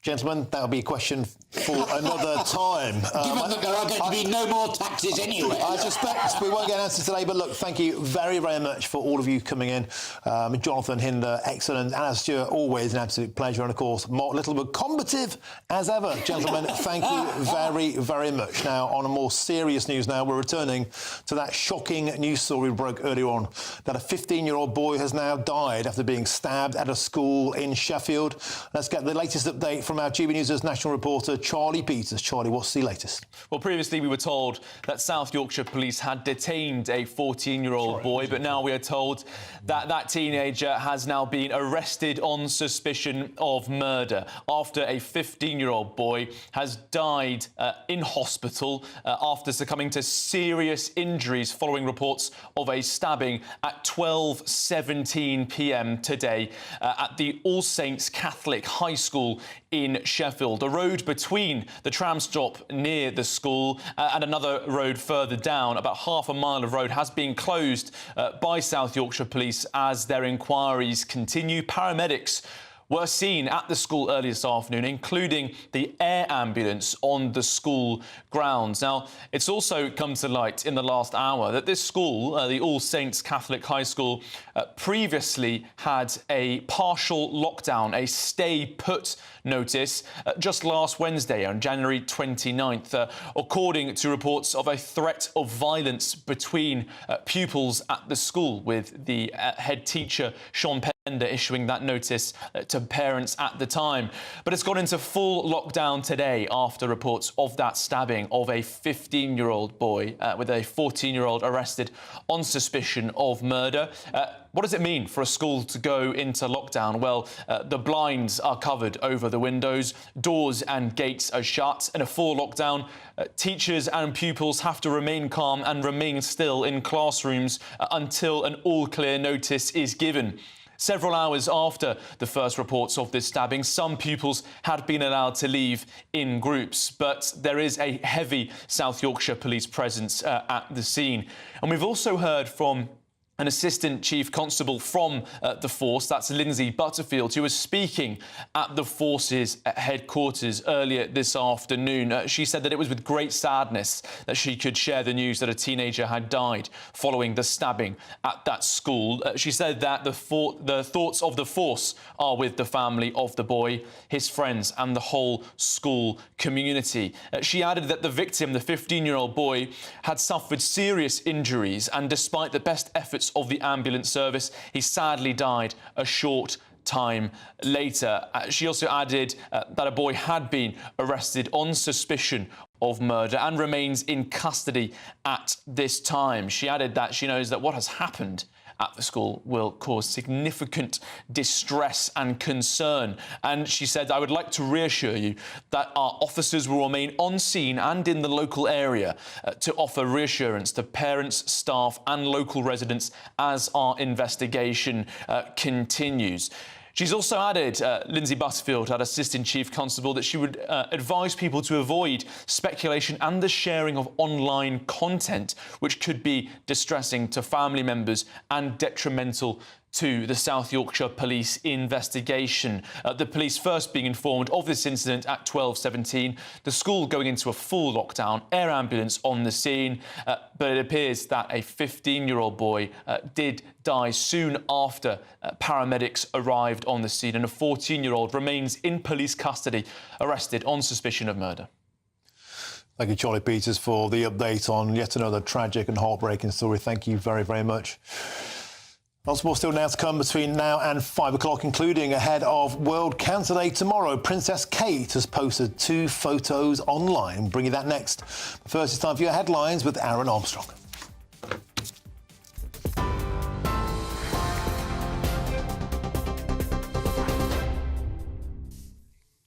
Gentlemen, that'll be a question for another time. Given that there are going to be no more taxes anyway. I suspect we won't get an answer today, but look, thank you very, very much for all of you coming in. Jonathan Hinder, excellent. Anna Stewart, always an absolute pleasure. And, of course, Mark Littlewood, combative as ever. Gentlemen, thank you very, very much. Now, on a more serious news now, we're returning to that shocking news story we broke earlier on, that a 15-year-old boy has now died after being stabbed at a school in Sheffield. Let's get the latest update from our GB News' national reporter, Charlie Peters. Charlie, what's the latest? Well, previously we were told that South Yorkshire police had detained a 14-year-old boy, but now we are told that that teenager has now been arrested on suspicion of murder after a 15-year-old boy has died in hospital after succumbing to serious injuries following reports of a stabbing at 12:17 p.m. today at the All Saints Catholic High School in Sheffield. A road between the tram stop near the school and another road further down, about half a mile of road, has been closed by South Yorkshire Police as their inquiries continue. Paramedics were seen at the school earlier this afternoon, including the air ambulance on the school grounds. Now, it's also come to light in the last hour that this school, the All Saints Catholic High School, previously had a partial lockdown, a stay-put notice, just last Wednesday on January 29th, according to reports of a threat of violence between pupils at the school, with the head teacher, Sean issuing that notice to parents at the time. But it's gone into full lockdown today after reports of that stabbing of a 15-year-old boy, with a 14-year-old arrested on suspicion of murder. What does it mean for a school to go into lockdown? Well, the blinds are covered over the windows, doors and gates are shut. In a full lockdown, teachers and pupils have to remain calm and remain still in classrooms until an all-clear notice is given. Several hours after the first reports of this stabbing, some pupils had been allowed to leave in groups, but there is a heavy South Yorkshire Police presence at the scene. And we've also heard from an assistant chief constable from the force, that's Lindsay Butterfield, who was speaking at the force's headquarters earlier this afternoon. She said that it was with great sadness that she could share the news that a teenager had died following the stabbing at that school. She said that the thoughts of the force are with the family of the boy, his friends and the whole school community. She added that the victim, the 15-year-old boy, had suffered serious injuries, and despite the best efforts of the ambulance service, he sadly died a short time later. She also added that a boy had been arrested on suspicion of murder and remains in custody at this time. She added that she knows that what has happened at the school will cause significant distress and concern. And she said, I would like to reassure you that our officers will remain on scene and in the local area to offer reassurance to parents, staff and local residents as our investigation continues. She's also added, Lindsay Butterfield, our Assistant Chief Constable, that she would advise people to avoid speculation and the sharing of online content, which could be distressing to family members and detrimental to the South Yorkshire Police investigation. The police first being informed of this incident at 12:17, the school going into a full lockdown, air ambulance on the scene, but it appears that a 15-year-old boy did die soon after paramedics arrived on the scene, and a 14-year-old remains in police custody, arrested on suspicion of murder. Thank you, Charlie Peters, for the update on yet another tragic and heartbreaking story. Thank you very, very much. Lots more still now to come between now and 5 o'clock, including ahead of World Cancer Day tomorrow. Princess Kate has posted 2 photos online. Bringing that next. But first, it's time for your headlines with Aaron Armstrong.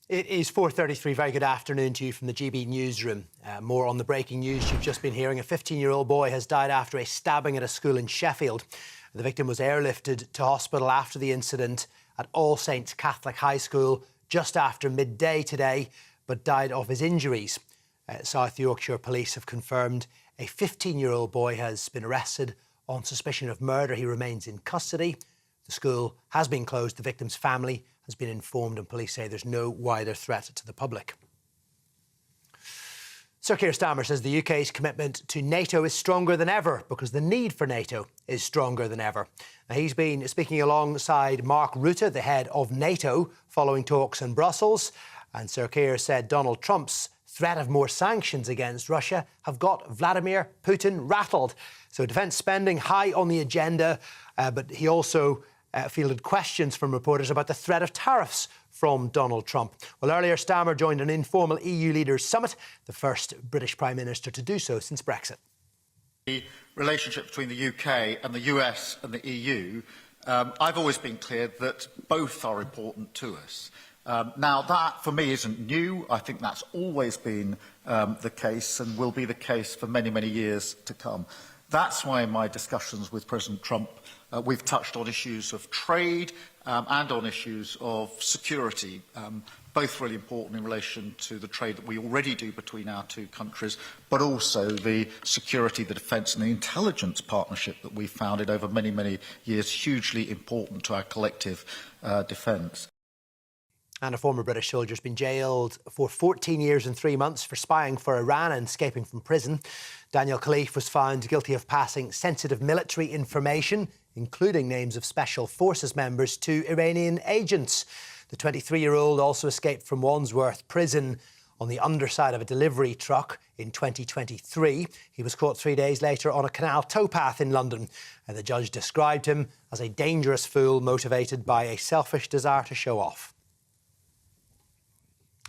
It is 4:33. Very good afternoon to you from the GB newsroom. More on the breaking news you've just been hearing. A 15-year-old boy has died after a stabbing at a school in Sheffield. The victim was airlifted to hospital after the incident at All Saints Catholic High School just after midday today, but died of his injuries. South Yorkshire Police have confirmed a 15-year-old boy has been arrested on suspicion of murder. He remains in custody. The school has been closed. The victim's family has been informed, and police say there's no wider threat to the public. Sir Keir Starmer says the UK's commitment to NATO is stronger than ever because the need for NATO is stronger than ever. Now, he's been speaking alongside Mark Rutte, the head of NATO, following talks in Brussels. And Sir Keir said Donald Trump's threat of more sanctions against Russia have got Vladimir Putin rattled. So defence spending high on the agenda, but he also fielded questions from reporters about the threat of tariffs from Donald Trump. Well, earlier, Starmer joined an informal EU leaders summit, the first British Prime Minister to do so since Brexit. The relationship between the UK and the US and the EU, I've always been clear that both are important to us. Now, that, for me, isn't new. I think that's always been the case and will be the case for many, many years to come. That's why in my discussions with President Trump, we've touched on issues of trade and on issues of security, both really important in relation to the trade that we already do between our two countries, but also the security, the defence and the intelligence partnership that we've founded over many, many years, hugely important to our collective defence. And a former British soldier has been jailed for 14 years and 3 months for spying for Iran and escaping from prison. Daniel Khalif was found guilty of passing sensitive military information, including names of Special Forces members, to Iranian agents. The 23-year-old also escaped from Wandsworth prison on the underside of a delivery truck in 2023. He was caught 3 days later on a canal towpath in London, and the judge described him as a dangerous fool motivated by a selfish desire to show off.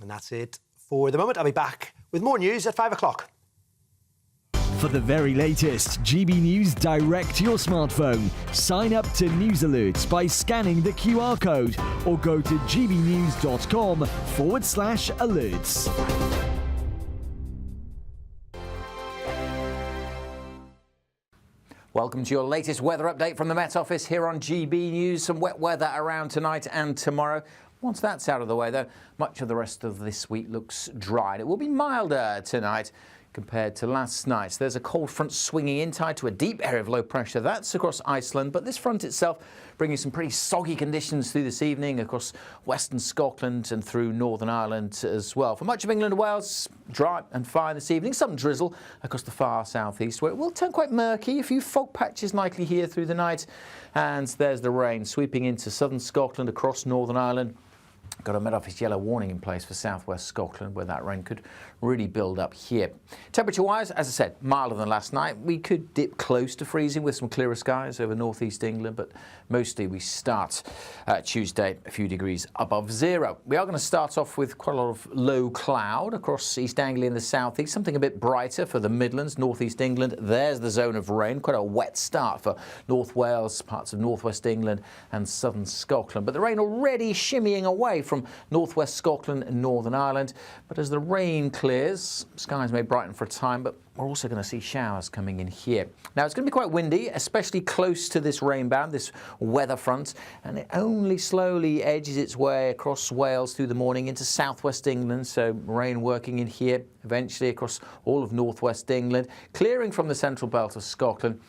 And that's it for the moment. I'll be back with more news at 5 o'clock. For the very latest GB News direct to your smartphone, sign up to News Alerts by scanning the QR code or go to gbnews.com/alerts. Welcome to your latest weather update from the Met Office here on GB News. Some wet weather around tonight and tomorrow. Once that's out of the way, though, much of the rest of this week looks dry. It will be milder tonight. compared to last night. So there's a cold front swinging in, tied to a deep area of low pressure. That's across Iceland, but this front itself bringing some pretty soggy conditions through this evening across western Scotland and through Northern Ireland as well. For much of England and Wales, dry and fine this evening. Some drizzle across the far southeast, where it will turn quite murky. A few fog patches likely here through the night. And there's the rain sweeping into southern Scotland, across Northern Ireland. Got a Met Office yellow warning in place for southwest Scotland, where that rain could really build up here. Temperature-wise, as I said, milder than last night. We could dip close to freezing with some clearer skies over northeast England, but mostly we start Tuesday a few degrees above zero. We are going to start off with quite a lot of low cloud across East Anglia in the southeast, something a bit brighter for the Midlands, northeast England. There's the zone of rain, quite a wet start for North Wales, parts of northwest England and southern Scotland. But the rain already shimmying away from northwest Scotland and Northern Ireland. But as the rain clears, skies may brighten for a time, but we're also going to see showers coming in here. Now, it's going to be quite windy, especially close to this rain band, this weather front, and it only slowly edges its way across Wales through the morning into southwest England, so rain working in here, eventually across all of northwest England, clearing from the central belt of Scotland,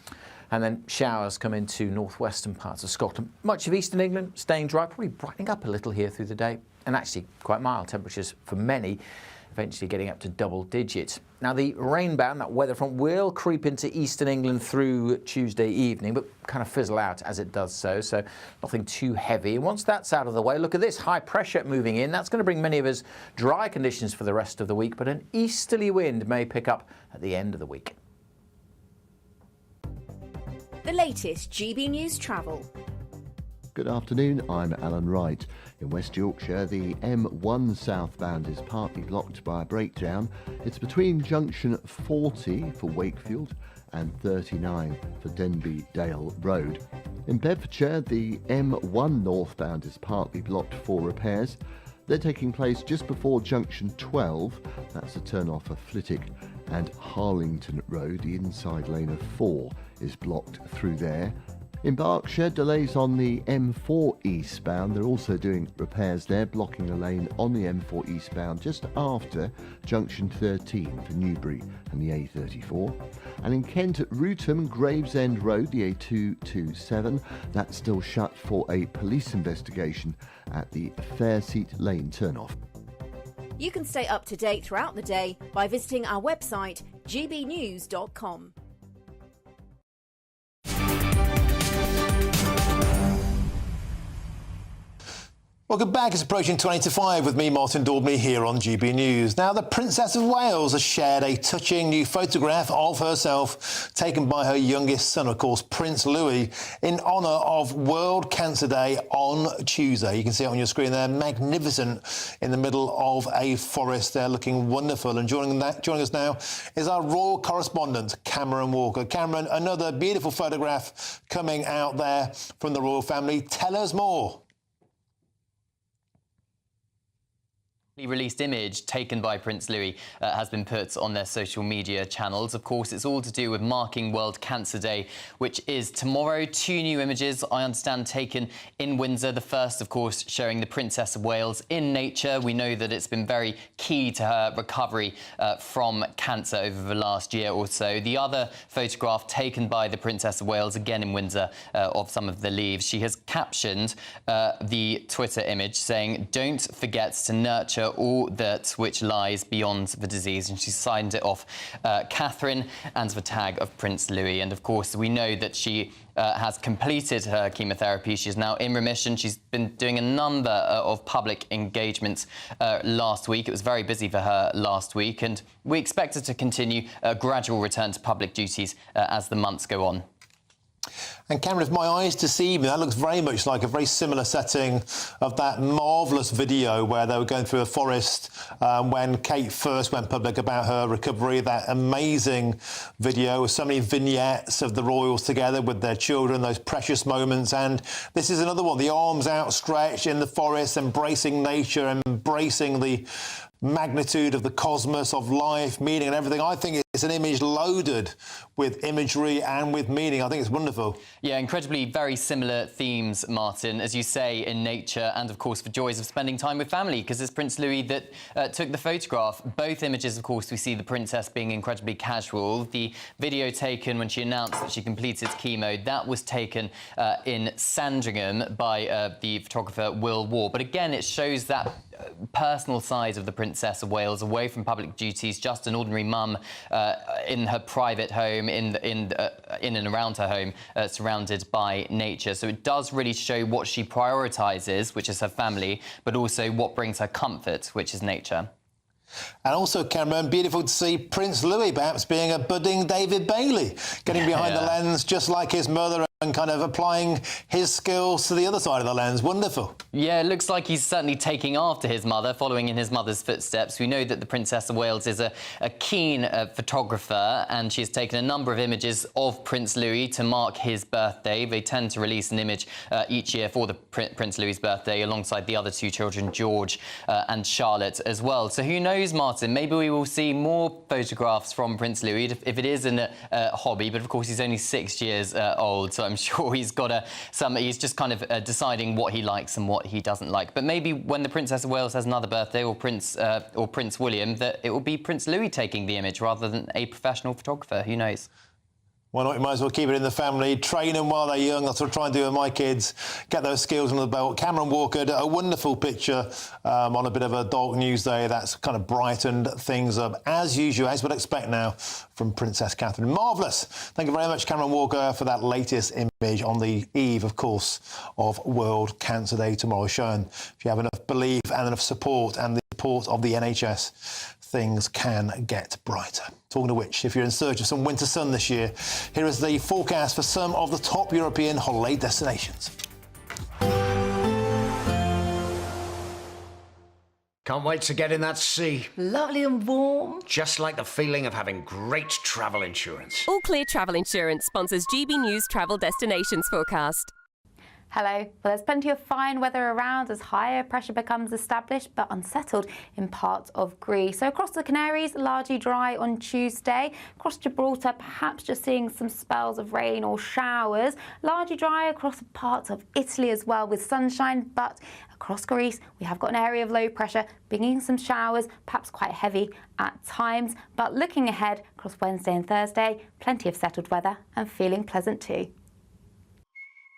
and then showers come into northwestern parts of Scotland. Much of eastern England staying dry, probably brightening up a little here through the day, and actually quite mild temperatures for many, eventually getting up to double digits. Now, the rain band, that weather front, will creep into eastern England through Tuesday evening, but kind of fizzle out as it does so nothing too heavy. And once that's out of the way, look at this, high pressure moving in. That's going to bring many of us dry conditions for the rest of the week, but an easterly wind may pick up at the end of the week. The latest GB News travel. Good afternoon, I'm Alan Wright. In West Yorkshire, the M1 southbound is partly blocked by a breakdown. It's between junction 40 for Wakefield and 39 for Denby Dale Road. In Bedfordshire, the M1 northbound is partly blocked for repairs. They're taking place just before junction 12, that's a turn-off for Flitwick and Harlington Road. The inside lane of 4 is blocked through there. In Berkshire, delays on the M4 eastbound. They're also doing repairs there, blocking a lane on the M4 eastbound just after junction 13 for Newbury and the A34. And in Kent at Rootham, Gravesend Road, the A227, that's still shut for a police investigation at the Fairseat Lane turnoff. You can stay up to date throughout the day by visiting our website, gbnews.com. Welcome back. It's approaching 20 to 5 with me, Martin Daubney, here on GB News. Now, the Princess of Wales has shared a touching new photograph of herself taken by her youngest son, of course, Prince Louis, in honour of World Cancer Day on Tuesday. You can see it on your screen there, magnificent in the middle of a forest there, looking wonderful. And joining us now is our royal correspondent, Cameron Walker. Cameron, another beautiful photograph coming out there from the royal family. Tell us more. Released image taken by Prince Louis has been put on their social media channels. Of course, it's all to do with marking World Cancer Day, which is tomorrow. 2 new images, I understand, taken in Windsor. The first, of course, showing the Princess of Wales in nature. We know that it's been very key to her recovery from cancer over the last year or so. The other photograph taken by the Princess of Wales, again in Windsor, of some of the leaves. She has captioned the Twitter image saying, "Don't forget to nurture all that which lies beyond the disease," and she signed it off Catherine and the tag of Prince Louis. And of course, we know that she has completed her chemotherapy. She's now in remission. She's been doing a number of public engagements last week. It was very busy for her last week, and we expect her to continue a gradual return to public duties as the months go on. And Cameron, if my eyes deceive me, that looks very much like a very similar setting of that marvellous video where they were going through a forest when Kate first went public about her recovery. That amazing video with so many vignettes of the royals together with their children, those precious moments. And this is another one, the arms outstretched in the forest, embracing nature, embracing the magnitude of the cosmos, of life, meaning and everything. I think it's an image loaded with imagery and with meaning. I think it's wonderful. Yeah, incredibly very similar themes, Martin, as you say, in nature and, of course, the joys of spending time with family, because it's Prince Louis that took the photograph. Both images, of course, we see the princess being incredibly casual. The video taken when she announced that she completed chemo, that was taken in Sandringham by the photographer Will Ward. But again, it shows that personal side of the Princess of Wales, away from public duties, just an ordinary mum in her private home, in and around her home, surrounded by nature. So it does really show what she prioritises, which is her family, but also what brings her comfort, which is nature. And also, Cameron, beautiful to see Prince Louis perhaps being a budding David Bailey, getting behind the lens just like his mother and kind of applying his skills to the other side of the lens. Wonderful. Yeah, it looks like he's certainly taking after his mother, following in his mother's footsteps. We know that the Princess of Wales is a keen photographer, and she's taken a number of images of Prince Louis to mark his birthday. They tend to release an image each year for the Prince Louis's birthday, alongside the other two children, George and Charlotte, as well. So who knows, Martin, maybe we will see more photographs from Prince Louis if it is a hobby, but of course he's only 6 years old, so I'm sure he's got he's just kind of deciding what he likes and what he doesn't like. But maybe when the Princess of Wales has another birthday, or Prince William, that it will be Prince Louis taking the image rather than a professional photographer. Who knows? Why not? You might as well keep it in the family, train them while they're young. That's what I try and do with my kids, get those skills under the belt. Cameron Walker did a wonderful picture on a bit of a Daubney day. That's kind of brightened things up, as usual, as we'd expect now from Princess Catherine. Marvellous. Thank you very much, Cameron Walker, for that latest image on the eve, of course, of World Cancer Day tomorrow, showing if you have enough belief and enough support and the support of the NHS, things can get brighter. Talking of which, if you're in search of some winter sun this year, here is the forecast for some of the top European holiday destinations. Can't wait to get in that sea. Lovely and warm. Just like the feeling of having great travel insurance. All Clear Travel Insurance sponsors GB News Travel Destinations Forecast. Hello. Well, there's plenty of fine weather around as higher pressure becomes established, but unsettled in parts of Greece. So across the Canaries, largely dry on Tuesday. Across Gibraltar, perhaps just seeing some spells of rain or showers. Largely dry across parts of Italy as well, with sunshine, but across Greece, we have got an area of low pressure, bringing some showers, perhaps quite heavy at times. But looking ahead across Wednesday and Thursday, plenty of settled weather and feeling pleasant too.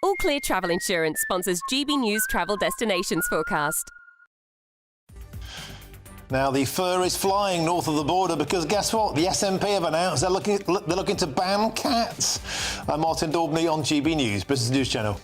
All Clear Travel Insurance sponsors GB News Travel Destinations Forecast. Now, the fur is flying north of the border because guess what? The SNP have announced they're looking to ban cats. I'm Martin Daubney on GB News, Business News Channel.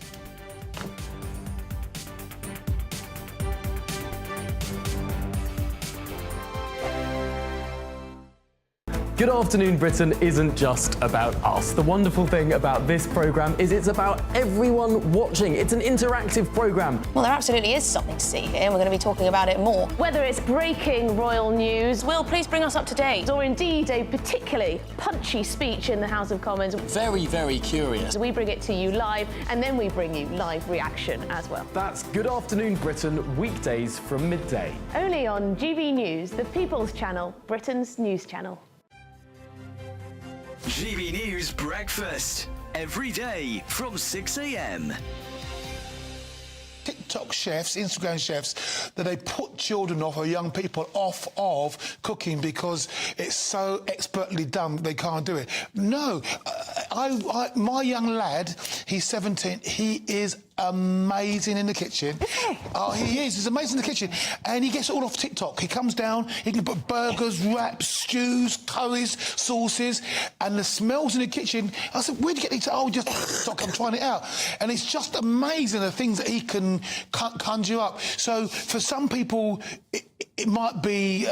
Good Afternoon Britain isn't just about us. The wonderful thing about this programme is it's about everyone watching. It's an interactive programme. Well, there absolutely is something to see here, and we're going to be talking about it more. Whether it's breaking royal news, Will, please bring us up to date. or indeed a particularly punchy speech in the House of Commons, Very, very curious. we bring it to you live, and then we bring you live reaction as well. That's Good Afternoon Britain, weekdays from midday. Only on GB News, the People's Channel, Britain's news channel. GB News Breakfast. Every day from 6 a.m. TikTok chefs, Instagram chefs, that they put children off or young people off of cooking because it's so expertly done they can't do it. No, my young lad, he's 17, he is amazing in the kitchen. Oh, he is. He's amazing in the kitchen. And he gets it all off TikTok. He comes down, he can put burgers, wraps, stews, curries, sauces, and the smells in the kitchen. I said, where'd you get these? Oh, just TikTok, I'm trying it out. And it's just amazing the things that he can conjure up. So for some people, it might be...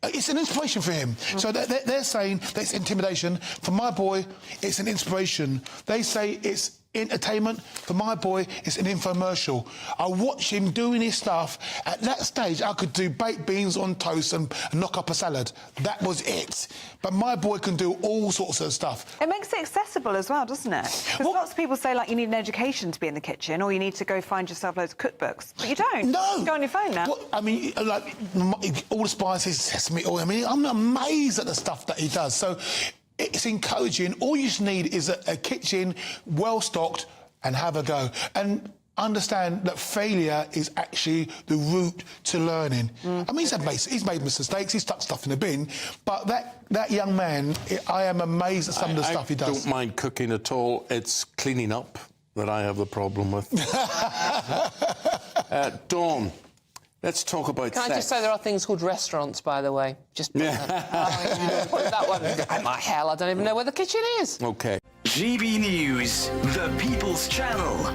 it's an inspiration for him. So they're saying that it's intimidation. For my boy, it's an inspiration. They say it's entertainment. For my boy, it's an infomercial. I watch him doing his stuff. At that stage, I could do baked beans on toast and knock up a salad. That was it. But my boy can do all sorts of stuff. It makes it accessible as well, doesn't it? Because lots of people say, like, you need an education to be in the kitchen, or you need to go find yourself loads of cookbooks. But you don't. No. You go on your phone now. Well, I mean, like, all the spices, sesame oil. I mean, I'm amazed at the stuff that he does. So it's encouraging. All you just need is a kitchen, well-stocked, and have a go. And understand that failure is actually the route to learning. I mean, he's made mistakes, he's stuck stuff in the bin, but that young man, I am amazed at some of the stuff he does. I don't mind cooking at all. It's cleaning up that I have the problem with. Dawn, let's talk about Can sex. I just say there are things called restaurants, by the way? Just put that one. My hell, I don't even know where the kitchen is. OK. GB News, the People's Channel.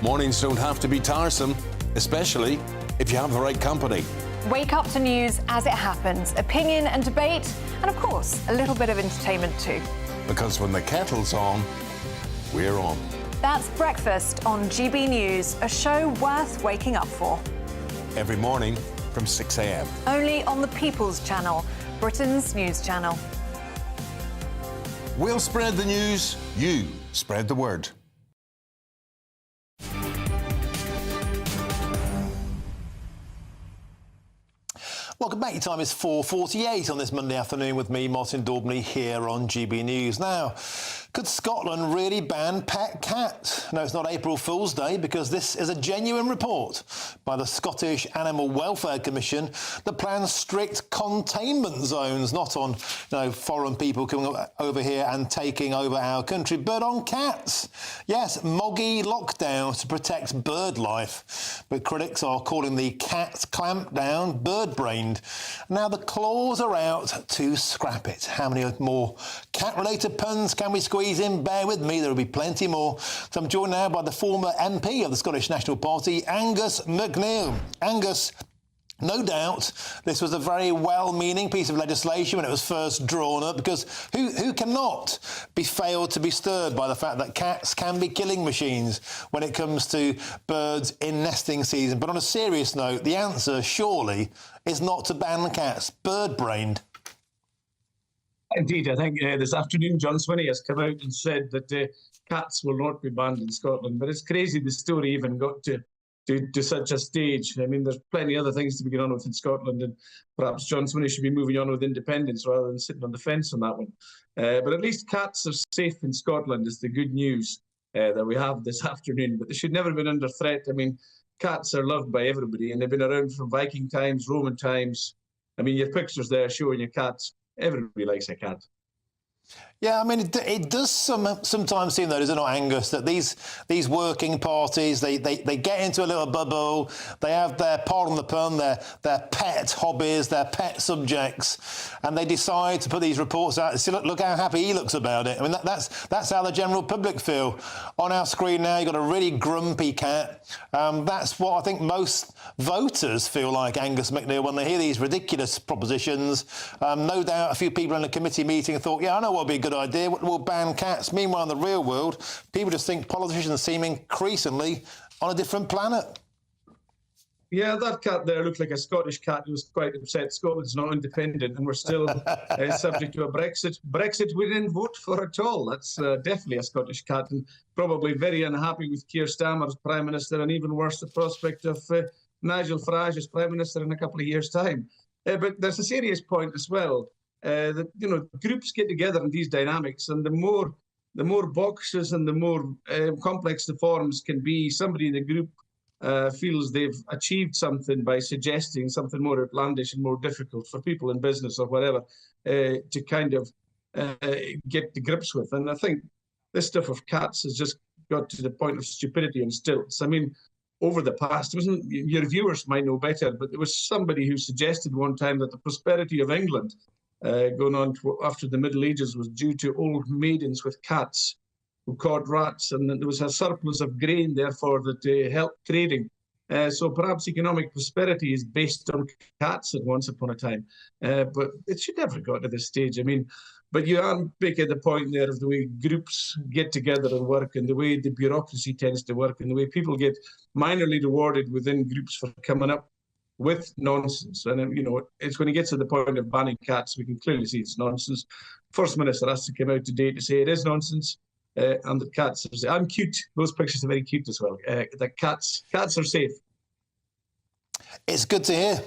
Mornings don't have to be tiresome, especially if you have the right company. Wake up to news as it happens, opinion and debate, and of course, a little bit of entertainment too. Because when the kettle's on, we're on. That's Breakfast on GB News, a show worth waking up for. Every morning from 6 a.m. Only on the People's Channel, Britain's news channel. We'll spread the news, you spread the word. Welcome back. Your time is 4:48 on this Monday afternoon with me, Martin Daubney, here on GB News. Now, could Scotland really ban pet cats? No, it's not April Fool's Day, because this is a genuine report by the Scottish Animal Welfare Commission that plans strict containment zones, not on foreign people coming over here and taking over our country, but on cats. Yes, moggy lockdowns to protect bird life. But critics are calling the cats clampdown bird-brained. Now the claws are out to scrap it. How many more cat-related puns can we squeeze in? Bear with me, there will be plenty more. So I'm joined now by the former MP of the Scottish National Party, Angus MacNeil. Angus, no doubt this was a very well-meaning piece of legislation when it was first drawn up, because who cannot be failed to be stirred by the fact that cats can be killing machines when it comes to birds in nesting season. But on a serious note, the answer surely is not to ban cats. Bird-brained. Indeed, I think this afternoon John Swinney has come out and said that cats will not be banned in Scotland. But it's crazy the story even got to such a stage. I mean, there's plenty of other things to be going on with in Scotland, and perhaps John Swinney should be moving on with independence rather than sitting on the fence on that one. But at least cats are safe in Scotland is the good news that we have this afternoon. But they should never have been under threat. I mean, cats are loved by everybody, and they've been around from Viking times, Roman times. I mean, your pictures there showing your cats. Everybody likes a cat. Yeah, I mean, it does sometimes seem, though, does it not, Angus, that these working parties, they get into a little bubble, they have their, pardon the pun, their pet hobbies, their pet subjects, and they decide to put these reports out. See, look how happy he looks about it. I mean, that's how the general public feel. On our screen now, you've got a really grumpy cat. That's what I think most voters feel like, Angus MacNeil, when they hear these ridiculous propositions. No doubt a few people in a committee meeting thought, yeah, I know what would be a good idea, we'll ban cats. Meanwhile, in the real world, people just think politicians seem increasingly on a different planet. Yeah, that cat there looked like a Scottish cat who was quite upset Scotland's not independent and we're still subject to a Brexit. Brexit we didn't vote for at all. That's definitely a Scottish cat, and probably very unhappy with Keir Starmer as Prime Minister, and even worse, the prospect of Nigel Farage as Prime Minister in a couple of years' time. But there's a serious point as well. That groups get together in these dynamics, and the more boxes and the more complex the forms can be, somebody in the group feels they've achieved something by suggesting something more outlandish and more difficult for people in business or whatever to kind of get to grips with. And I think this stuff of cats has just got to the point of stupidity and stilts. I mean, over the past, your viewers might know better, but there was somebody who suggested one time that the prosperity of England going on after the Middle Ages was due to old maidens with cats who caught rats, and there was a surplus of grain, therefore, that helped trading. So perhaps economic prosperity is based on cats at once upon a time. But it should never have got to this stage. I mean, but you are making the point there of the way groups get together and work and the way the bureaucracy tends to work and the way people get minorly rewarded within groups for coming up with nonsense. And, you know, it's when it gets to the point of banning cats, we can clearly see it's nonsense. First Minister has to come out today to say it is nonsense. And the cats are, I'm cute. Those pictures are very cute as well. The cats are safe. It's good to hear.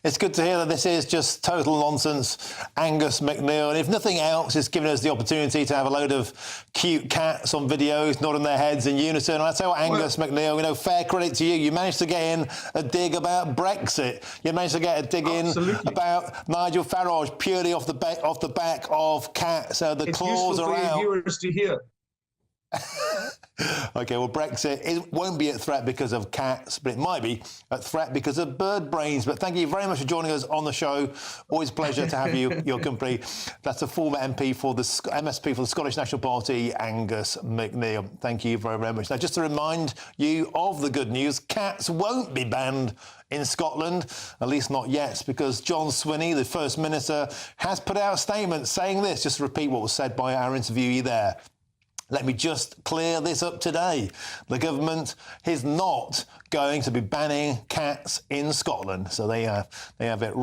It's good to hear that this is just total nonsense, Angus McNeil. And if nothing else, it's given us the opportunity to have a load of cute cats on videos, nodding their heads in unison. And I tell you what, Angus McNeil, you know, fair credit to you. You managed to get in a dig about Brexit. You managed to get a dig in about Nigel Farage purely off the back of cats. The claws are out. It's useful for your viewers to hear. OK, well, Brexit it won't be a threat because of cats, but it might be a threat because of bird brains. But thank you very much for joining us on the show. Always a pleasure to have your company. That's a former MP for the MSP for the Scottish National Party, Angus McNeil. Thank you very, very much. Now, just to remind you of the good news, cats won't be banned in Scotland, at least not yet, because John Swinney, the First Minister, has put out a statement saying this, just to repeat what was said by our interviewee there. Let me just clear this up today. The government is not going to be banning cats in Scotland. So they have it.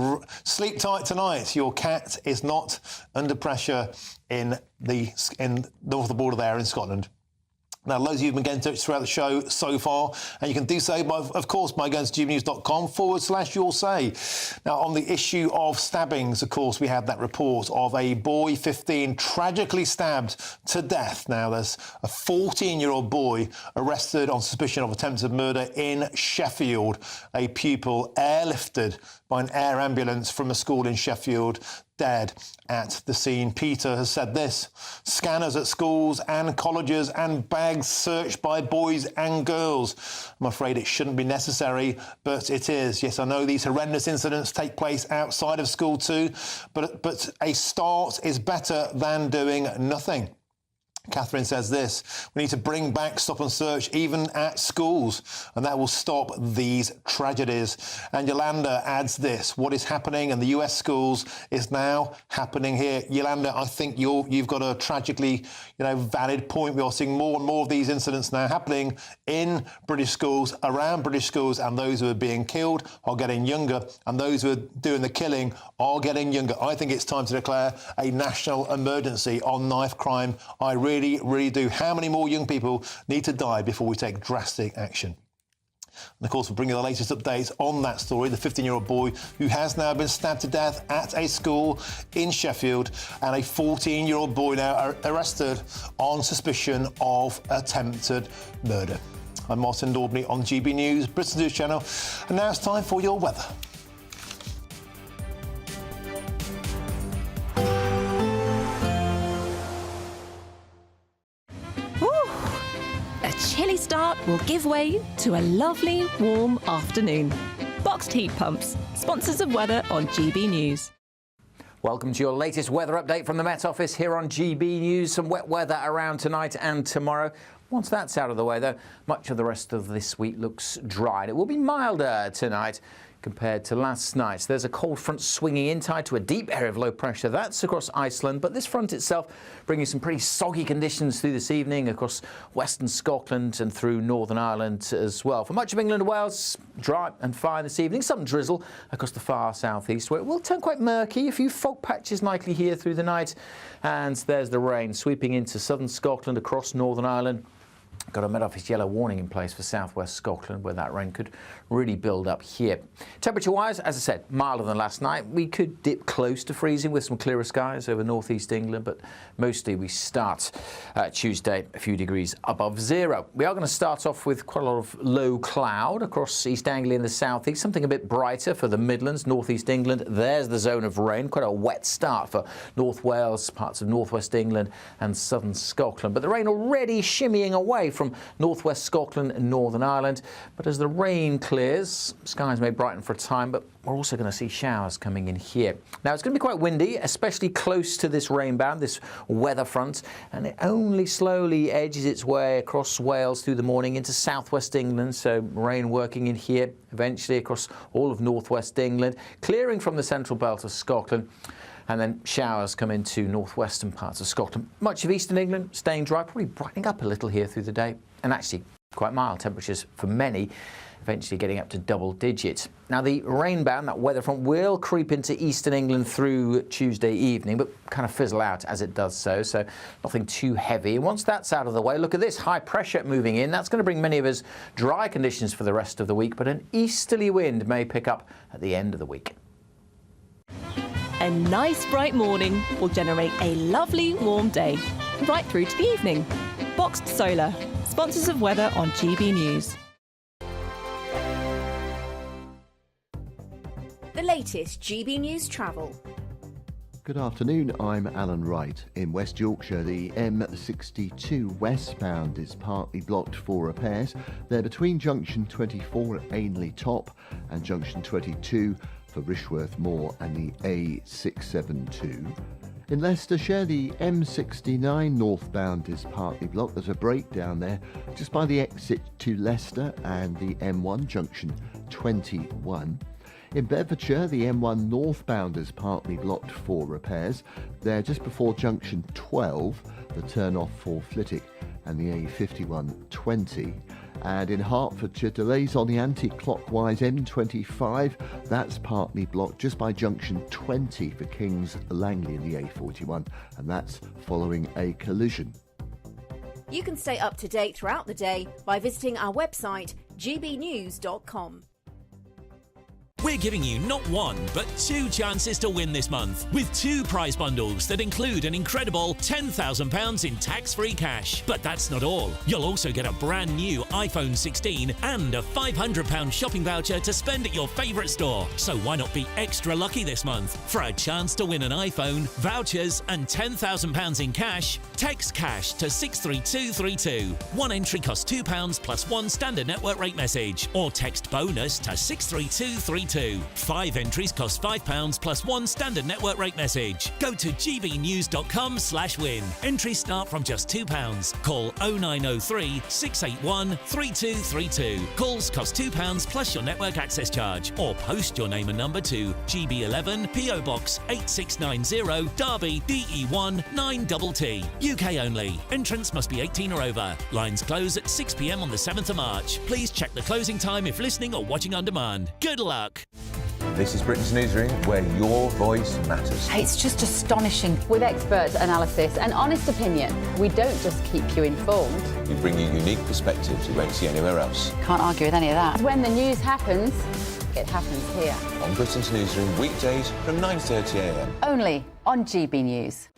Sleep tight tonight. Your cat is not under pressure in north of the border there in Scotland. Now, loads of you have been getting in touch throughout the show so far, and you can do so, of course, by going to gbnews.com/your say. Now, on the issue of stabbings, of course, we had that report of a boy, 15, tragically stabbed to death. Now, there's a 14-year-old boy arrested on suspicion of attempted murder in Sheffield. A pupil airlifted by an air ambulance from a school in Sheffield, dead at the scene. Peter has said this: scanners at schools and colleges and bags searched by boys and girls. I'm afraid it shouldn't be necessary, but it is. Yes, I know these horrendous incidents take place outside of school too, but a start is better than doing nothing. Catherine says this: we need to bring back stop and search even at schools, and that will stop these tragedies. And Yolanda adds this: what is happening in the US schools is now happening here. Yolanda, I think you've got a tragically, valid point. We are seeing more and more of these incidents now happening in British schools, around British schools, and those who are being killed are getting younger, and those who are doing the killing are getting younger. I think it's time to declare a national emergency on knife crime. I really do. How many more young people need to die before we take drastic action? And of course, we'll bring you the latest updates on that story. The 15-year-old boy who has now been stabbed to death at a school in Sheffield, and a 14-year-old boy now arrested on suspicion of attempted murder. I'm Martin Daubney on GB News, Britain's News Channel, and now it's time for your weather. A chilly start will give way to a lovely, warm afternoon. Boxed heat pumps, sponsors of weather on GB News. Welcome to your latest weather update from the Met Office here on GB News. Some wet weather around tonight and tomorrow. Once that's out of the way, though, much of the rest of this week looks dry. It will be milder tonight compared to last night. There's a cold front swinging in, tied to a deep area of low pressure. That's across Iceland, but this front itself bringing some pretty soggy conditions through this evening across western Scotland and through Northern Ireland as well. For much of England and Wales, dry and fine this evening. Some drizzle across the far southeast, where it will turn quite murky. A few fog patches likely here through the night. And there's the rain sweeping into southern Scotland across Northern Ireland. Got a Met Office yellow warning in place for southwest Scotland, where that rain could really build up here. Temperature-wise, as I said, milder than last night. We could dip close to freezing with some clearer skies over northeast England, but mostly we start Tuesday a few degrees above zero. We are going to start off with quite a lot of low cloud across East Anglia and the southeast, something a bit brighter for the Midlands, northeast England. There's the zone of rain, quite a wet start for North Wales, parts of northwest England and southern Scotland. But the rain already shimmying away from northwest Scotland and Northern Ireland. But as the rain clears, skies may brighten for a time, but we're also going to see showers coming in here. Now, it's going to be quite windy, especially close to this rain band, this weather front, and it only slowly edges its way across Wales through the morning into southwest England, so rain working in here, eventually across all of northwest England, clearing from the central belt of Scotland, and then showers come into northwestern parts of Scotland. Much of eastern England staying dry, probably brightening up a little here through the day, and actually quite mild temperatures for many, eventually getting up to double digits. Now, the rain band, that weather front, will creep into eastern England through Tuesday evening, but kind of fizzle out as it does so nothing too heavy. And once that's out of the way, look at this, high pressure moving in. That's going to bring many of us dry conditions for the rest of the week, but an easterly wind may pick up at the end of the week. A nice bright morning will generate a lovely warm day, right through to the evening. Boxed Solar, sponsors of weather on GB News. The latest GB News travel. Good afternoon, I'm Alan Wright. In West Yorkshire, the M62 westbound is partly blocked for repairs. They're between junction 24 at Ainley Top and junction 22 for Rishworth Moor and the A672. In Leicestershire, the M69 northbound is partly blocked. There's a breakdown there just by the exit to Leicester and the M1 junction 21. In Bedfordshire, the M1 northbound is partly blocked for repairs. They're just before junction 12, the turn-off for Flitwick and the A5120. And in Hertfordshire, delays on the anti-clockwise M25. That's partly blocked just by junction 20 for Kings Langley in the A41, and that's following a collision. You can stay up to date throughout the day by visiting our website, gbnews.com. We're giving you not one, but two chances to win this month, with two prize bundles that include an incredible £10,000 in tax-free cash. But that's not all. You'll also get a brand new iPhone 16 and a £500 shopping voucher to spend at your favourite store. So why not be extra lucky this month? For a chance to win an iPhone, vouchers and £10,000 in cash, text cash to 63232. One entry costs £2 plus one standard network rate message, or text bonus to 63232. 5 entries cost £5 plus one standard network rate message. Go to gbnews.com/win. Entries start from just £2. Call 0903 681 3232. Calls cost £2 plus your network access charge, or post your name and number to GB11 PO Box 8690 Derby DE1 9TT. UK only. Entrance must be 18 or over. Lines close at 6 p.m. on the 7th of March. Please check the closing time if listening or watching on demand. Good luck. This is Britain's Newsroom, where your voice matters. It's just astonishing. With expert analysis and honest opinion, we don't just keep you informed. We bring you unique perspectives you won't see anywhere else. Can't argue with any of that. When the news happens, it happens here. On Britain's Newsroom, weekdays from 9:30 a.m. Only on GB News.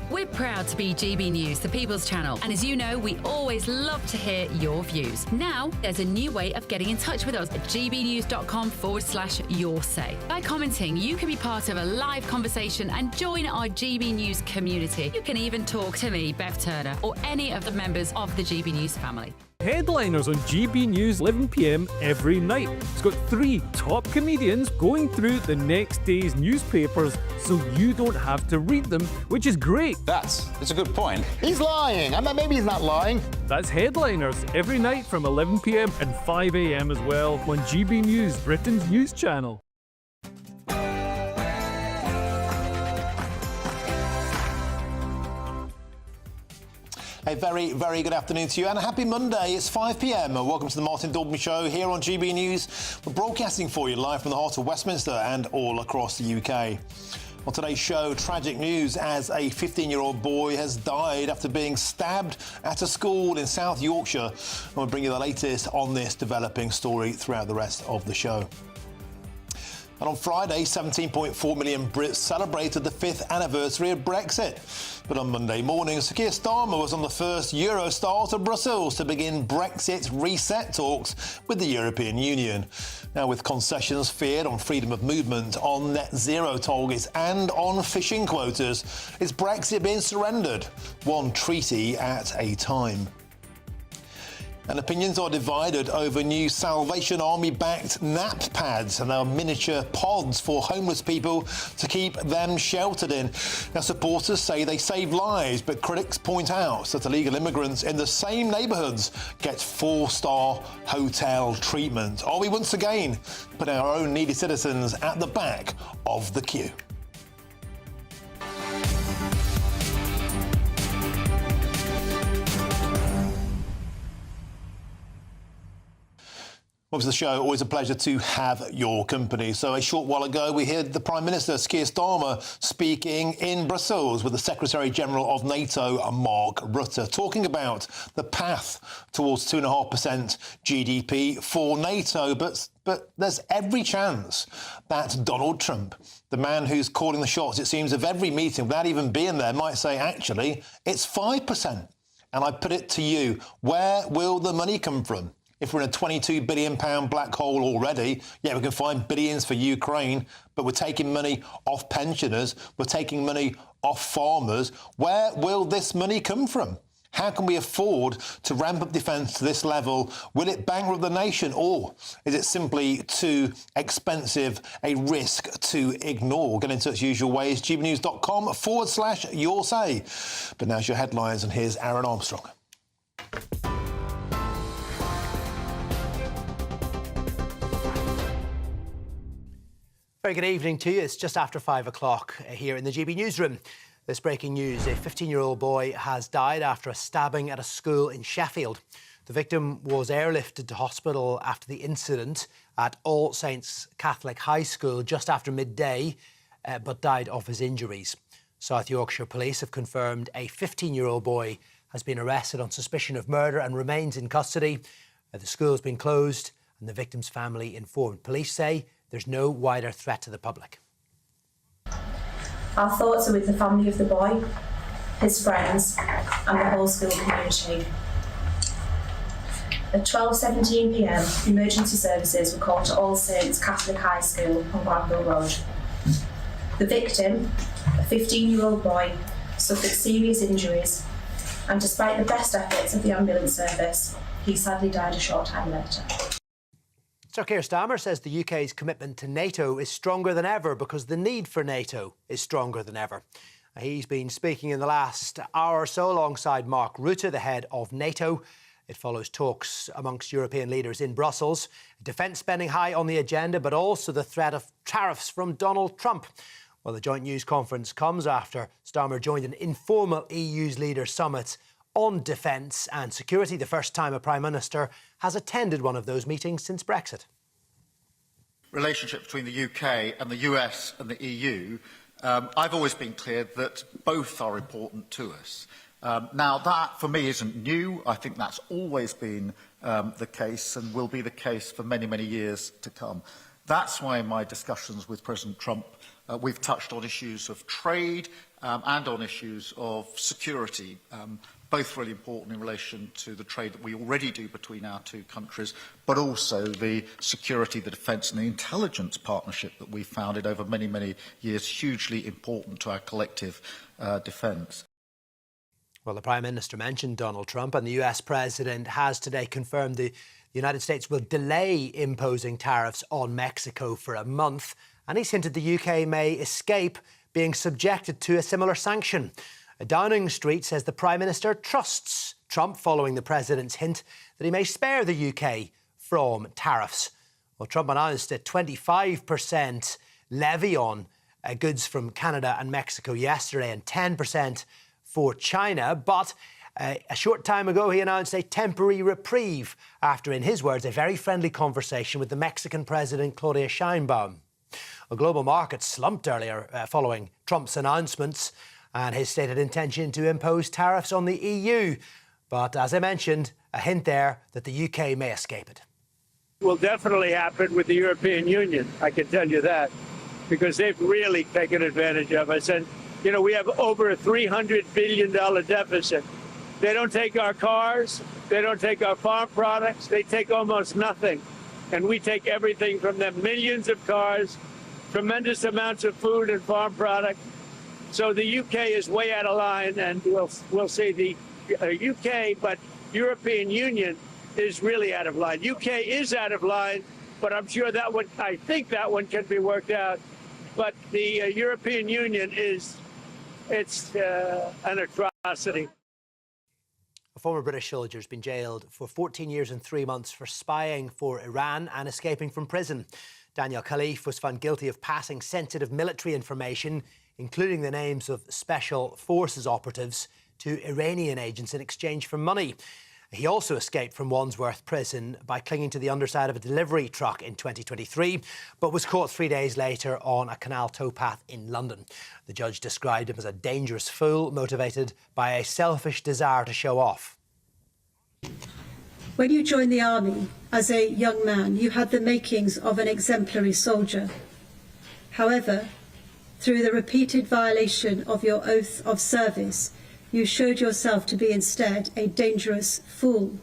We're proud to be GB News, the People's Channel. And as you know, we always love to hear your views. Now, there's a new way of getting in touch with us at gbnews.com/your say. By commenting, you can be part of a live conversation and join our GB News community. You can even talk to me, Bev Turner, or any of the members of the GB News family. Headliners on GB News 11 p.m. every night. It's got 3 top comedians going through the next day's newspapers so you don't have to read them, which is great. That's a good point. He's lying. I mean, maybe he's not lying. That's Headliners every night from 11 p.m. and 5 a.m. as well on GB News, Britain's news channel. A very, very good afternoon to you and a happy Monday. It's 5 p.m. Welcome to the Martin Daubney Show here on GB News. We're broadcasting for you live from the heart of Westminster and all across the UK. On today's show, tragic news as a 15-year-old boy has died after being stabbed at a school in South Yorkshire. And we'll bring you the latest on this developing story throughout the rest of the show. And on Friday, 17.4 million Brits celebrated the 5th anniversary of Brexit. But on Monday morning, Sir Keir Starmer was on the first Eurostar to Brussels to begin Brexit reset talks with the European Union. Now, with concessions feared on freedom of movement, on net zero targets and on fishing quotas, is Brexit being surrendered, one treaty at a time? And opinions are divided over new Salvation Army-backed nap pads, and they are miniature pods for homeless people to keep them sheltered in. Now, supporters say they save lives, but critics point out that illegal immigrants in the same neighbourhoods get 4-star hotel treatment. Are we once again putting our own needy citizens at the back of the queue? Welcome to the show. Always a pleasure to have your company. So a short while ago, we heard the Prime Minister, Keir Starmer, speaking in Brussels with the Secretary-General of NATO, Mark Rutte, talking about the path towards 2.5% GDP for NATO. But there's every chance that Donald Trump, the man who's calling the shots, it seems, of every meeting without even being there, might say, actually, it's 5%. And I put it to you, where will the money come from? If we're in a £22 billion black hole already, yeah, we can find billions for Ukraine, but we're taking money off pensioners, we're taking money off farmers. Where will this money come from? How can we afford to ramp up defence to this level? Will it bankrupt the nation, or is it simply too expensive a risk to ignore? Get in touch usual ways, gbnews.com/your say. But now's your headlines, and here's Aaron Armstrong. Very good evening to you. It's just after 5 o'clock here in the GB newsroom. This breaking news: a 15-year-old boy has died after a stabbing at a school in Sheffield. The victim was airlifted to hospital after the incident at All Saints Catholic High School just after midday, but died of his injuries. South Yorkshire Police have confirmed a 15-year-old boy has been arrested on suspicion of murder and remains in custody. The school has been closed and the victim's family informed. Police say there's no wider threat to the public. Our thoughts are with the family of the boy, his friends, and the whole school community. At 12:17 p.m, emergency services were called to All Saints Catholic High School on Granville Road. The victim, a 15-year-old boy, suffered serious injuries, and despite the best efforts of the ambulance service, he sadly died a short time later. Sir Keir Starmer says the UK's commitment to NATO is stronger than ever because the need for NATO is stronger than ever. He's been speaking in the last hour or so alongside Mark Rutte, the head of NATO. It follows talks amongst European leaders in Brussels. Defence spending high on the agenda, but also the threat of tariffs from Donald Trump. Well, the joint news conference comes after Starmer joined an informal EU's leaders summit on defence and security, the first time a Prime Minister has attended one of those meetings since Brexit. Relationship between the UK and the US and the EU, I've always been clear that both are important to us. Now, that for me isn't new. I think that's always been the case and will be the case for many, many years to come. That's why in my discussions with President Trump, we've touched on issues of trade and on issues of security, both really important in relation to the trade that we already do between our two countries, but also the security, the defence and the intelligence partnership that we've founded over many, many years, hugely important to our collective defence. Well, the Prime Minister mentioned Donald Trump, and the US President has today confirmed the United States will delay imposing tariffs on Mexico for a month, and he's hinted the UK may escape being subjected to a similar sanction. Downing Street says the Prime Minister trusts Trump following the President's hint that he may spare the UK from tariffs. Well, Trump announced a 25% levy on goods from Canada and Mexico yesterday and 10% for China. But a short time ago, he announced a temporary reprieve after, in his words, a very friendly conversation with the Mexican President, Claudia Sheinbaum. Well, global markets slumped earlier following Trump's announcements and his stated intention to impose tariffs on the EU. But as I mentioned, a hint there that the UK may escape it. Will definitely happen with the European Union, I can tell you that, because they've really taken advantage of us. And, you know, we have over a $300 billion deficit. They don't take our cars, they don't take our farm products, they take almost nothing. And we take everything from them, millions of cars, tremendous amounts of food and farm products. So the UK is way out of line, and we'll see the UK, but European Union is really out of line. UK is out of line, but I'm sure that one, I think that one can be worked out. But the European Union it's an atrocity. A former British soldier has been jailed for 14 years and 3 months for spying for Iran and escaping from prison. Daniel Khalif was found guilty of passing sensitive military information, including the names of special forces operatives, to Iranian agents in exchange for money. He also escaped from Wandsworth prison by clinging to the underside of a delivery truck in 2023, but was caught 3 days later on a canal towpath in London. The judge described him as a dangerous fool motivated by a selfish desire to show off. When you joined the army as a young man, you had the makings of an exemplary soldier. However, through the repeated violation of your oath of service, you showed yourself to be instead a dangerous fool.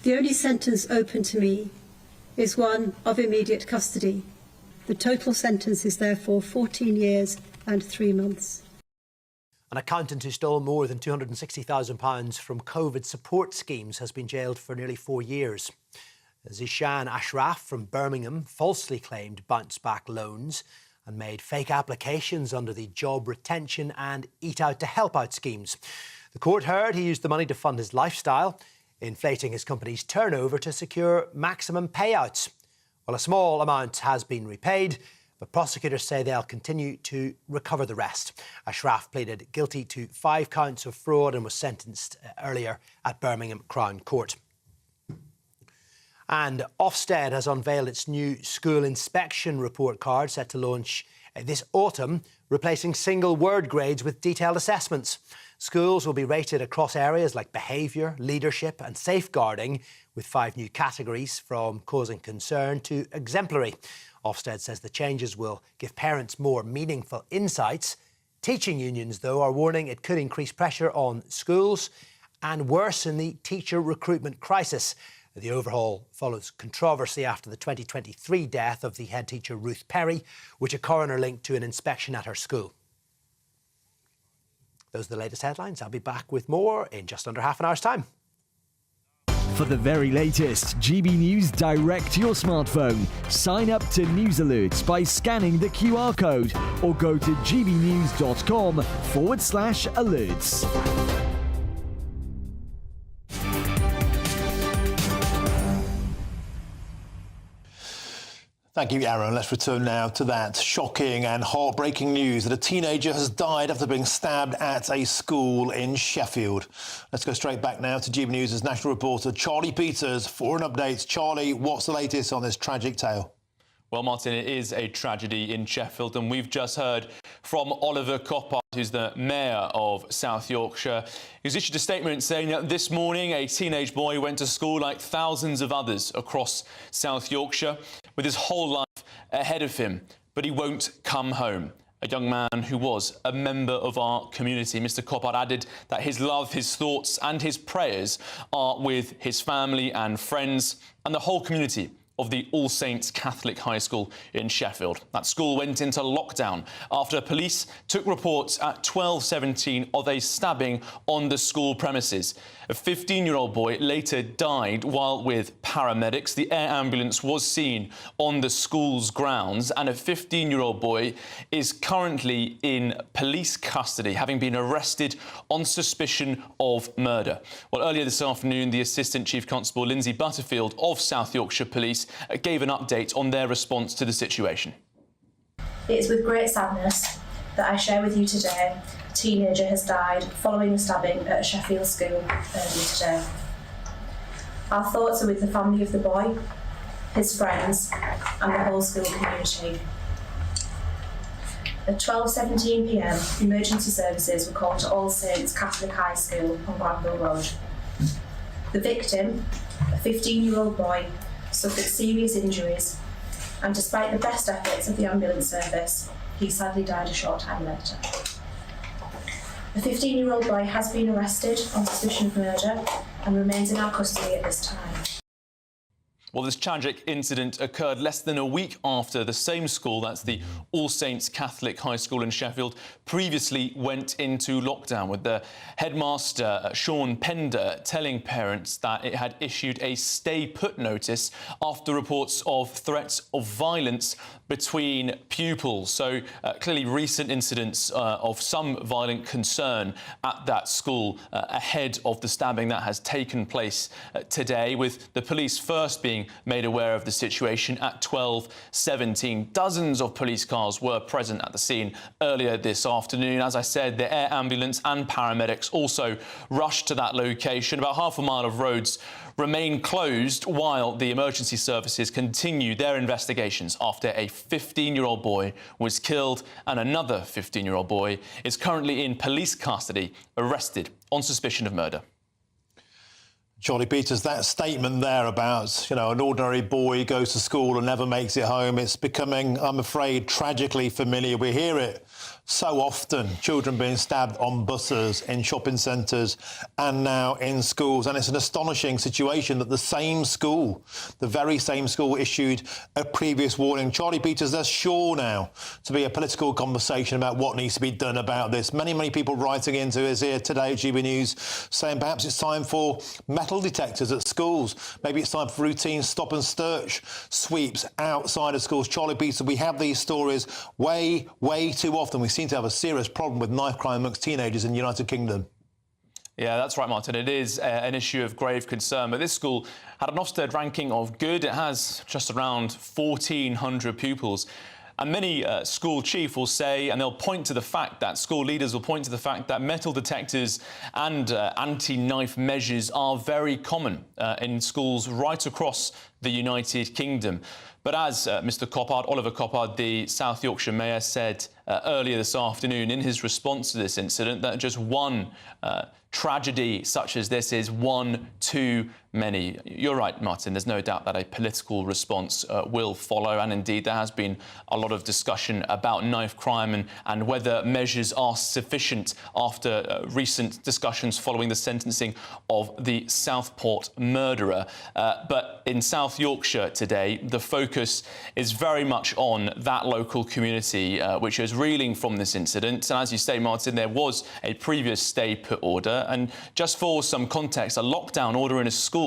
The only sentence open to me is one of immediate custody. The total sentence is therefore 14 years and 3 months. An accountant who stole more than £260,000 from COVID support schemes has been jailed for nearly 4 years. Zishan Ashraf from Birmingham falsely claimed bounce-back loans and made fake applications under the Job Retention and Eat Out to Help Out schemes. The court heard he used the money to fund his lifestyle, inflating his company's turnover to secure maximum payouts. Well, a small amount has been repaid, but prosecutors say they'll continue to recover the rest. Ashraf pleaded guilty to 5 counts of fraud and was sentenced earlier at Birmingham Crown Court. And Ofsted has unveiled its new school inspection report card set to launch this autumn, replacing single word grades with detailed assessments. Schools will be rated across areas like behaviour, leadership and safeguarding, with 5 new categories from causing concern to exemplary. Ofsted says the changes will give parents more meaningful insights. Teaching unions, though, are warning it could increase pressure on schools and worsen the teacher recruitment crisis. The overhaul follows controversy after the 2023 death of the head teacher Ruth Perry, which a coroner linked to an inspection at her school. Those are the latest headlines. I'll be back with more in just under half an hour's time. For the very latest GB News direct to your smartphone, sign up to News Alerts by scanning the QR code or go to gbnews.com/alerts. Thank you, Aaron. Let's return now to that shocking and heartbreaking news that a teenager has died after being stabbed at a school in Sheffield. Let's go straight back now to GB News' national reporter Charlie Peters for an update. Charlie, what's the latest on this tragic tale? Well, Martin, it is a tragedy in Sheffield, and we've just heard from Oliver Coppard, who's the mayor of South Yorkshire. He's issued a statement saying that this morning a teenage boy went to school like thousands of others across South Yorkshire with his whole life ahead of him, but he won't come home. A young man who was a member of our community. Mr. Coppard added that his love, his thoughts and his prayers are with his family and friends and the whole community of the All Saints Catholic High School in Sheffield. That school went into lockdown after police took reports at 12:17 of a stabbing on the school premises. A 15-year-old boy later died while with paramedics. The air ambulance was seen on the school's grounds, and a 15-year-old boy is currently in police custody, having been arrested on suspicion of murder. Well, earlier this afternoon, the Assistant Chief Constable Lindsay Butterfield of South Yorkshire Police gave an update on their response to the situation. It is with great sadness that I share with you today a teenager has died following a stabbing at a Sheffield school earlier today. Our thoughts are with the family of the boy, his friends and the whole school community. At 12:17 p.m, emergency services were called to All Saints Catholic High School on Granville Road. The victim, a 15-year-old boy, suffered serious injuries, and despite the best efforts of the ambulance service, he sadly died a short time later. The 15-year-old boy has been arrested on suspicion of murder and remains in our custody at this time. Well, this tragic incident occurred less than a week after the same school, that's the All Saints Catholic High School in Sheffield, previously went into lockdown, with the headmaster, Sean Pender, telling parents that it had issued a stay-put notice after reports of threats of violence between pupils. So clearly recent incidents of some violent concern at that school ahead of the stabbing that has taken place today, with the police first being made aware of the situation at 12:17. Dozens of police cars were present at the scene earlier this afternoon. As I said, the air ambulance and paramedics also rushed to that location. About half a mile of roads remain closed while the emergency services continue their investigations after a 15-year-old boy was killed and another 15-year-old boy is currently in police custody, arrested on suspicion of murder. Charlie Peters, that statement there about, you know, an ordinary boy goes to school and never makes it home, it's becoming, I'm afraid, tragically familiar. We hear it so often, children being stabbed on buses, in shopping centres and now in schools. And it's an astonishing situation that the same school, the very same school, issued a previous warning. Charlie Peters, there's sure now to be a political conversation about what needs to be done about this. Many, many people writing into us here today at GB News saying perhaps it's time for metal detectors at schools. Maybe it's time for routine stop and search sweeps outside of schools. Charlie Peters, we have these stories way, way too often. We seem to have a serious problem with knife crime amongst teenagers in the United Kingdom. Yeah, that's right, Martin. It is an issue of grave concern. But this school had an Ofsted ranking of good. It has just around 1,400 pupils. And many school chiefs will say, and they'll point to the fact that school leaders will point to the fact that metal detectors and anti-knife measures are very common in schools right across the United Kingdom. But as Mr. Coppard, Oliver Coppard, the South Yorkshire Mayor, said earlier this afternoon in his response to this incident, that just one tragedy such as this is one too many. You're right, Martin. There's no doubt that a political response will follow. And indeed, there has been a lot of discussion about knife crime and whether measures are sufficient after recent discussions following the sentencing of the Southport murderer. But in South Yorkshire today, the focus is very much on that local community, which is reeling from this incident. And as you say, Martin, there was a previous stay-put order. And just for some context, a lockdown order in a school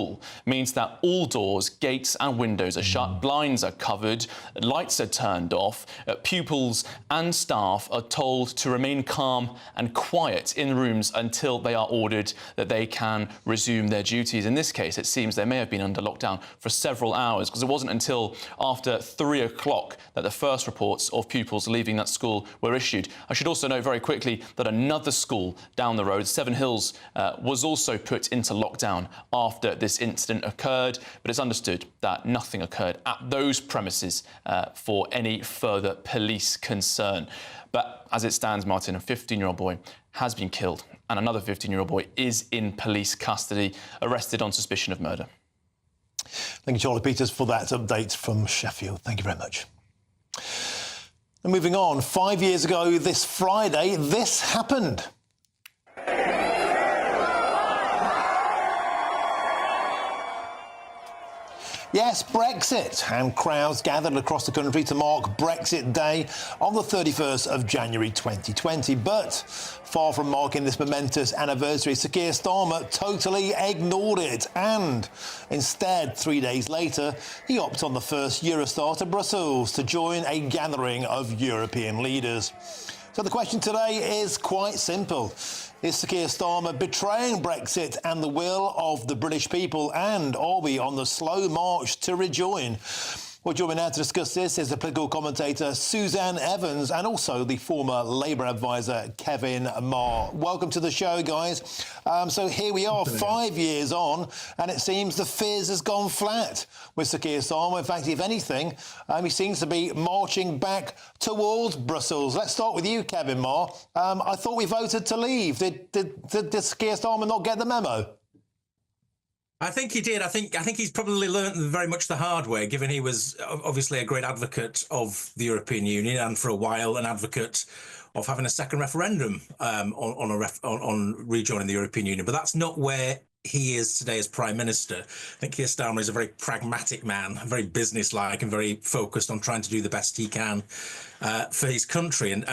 means that all doors, gates and windows are shut, blinds are covered, lights are turned off, pupils and staff are told to remain calm and quiet in rooms until they are ordered that they can resume their duties. In this case, it seems they may have been under lockdown for several hours, because it wasn't until after 3 o'clock that the first reports of pupils leaving that school were issued. I should also note very quickly that another school down the road, Seven Hills, was also put into lockdown after this incident occurred, but it's understood that nothing occurred at those premises for any further police concern. But as it stands, Martin, a 15-year-old boy has been killed and another 15-year-old boy is in police custody, arrested on suspicion of murder. Thank you, Charlie Peters, for that update from Sheffield. Thank you very much. And moving on, 5 years ago this Friday, this happened. Yes, Brexit, and crowds gathered across the country to mark Brexit Day on the 31st of January 2020. But far from marking this momentous anniversary, Sir Keir Starmer totally ignored it. And instead, 3 days later, he opted on the first Eurostar to Brussels to join a gathering of European leaders. So the question today is quite simple. Is Sir Keir Starmer betraying Brexit and the will of the British people? And are we on the slow march to rejoin? Well, joining me now to discuss this is the political commentator Suzanne Evans and also the former Labour advisor Kevin Marr. Welcome to the show, guys. So here we are, 5 years on, and it seems the fizz has gone flat with Sir Keir Starmer. In fact, if anything, he seems to be marching back towards Brussels. Let's start with you, Kevin Marr. I thought we voted to leave. Did Sir Keir Starmer not get the memo? I think he did. I think he's probably learnt very much the hard way, given he was obviously a great advocate of the European Union and for a while an advocate of having a second referendum on rejoining the European Union. But that's not where he is today as Prime Minister. I think Keir Starmer is a very pragmatic man, very businesslike and very focused on trying to do the best he can for his country. And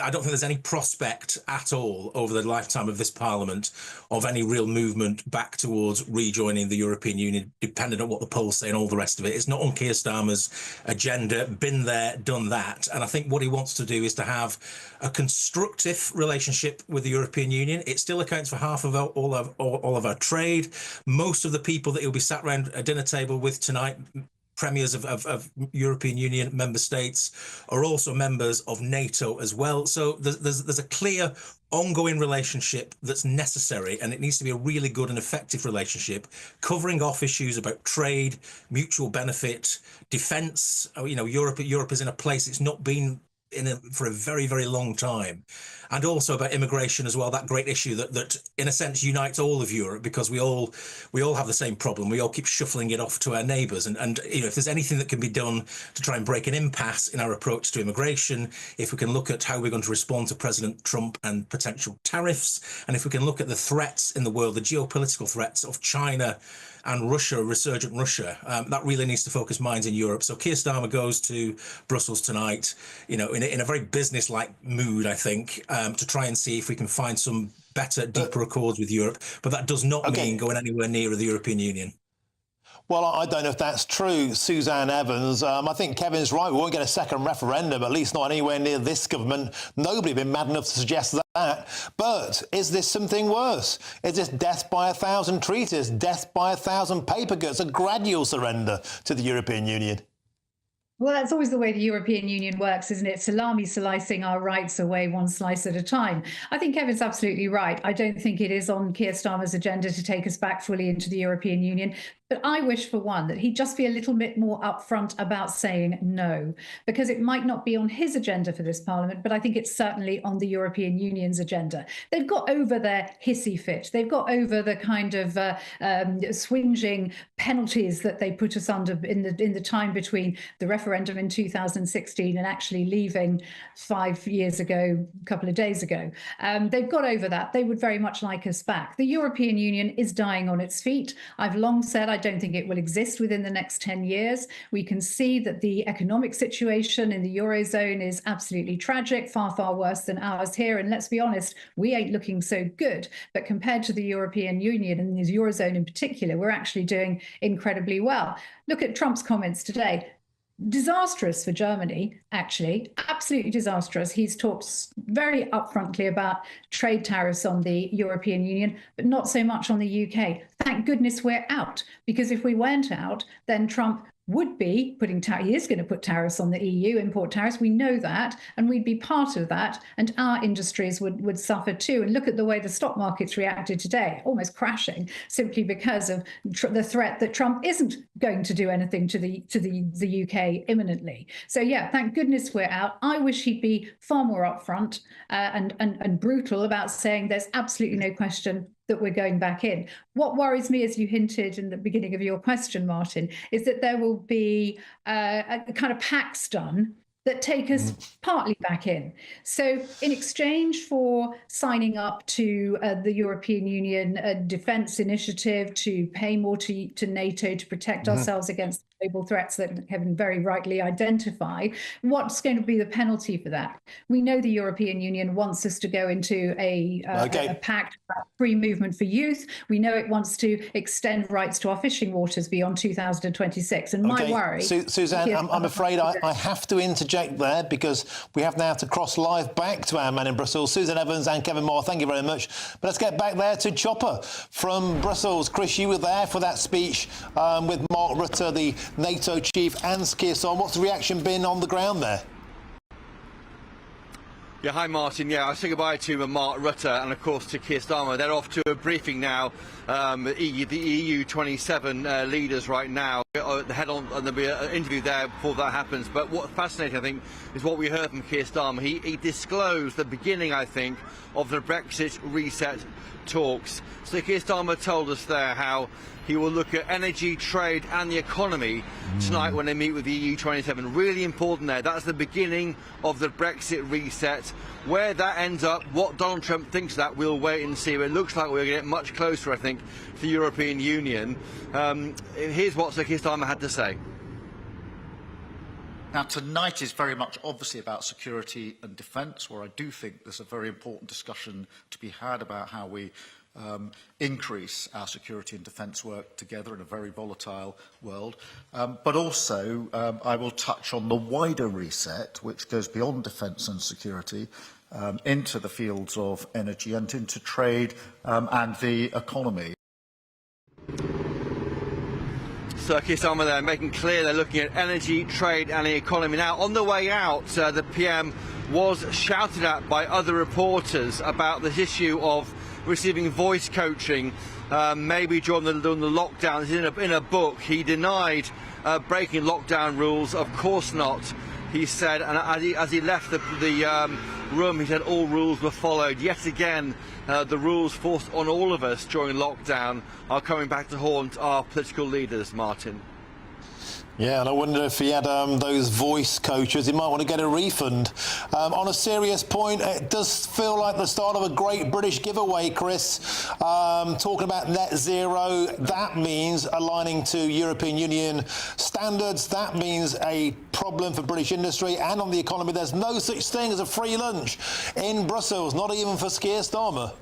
I don't think there's any prospect at all over the lifetime of this Parliament of any real movement back towards rejoining the European Union, depending on what the polls say and all the rest of it. It's not on Keir Starmer's agenda, been there, done that. And I think what he wants to do is to have a constructive relationship with the European Union. It still accounts for half of all of our trade. Most of the people that he'll be sat around a dinner table with tonight, premiers of European Union member states, are also members of NATO as well. So there's a clear ongoing relationship that's necessary, and it needs to be a really good and effective relationship, covering off issues about trade, mutual benefit, defence. You know, Europe is in a place it's not been for a very, very long time. And also about immigration as well, that great issue that in a sense unites all of Europe, because we all have the same problem. We all keep shuffling it off to our neighbours. And you know, if there's anything that can be done to try and break an impasse in our approach to immigration, if we can look at how we're going to respond to President Trump and potential tariffs, and if we can look at the threats in the world, the geopolitical threats of China and Russia, resurgent Russia, that really needs to focus minds in Europe. So Keir Starmer goes to Brussels tonight, you know, in a very business-like mood, I think, to try and see if we can find some better, deeper accords with Europe. But that does not mean going anywhere near the European Union. Well, I don't know if that's true, Suzanne Evans. I think Kevin's right. We won't get a second referendum, at least not anywhere near this government. Nobody been mad enough to suggest that. But is this something worse? Is this death by 1,000 treaties, death by 1,000 paper cuts, a gradual surrender to the European Union? Well, that's always the way the European Union works, isn't it? Salami slicing our rights away one slice at a time. I think Kevin's absolutely right. I don't think it is on Keir Starmer's agenda to take us back fully into the European Union. But I wish, for one, that he'd just be a little bit more upfront about saying no, because it might not be on his agenda for this Parliament, but I think it's certainly on the European Union's agenda. They've got over their hissy fit. They've got over the kind of swinging penalties that they put us under in the time between the referendum in 2016 and actually leaving 5 years ago, a couple of days ago. They've got over that. They would very much like us back. The European Union is dying on its feet. I've long said I don't think it will exist within the next 10 years. We can see that the economic situation in the Eurozone is absolutely tragic, far, far worse than ours here. And let's be honest, we ain't looking so good. But compared to the European Union and the Eurozone in particular, we're actually doing incredibly well. Look at Trump's comments today. Disastrous for Germany, actually, absolutely disastrous. He's talked very upfrontly about trade tariffs on the European Union, but not so much on the UK. Thank goodness we're out, because if we weren't out, then Trump would be putting he is going to put tariffs on the EU, import tariffs. We know that, and we'd be part of that, and our industries would suffer too. And look at the way the stock market's reacted today, almost crashing, simply because of the threat that Trump isn't going to do anything to the UK imminently. So yeah, thank goodness we're out. I wish he'd be far more upfront and brutal about saying there's absolutely no question that we're going back in. What worries me, as you hinted in the beginning of your question, Martin, is that there will be a kind of pacts done that take us partly back in. So in exchange for signing up to the European Union Defence Initiative, to pay more to NATO to protect ourselves against global threats that Kevin very rightly identified, what's going to be the penalty for that? We know the European Union wants us to go into a pact about free movement for youth. We know it wants to extend rights to our fishing waters beyond 2026. And my worry... Suzanne, I'm afraid I have to interject there, because we have now to cross live back to our man in Brussels. Susan Evans and Kevin Moore, thank you very much. But let's get back there to Chopper from Brussels. Chris, you were there for that speech with Mark Rutte, the NATO chief, and Keir Starmer. What's the reaction been on the ground there? Yeah, hi Martin. Yeah, I say goodbye to Mark Rutte and of course to Keir Starmer. They're off to a briefing now. The EU 27 leaders right now the head-on, and there'll be an interview there before that happens. But what's fascinating, I think, is what we heard from Keir Starmer. He disclosed the beginning, I think, of the Brexit reset talks. So Keir Starmer told us there how he will look at energy, trade and the economy tonight when they meet with the EU 27. Really important there. That's the beginning of the Brexit reset. Where that ends up, what Donald Trump thinks of that, we'll wait and see. But it looks like we're going to get much closer, I think, to the European Union. Here's what Sir Keir Starmer had to say. Now, tonight is very much obviously about security and defence, where I do think there's a very important discussion to be had about how we increase our security and defence work together in a very volatile world. But also, I will touch on the wider reset, which goes beyond defence and security, into the fields of energy and into trade and the economy. So Keir Starmer there making clear they're looking at energy, trade and the economy. Now, on the way out, the PM was shouted at by other reporters about this issue of receiving voice coaching, maybe during the lockdown. In a book, he denied breaking lockdown rules. Of course not, he said. And as he left the room, he said all rules were followed. Yet again, the rules forced on all of us during lockdown are coming back to haunt our political leaders, Martin. Yeah, and I wonder if he had those voice coaches, he might want to get a refund. On a serious point, it does feel like the start of a great British giveaway, Chris. Talking about net zero, that means aligning to European Union standards. That means a problem for British industry and on the economy. There's no such thing as a free lunch in Brussels, not even for Keir Starmer.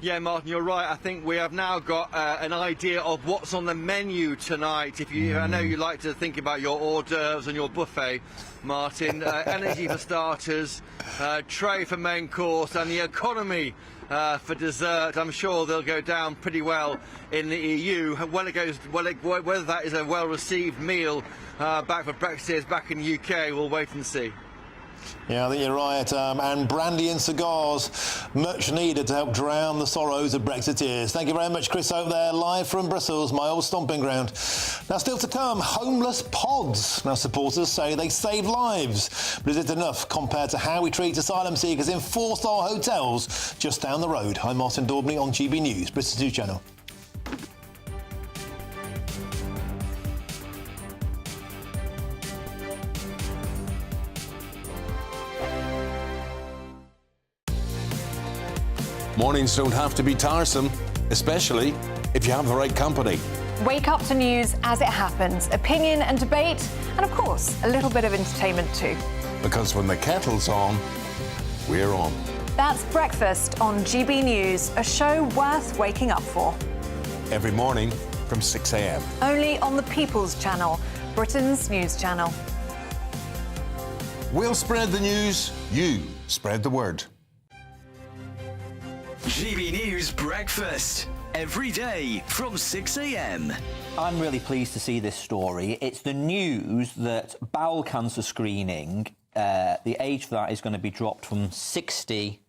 Yeah, Martin, you're right. I think we have now got an idea of what's on the menu tonight. I know you like to think about your hors d'oeuvres and your buffet, Martin. Energy for starters, trade for main course, and the economy for dessert. I'm sure they'll go down pretty well in the EU. Whether that is a well-received meal back for Brexiteers back in the UK, we'll wait and see. Yeah, I think you're right. And brandy and cigars, much needed to help drown the sorrows of Brexiteers. Thank you very much, Chris, over there, live from Brussels, my old stomping ground. Now, still to come, homeless pods. Now, supporters say they save lives. But is it enough compared to how we treat asylum seekers in four-star hotels just down the road? I'm Martin Daubney on GB News, British 2 Channel. Mornings don't have to be tiresome, especially if you have the right company. Wake up to news as it happens, opinion and debate, and of course, a little bit of entertainment too. Because when the kettle's on, we're on. That's Breakfast on GB News, a show worth waking up for. Every morning from 6 a.m. Only on the People's Channel, Britain's news channel. We'll spread the news, you spread the word. GB News Breakfast, every day from 6 a.m. I'm really pleased to see this story. It's the news that bowel cancer screening, the age for that is going to be dropped from 60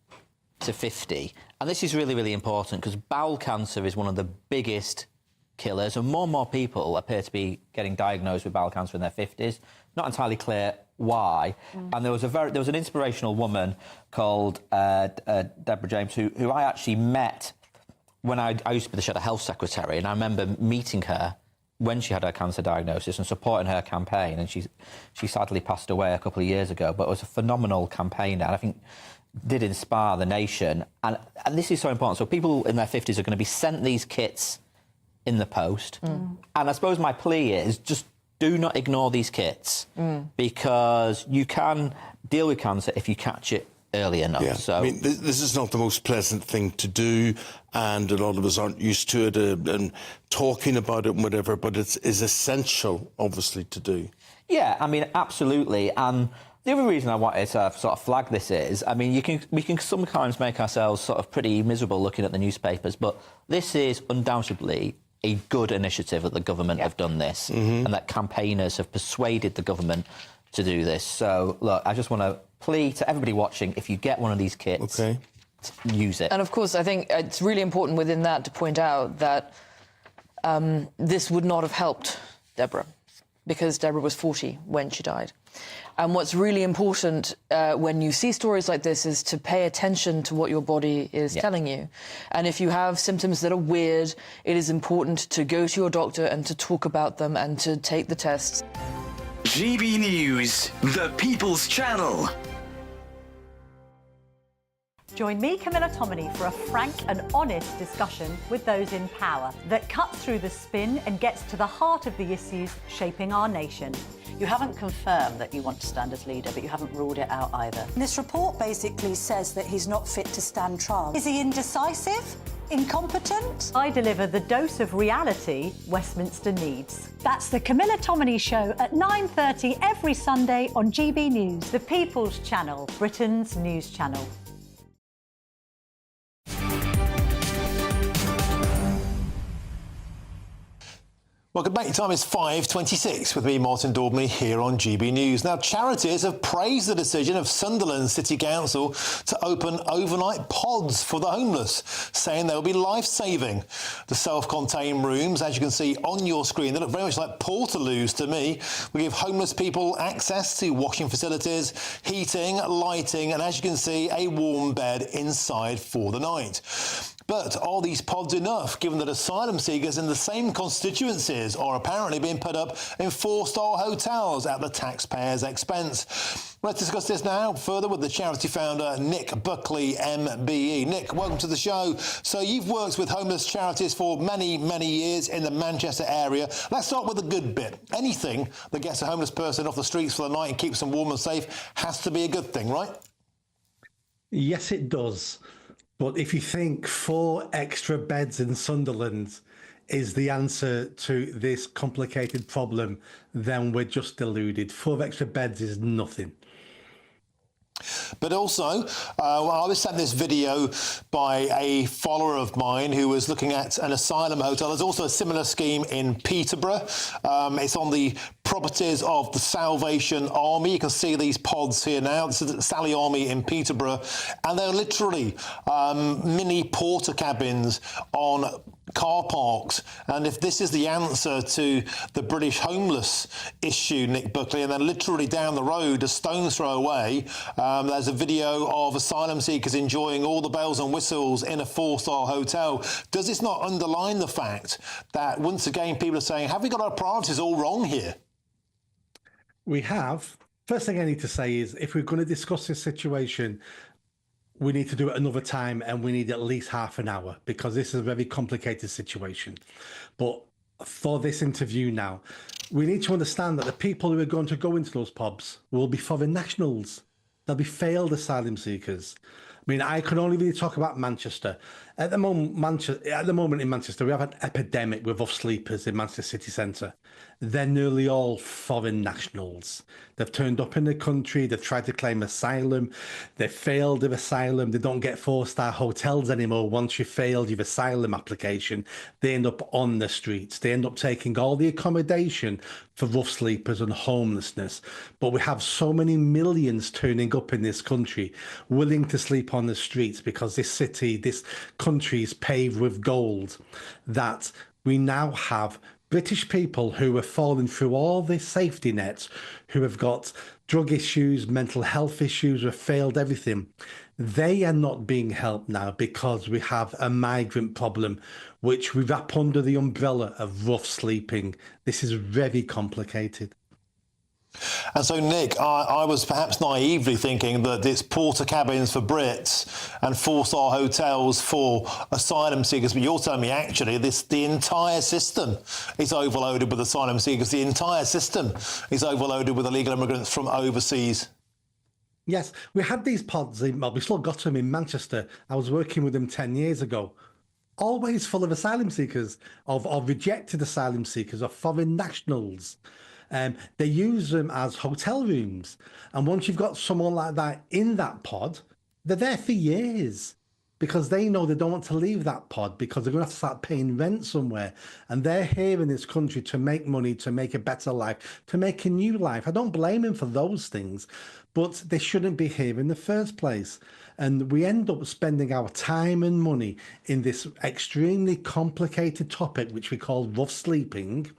to 50. And this is really, really important because bowel cancer is one of the biggest killers, and more people appear to be getting diagnosed with bowel cancer in their 50s. Not entirely clear why. And there was an inspirational woman called Deborah James who I actually met when I used to be the Shadow Health Secretary, and I remember meeting her when she had her cancer diagnosis and supporting her campaign, and she sadly passed away a couple of years ago, but it was a phenomenal campaign and I think did inspire the nation. And this is so important. So people in their 50s are going to be sent these kits in the post. And I suppose my plea is just do not ignore these kits because you can deal with cancer if you catch it early enough. Yeah. So, I mean, this is not the most pleasant thing to do, and a lot of us aren't used to it and talking about it and whatever, but it is essential, obviously, to do. Yeah, I mean, absolutely. And the other reason I wanted to sort of flag this is, I mean, we can sometimes make ourselves sort of pretty miserable looking at the newspapers, but this is undoubtedly a good initiative that the government have done this and that campaigners have persuaded the government to do this. So, look, I just want to plea to everybody watching, if you get one of these kits, use it. And, of course, I think it's really important within that to point out that this would not have helped Deborah, because Deborah was 40 when she died. And what's really important when you see stories like this is to pay attention to what your body is telling you. And if you have symptoms that are weird, it is important to go to your doctor and to talk about them and to take the tests. GB News, the People's Channel. Join me, Camilla Tominey, for a frank and honest discussion with those in power that cuts through the spin and gets to the heart of the issues shaping our nation. You haven't confirmed that you want to stand as leader, but you haven't ruled it out either. This report basically says that he's not fit to stand trial. Is he indecisive? Incompetent? I deliver the dose of reality Westminster needs. That's the Camilla Tominey Show at 9:30 every Sunday on GB News, the People's Channel, Britain's news channel. Welcome back. Your time is 5:26 with me, Martin Daubney, here on GB News. Now, charities have praised the decision of Sunderland City Council to open overnight pods for the homeless, saying they'll be life-saving. The self-contained rooms, as you can see on your screen, they look very much like portaloos to me. We give homeless people access to washing facilities, heating, lighting, and as you can see, a warm bed inside for the night. But are these pods enough, given that asylum seekers in the same constituencies are apparently being put up in four-star hotels at the taxpayers' expense? Let's discuss this now further with the charity founder, Nick Buckley, MBE. Nick, welcome to the show. So you've worked with homeless charities for many, many years in the Manchester area. Let's start with the good bit. Anything that gets a homeless person off the streets for the night and keeps them warm and safe has to be a good thing, right? Yes, it does. But if you think 4 extra beds in Sunderland is the answer to this complicated problem, then we're just deluded. 4 extra beds is nothing. But also, I was sent this video by a follower of mine who was looking at an asylum hotel. There's also a similar scheme in Peterborough. It's on the properties of the Salvation Army. You can see these pods here now. This is the Sally Army in Peterborough. And they're literally mini porter cabins on car parks. And if this is the answer to the British homeless issue, Nick Buckley, and then literally down the road, a stone's throw away, there's a video of asylum seekers enjoying all the bells and whistles in a 4-star hotel. Does this not underline the fact that, once again, people are saying, have we got our priorities all wrong here? We have. First thing I need to say is, if we're going to discuss this situation, we need to do it another time, and we need at least half an hour, because this is a very complicated situation. But for this interview now, we need to understand that the people who are going to go into those pubs will be foreign nationals. They'll be failed asylum seekers. I mean, I can only really talk about Manchester. At the moment in Manchester, we have an epidemic with rough sleepers in Manchester city centre. They're nearly all foreign nationals. They've turned up in the country, they've tried to claim asylum, they failed with asylum, they don't get 4-star hotels anymore. Once you've failed your asylum application, they end up on the streets. They end up taking all the accommodation for rough sleepers and homelessness. But we have so many millions turning up in this country, willing to sleep on the streets because this city, this country is paved with gold, that we now have British people who are falling through all the safety nets, who have got drug issues, mental health issues, who have failed everything. They are not being helped now because we have a migrant problem, which we wrap under the umbrella of rough sleeping. This is very complicated. And so, Nick, I was perhaps naively thinking that it's porter cabins for Brits and 4-star hotels for asylum seekers, but you're telling me actually the entire system is overloaded with asylum seekers. The entire system is overloaded with illegal immigrants from overseas. Yes, we had these pods, we still got them in Manchester. I was working with them 10 years ago. Always full of asylum seekers, of rejected asylum seekers, of foreign nationals. They use them as hotel rooms. And once you've got someone like that in that pod, they're there for years. because they know they don't want to leave that pod because they're going to have to start paying rent somewhere. And they're here in this country to make money, to make a better life, to make a new life. I don't blame them for those things, but they shouldn't be here in the first place. And we end up spending our time and money in this extremely complicated topic, which we call rough sleeping,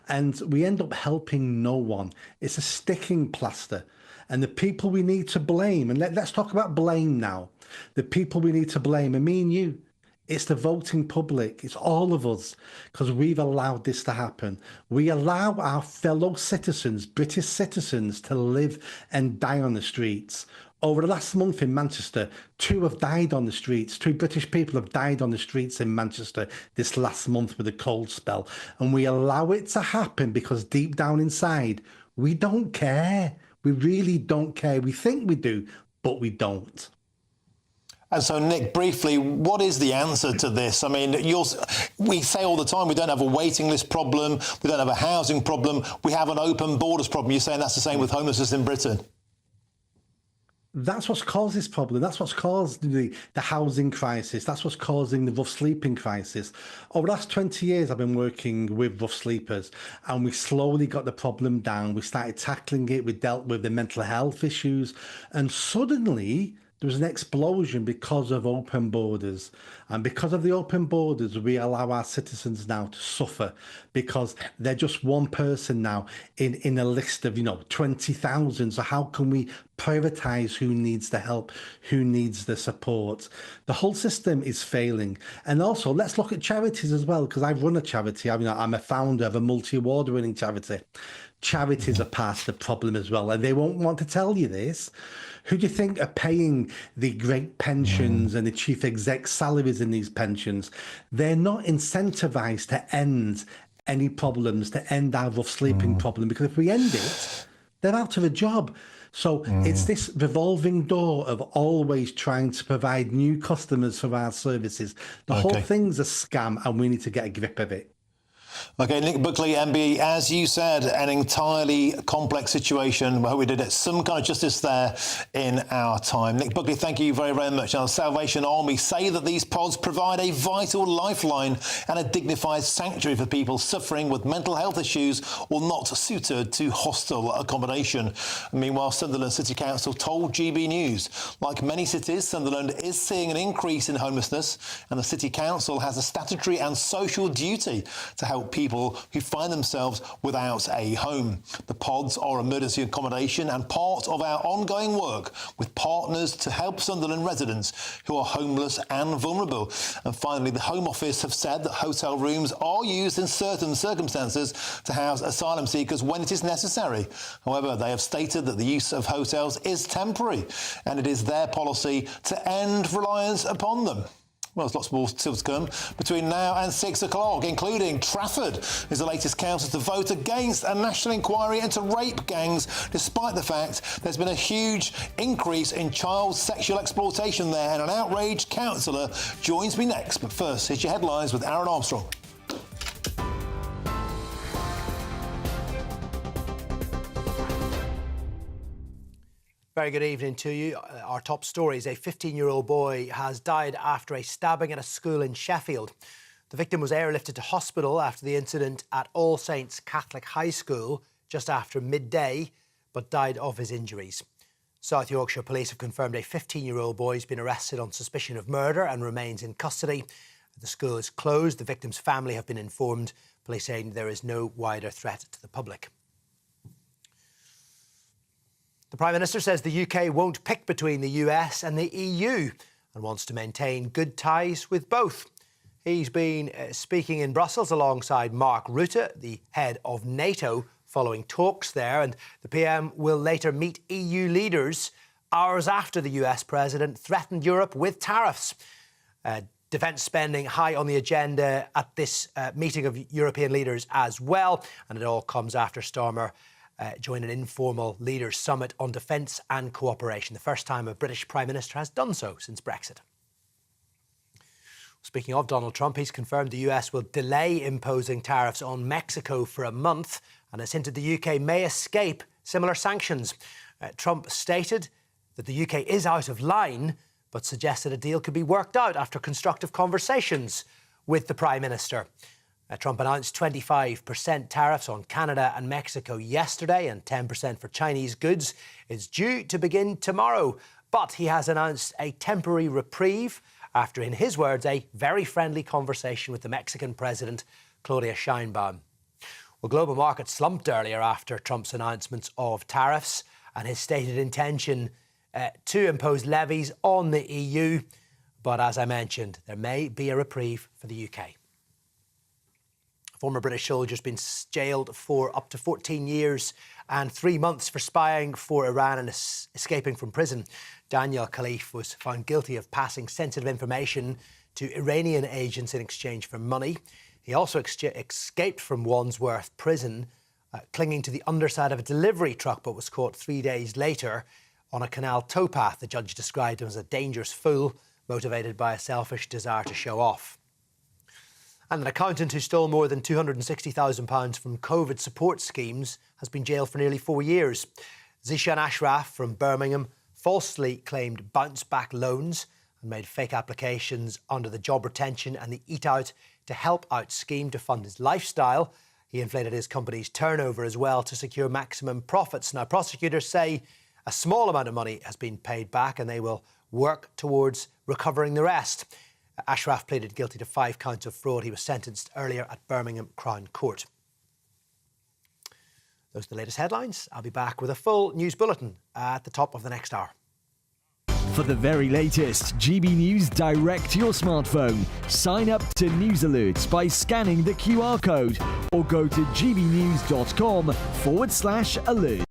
and we end up helping no one. It's a sticking plaster. And the people we need to blame, and let's talk about blame now. The people we need to blame are me and you. It's the voting public. It's all of us, because we've allowed this to happen. We allow our fellow citizens, British citizens, to live and die on the streets. Over the last month in Manchester, 2 have died on the streets. 2 British people have died on the streets in Manchester this last month with a cold spell. And we allow it to happen because deep down inside, we don't care. We really don't care. We think we do, but we don't. And so, Nick, briefly, what is the answer to this? I mean, we say all the time we don't have a waiting list problem, we don't have a housing problem, we have an open borders problem. You're saying that's the same with homelessness in Britain? That's what's caused this problem. That's what's caused the housing crisis. That's what's causing the rough sleeping crisis. Over the last 20 years, I've been working with rough sleepers, and we slowly got the problem down. We started tackling it. We dealt with the mental health issues, and suddenly there was an explosion because of open borders. And because of the open borders, we allow our citizens now to suffer because they're just one person now in a list of, 20,000. So how can we prioritise who needs the help, who needs the support? The whole system is failing. And also, let's look at charities as well, because I run a charity. I'm a founder of a multi-award winning charity. Charities are part of the problem as well, and they won't want to tell you this. Who do you think are paying the great pensions and the chief exec's salaries in these pensions? They're not incentivised to end any problems, to end our rough sleeping problem, because if we end it, they're out of a job. So it's this revolving door of always trying to provide new customers for our services. The whole thing's a scam, and we need to get a grip of it. OK, Nick Buckley, MBE, as you said, an entirely complex situation. I hope we did it some kind of justice there in our time. Nick Buckley, thank you very, very much. Now, the Salvation Army say that these pods provide a vital lifeline and a dignified sanctuary for people suffering with mental health issues or not suited to hostel accommodation. Meanwhile, Sunderland City Council told GB News, like many cities, Sunderland is seeing an increase in homelessness, and the City Council has a statutory and social duty to help people who find themselves without a home. The pods are emergency accommodation and part of our ongoing work with partners to help Sunderland residents who are homeless and vulnerable. And finally, the Home Office have said that hotel rooms are used in certain circumstances to house asylum seekers when it is necessary. However, they have stated that the use of hotels is temporary and it is their policy to end reliance upon them. Well, there's lots more still to come between now and 6 o'clock, including Trafford is the latest council to vote against a national inquiry into rape gangs, despite the fact there's been a huge increase in child sexual exploitation there. And an outraged councillor joins me next. But first, here's your headlines with Aaron Armstrong. Very good evening to you. Our top story is a 15-year-old boy has died after a stabbing at a school in Sheffield. The victim was airlifted to hospital after the incident at All Saints Catholic High School just after midday, but died of his injuries. South Yorkshire Police have confirmed a 15-year-old boy has been arrested on suspicion of murder and remains in custody. The school is closed. The victim's family have been informed. Police saying there is no wider threat to the public. The Prime Minister says the UK won't pick between the US and the EU and wants to maintain good ties with both. He's been speaking in Brussels alongside Mark Rutte, the head of NATO, following talks there, and the PM will later meet EU leaders hours after the US president threatened Europe with tariffs. Defence spending high on the agenda at this meeting of European leaders as well, and it all comes after Starmer join an informal leaders' summit on defence and cooperation, the first time a British Prime Minister has done so since Brexit. Speaking of Donald Trump, he's confirmed the US will delay imposing tariffs on Mexico for a month and has hinted the UK may escape similar sanctions. Trump stated that the UK is out of line, but suggested a deal could be worked out after constructive conversations with the Prime Minister. Trump announced 25% tariffs on Canada and Mexico yesterday and 10% for Chinese goods. It's due to begin tomorrow, but he has announced a temporary reprieve after, in his words, a very friendly conversation with the Mexican President, Claudia Sheinbaum. Well, global markets slumped earlier after Trump's announcements of tariffs and his stated intention to impose levies on the EU. But as I mentioned, there may be a reprieve for the UK. Former British soldier has been jailed for up to 14 years and 3 months for spying for Iran and escaping from prison. Daniel Khalif was found guilty of passing sensitive information to Iranian agents in exchange for money. He also escaped from Wandsworth prison, clinging to the underside of a delivery truck, but was caught 3 days later on a canal towpath. The judge described him as a dangerous fool, motivated by a selfish desire to show off. And an accountant who stole more than £260,000 from COVID support schemes has been jailed for nearly 4 years. Zishan Ashraf from Birmingham falsely claimed bounce-back loans and made fake applications under the Job Retention and the Eat Out to Help Out scheme to fund his lifestyle. He inflated his company's turnover as well to secure maximum profits. Now, prosecutors say a small amount of money has been paid back and they will work towards recovering the rest. Ashraf pleaded guilty to 5 counts of fraud. He was sentenced earlier at Birmingham Crown Court. Those are the latest headlines. I'll be back with a full news bulletin at the top of the next hour. For the very latest GB News direct to your smartphone, sign up to News Alerts by scanning the QR code or go to gbnews.com/alerts.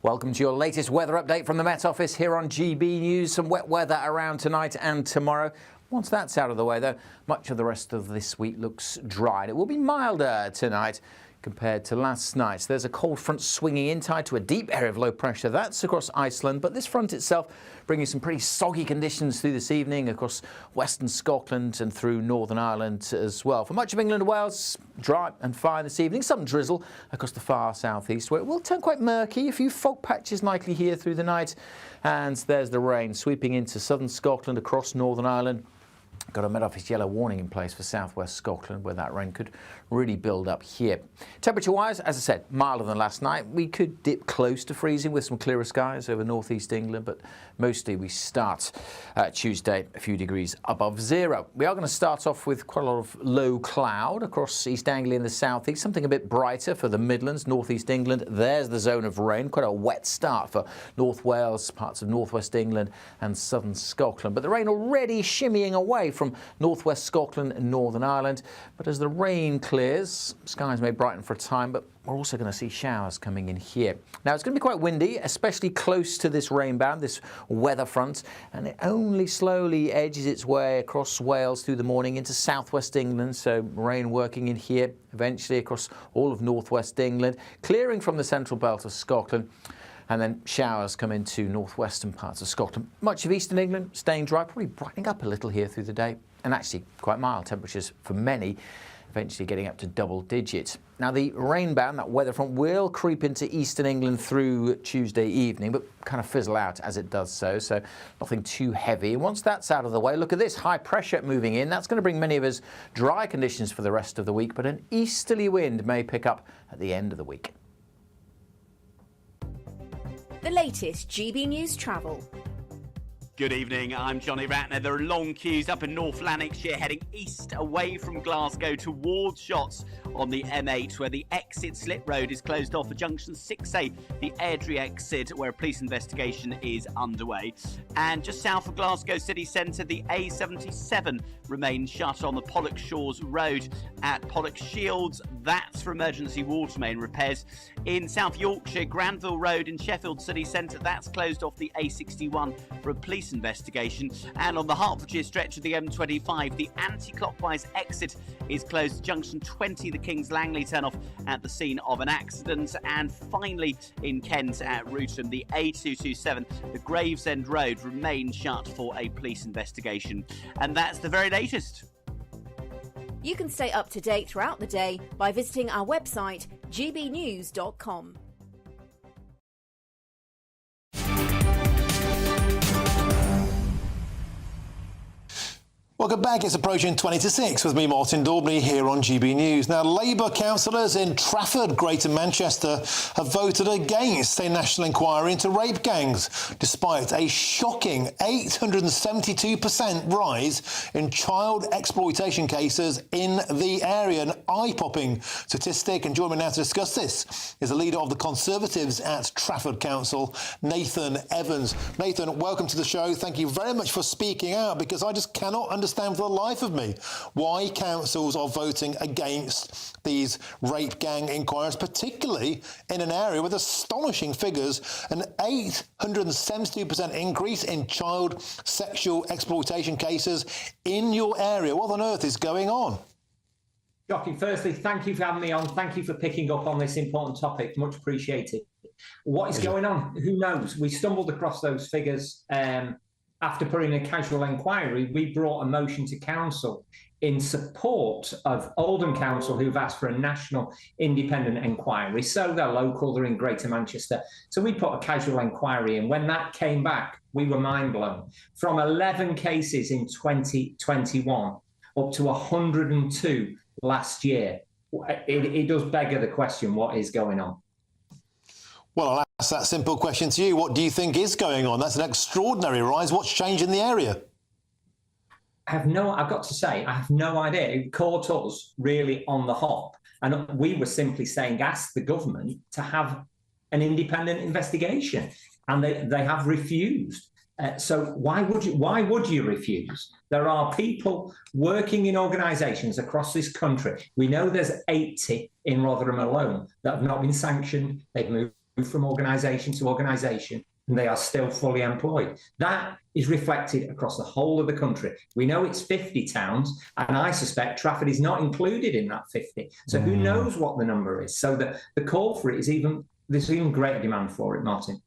Welcome to your latest weather update from the Met Office here on GB News. Some wet weather around tonight and tomorrow. Once that's out of the way, though, much of the rest of this week looks dry. And it will be milder tonight compared to last night. So there's a cold front swinging in, tied to a deep area of low pressure. That's across Iceland, but this front itself bringing some pretty soggy conditions through this evening across western Scotland and through Northern Ireland as well. For much of England and Wales, dry and fine this evening. Some drizzle across the far southeast, where it will turn quite murky. A few fog patches likely here through the night. And there's the rain sweeping into southern Scotland, across Northern Ireland. Got a Met Office yellow warning in place for southwest Scotland, where that rain could really build up here. Temperature-wise, as I said, milder than last night. We could dip close to freezing with some clearer skies over northeast England, but mostly we start Tuesday a few degrees above zero. We are going to start off with quite a lot of low cloud across East Anglia and the southeast, something a bit brighter for the Midlands, northeast England. There's the zone of rain, quite a wet start for North Wales, parts of northwest England and southern Scotland. But the rain already shimmying away from northwest Scotland and Northern Ireland. But as the rain clears, skies may brighten for a time, but we're also going to see showers coming in here. Now, it's going to be quite windy, especially close to this rain band, this weather front, and it only slowly edges its way across Wales through the morning into southwest England, so rain working in here, eventually across all of northwest England, clearing from the central belt of Scotland, and then showers come into northwestern parts of Scotland. Much of eastern England staying dry, probably brightening up a little here through the day, and actually quite mild temperatures for many, eventually getting up to double digits. Now, the rain band, that weather front, will creep into eastern England through Tuesday evening, but kind of fizzle out as it does so nothing too heavy. And once that's out of the way, look at this, high pressure moving in. That's going to bring many of us dry conditions for the rest of the week, but an easterly wind may pick up at the end of the week. The latest GB News travel. Good evening, I'm Johnny Ratner. There are long queues up in North Lanarkshire heading east away from Glasgow towards Shotts on the M8, where the exit slip road is closed off at junction 6A, the Airdrie exit, where a police investigation is underway. And just south of Glasgow city centre, the A77 remains shut on the Pollock Shores Road at Pollock Shields. That's for emergency water main repairs. In South Yorkshire, Granville Road in Sheffield city centre, that's closed off the A61 for a police investigation. And on the Hertfordshire stretch of the M25, the anti-clockwise exit is closed at junction 20, the Kings Langley turnoff at the scene of an accident. And finally, in Kent at Rootham, the A227, the Gravesend Road, remains shut for a police investigation. And that's the very latest. You can stay up to date throughout the day by visiting our website, gbnews.com. Welcome back. It's approaching 20 to 6 with me, Martin Daubney, here on GB News. Now, Labour councillors in Trafford, Greater Manchester, have voted against a national inquiry into rape gangs, despite a shocking 872% rise in child exploitation cases in the area. An eye-popping statistic. And joining me now to discuss this is the leader of the Conservatives at Trafford Council, Nathan Evans. Nathan, welcome to the show. Thank you very much for speaking out, because I just cannot understand for the life of me why councils are voting against these rape gang inquiries, particularly in an area with astonishing figures, an 872% increase in child sexual exploitation cases in your area. What on earth is going on? Shocking. Firstly, thank you for having me on. Thank you for picking up on this important topic. Much appreciated. What is going on? Who knows? We stumbled across those figures after putting a casual inquiry. We brought a motion to council in support of Oldham Council, who've asked for a national independent inquiry. So they're local, they're in Greater Manchester. So we put a casual inquiry in. When that came back, we were mind blown. From 11 cases in 2021 up to 102 last year. It does beg the question, what is going on? Well, I'll ask that simple question to you. What do you think is going on? That's an extraordinary rise. What's changed in the area? I've got to say, I have no idea. It caught us really on the hop. And we were simply saying, ask the government to have an independent investigation. And they have refused. So why would you refuse? There are people working in organisations across this country. We know there's 80 in Rotherham alone that have not been sanctioned. They've moved from organisation to organisation, and they are still fully employed. That is reflected across the whole of the country. We know it's 50 towns, and I suspect Trafford is not included in that 50. So who knows what the number is? So the call for it there's even greater demand for it, Martin.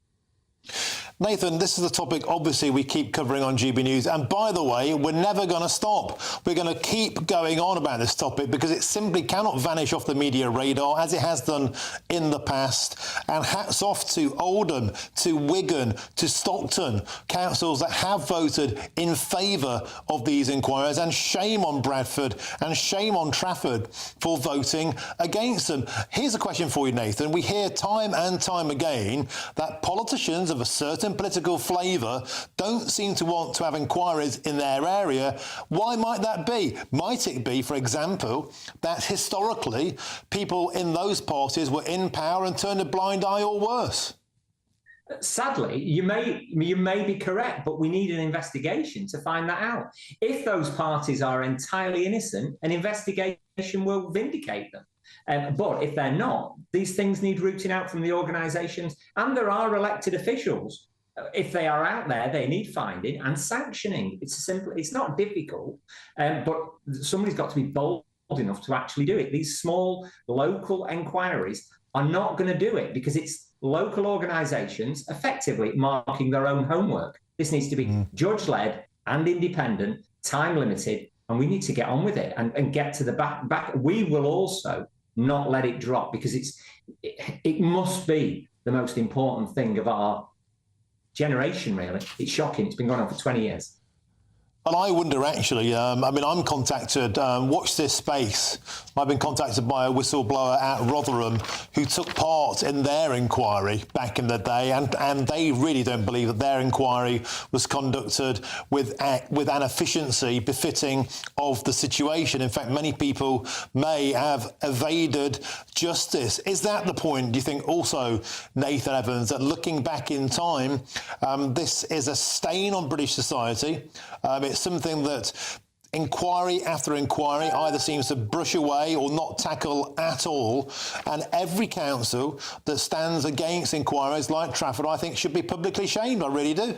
Nathan, this is a topic, obviously, we keep covering on GB News. And by the way, we're never going to stop. We're going to keep going on about this topic because it simply cannot vanish off the media radar, as it has done in the past. And hats off to Oldham, to Wigan, to Stockton, councils that have voted in favour of these inquiries. And shame on Bradford and shame on Trafford for voting against them. Here's a question for you, Nathan. We hear time and time again that politicians of a certain political flavour don't seem to want to have inquiries in their area. Why might that be? Might it be, for example, that historically people in those parties were in power and turned a blind eye, or worse? Sadly, you may be correct, but we need an investigation to find that out. If those parties are entirely innocent, an investigation will vindicate them. But if they're not, these things need rooting out from the organisations, and there are elected officials. If they are out there, they need finding and sanctioning. It's not difficult, but somebody's got to be bold enough to actually do it. These small local inquiries are not going to do it because it's local organisations effectively marking their own homework. This needs to be judge-led and independent, time-limited, and we need to get on with it and get to the back. We will also not let it drop because it must be the most important thing of our generation, really. It's shocking. It's been going on for 20 years. And I wonder, actually, I'm contacted, watch this space. I've been contacted by a whistleblower at Rotherham who took part in their inquiry back in the day, and they really don't believe that their inquiry was conducted with an efficiency befitting of the situation. In fact, many people may have evaded justice. Is that the point, do you think, also, Nathan Evans, that looking back in time, this is a stain on British society? It's something that inquiry after inquiry either seems to brush away or not tackle at all. And every council that stands against inquiries like Trafford, I think, should be publicly shamed. I really do.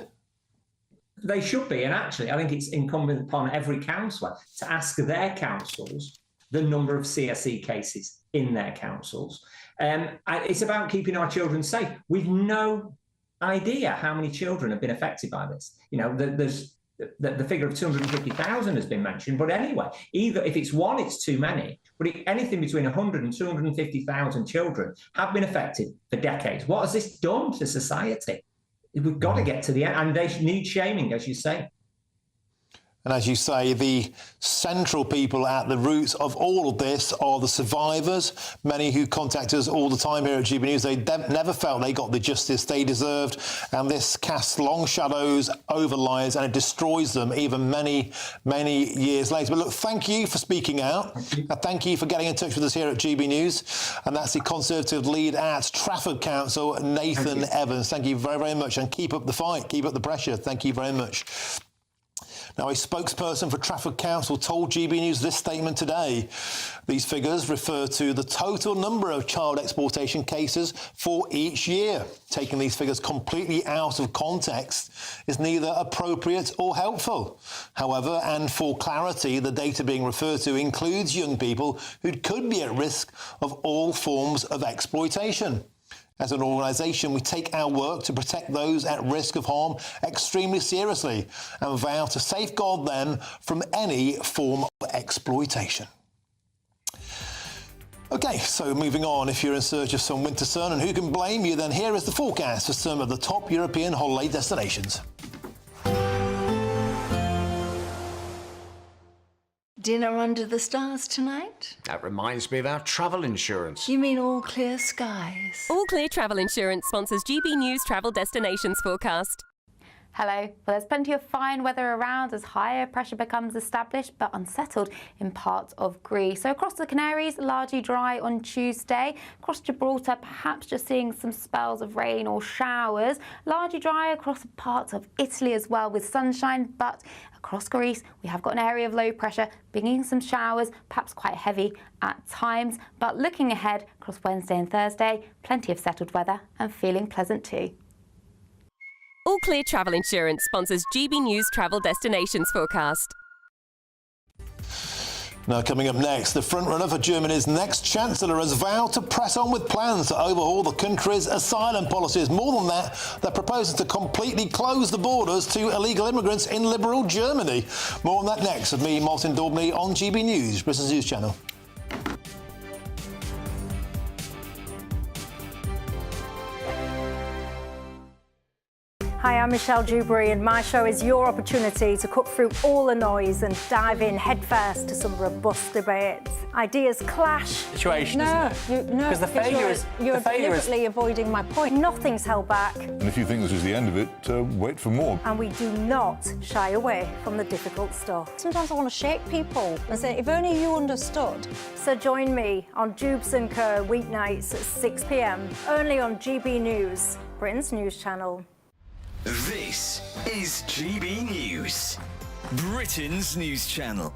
They should be. And actually, I think it's incumbent upon every councillor to ask their councils the number of CSE cases in their councils. It's about keeping our children safe. We've no idea how many children have been affected by this. You know, there's the figure of 250,000 has been mentioned, but anyway, either if it's one, it's too many, but anything between 100 and 250,000 children have been affected for decades. What has this done to society? We've got to get to the end, and they need shaming, as you say. And as you say, the central people at the root of all of this are the survivors. Many who contact us all the time here at GB News, they never felt they got the justice they deserved. And this casts long shadows over lives and it destroys them even many, many years later. But look, thank you for speaking out. Thank you for getting in touch with us here at GB News. And that's the Conservative lead at Trafford Council, Nathan Evans. Thank you very, very much. And keep up the fight. Keep up the pressure. Thank you very much. Now, a spokesperson for Trafford Council told GB News this statement today. These figures refer to the total number of child exploitation cases for each year. Taking these figures completely out of context is neither appropriate or helpful. However, and for clarity, the data being referred to includes young people who could be at risk of all forms of exploitation. As an organisation, we take our work to protect those at risk of harm extremely seriously and vow to safeguard them from any form of exploitation. OK, so moving on, if you're in search of some winter sun, and who can blame you, then here is the forecast for some of the top European holiday destinations. Dinner under the stars tonight? That reminds me of our travel insurance. You mean all clear skies? All Clear Travel Insurance sponsors GB News travel destinations forecast. Hello. Well, there's plenty of fine weather around as higher pressure becomes established, but unsettled in parts of Greece. So across the Canaries, largely dry on Tuesday. Across Gibraltar, perhaps just seeing some spells of rain or showers. Largely dry across parts of Italy as well with sunshine, but across Greece, we have got an area of low pressure, bringing some showers, perhaps quite heavy at times. But looking ahead across Wednesday and Thursday, plenty of settled weather and feeling pleasant too. All Clear Travel Insurance sponsors GB News travel destinations forecast. Now, coming up next, the frontrunner for Germany's next Chancellor has vowed to press on with plans to overhaul the country's asylum policies. More than that, they're proposing to completely close the borders to illegal immigrants in liberal Germany. More on that next with me, Martin Daubney, on GB News, Britain's news channel. Hi, I'm Michelle Dewberry, and my show is your opportunity to cut through all the noise and dive in headfirst to some robust debates. Ideas clash. Situation, isn't it? Because the failure is you're deliberately avoiding my point. Nothing's held back. And if you think this is the end of it, wait for more. And we do not shy away from the difficult stuff. Sometimes I want to shake people and say, if only you understood. So join me on Dubes & Co. weeknights at 6 p.m. only on GB News, Britain's news channel. This is GB News, Britain's news channel.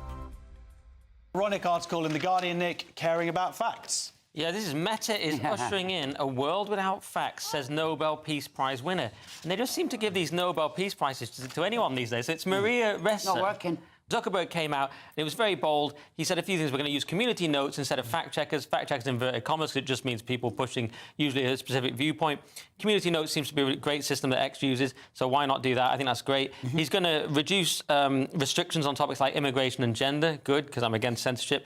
Ironic article in The Guardian, Nick, caring about facts. Yeah, this is Meta is ushering in a world without facts, says Nobel Peace Prize winner. And they just seem to give these Nobel Peace Prizes to anyone these days. It's Maria Ressa. Not working. Zuckerberg came out, and it was very bold. He said a few things. We're going to use community notes instead of fact-checkers. Fact-checkers in inverted commas, because it just means people pushing usually a specific viewpoint. Community notes seems to be a great system that X uses, so why not do that? I think that's great. He's going to reduce restrictions on topics like immigration and gender. Good, because I'm against censorship.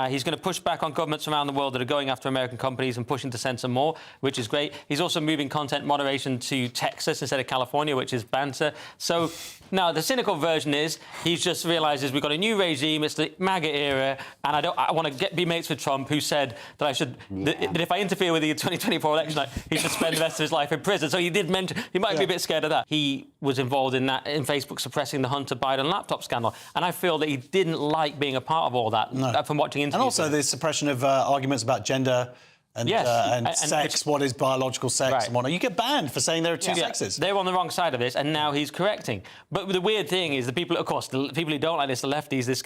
He's going to push back on governments around the world that are going after American companies and pushing to censor more, which is great. He's also moving content moderation to Texas instead of California, which is banter. So now the cynical version is he's just realises we've got a new regime, it's the MAGA era, and I want to be mates with Trump, who said that I should, that if I interfere with the 2024 election, he should spend the rest of his life in prison. So he did mention, he might be a bit scared of that. He was involved in that, in Facebook suppressing the Hunter Biden laptop scandal, and I feel that he didn't like being a part of all that from watching interviews. And also the suppression of arguments about gender and sex, what is biological sex and whatnot. You get banned for saying there are two sexes. They're on the wrong side of this, and now he's correcting. But the weird thing is the people, of course, the people who don't like this, the lefties, this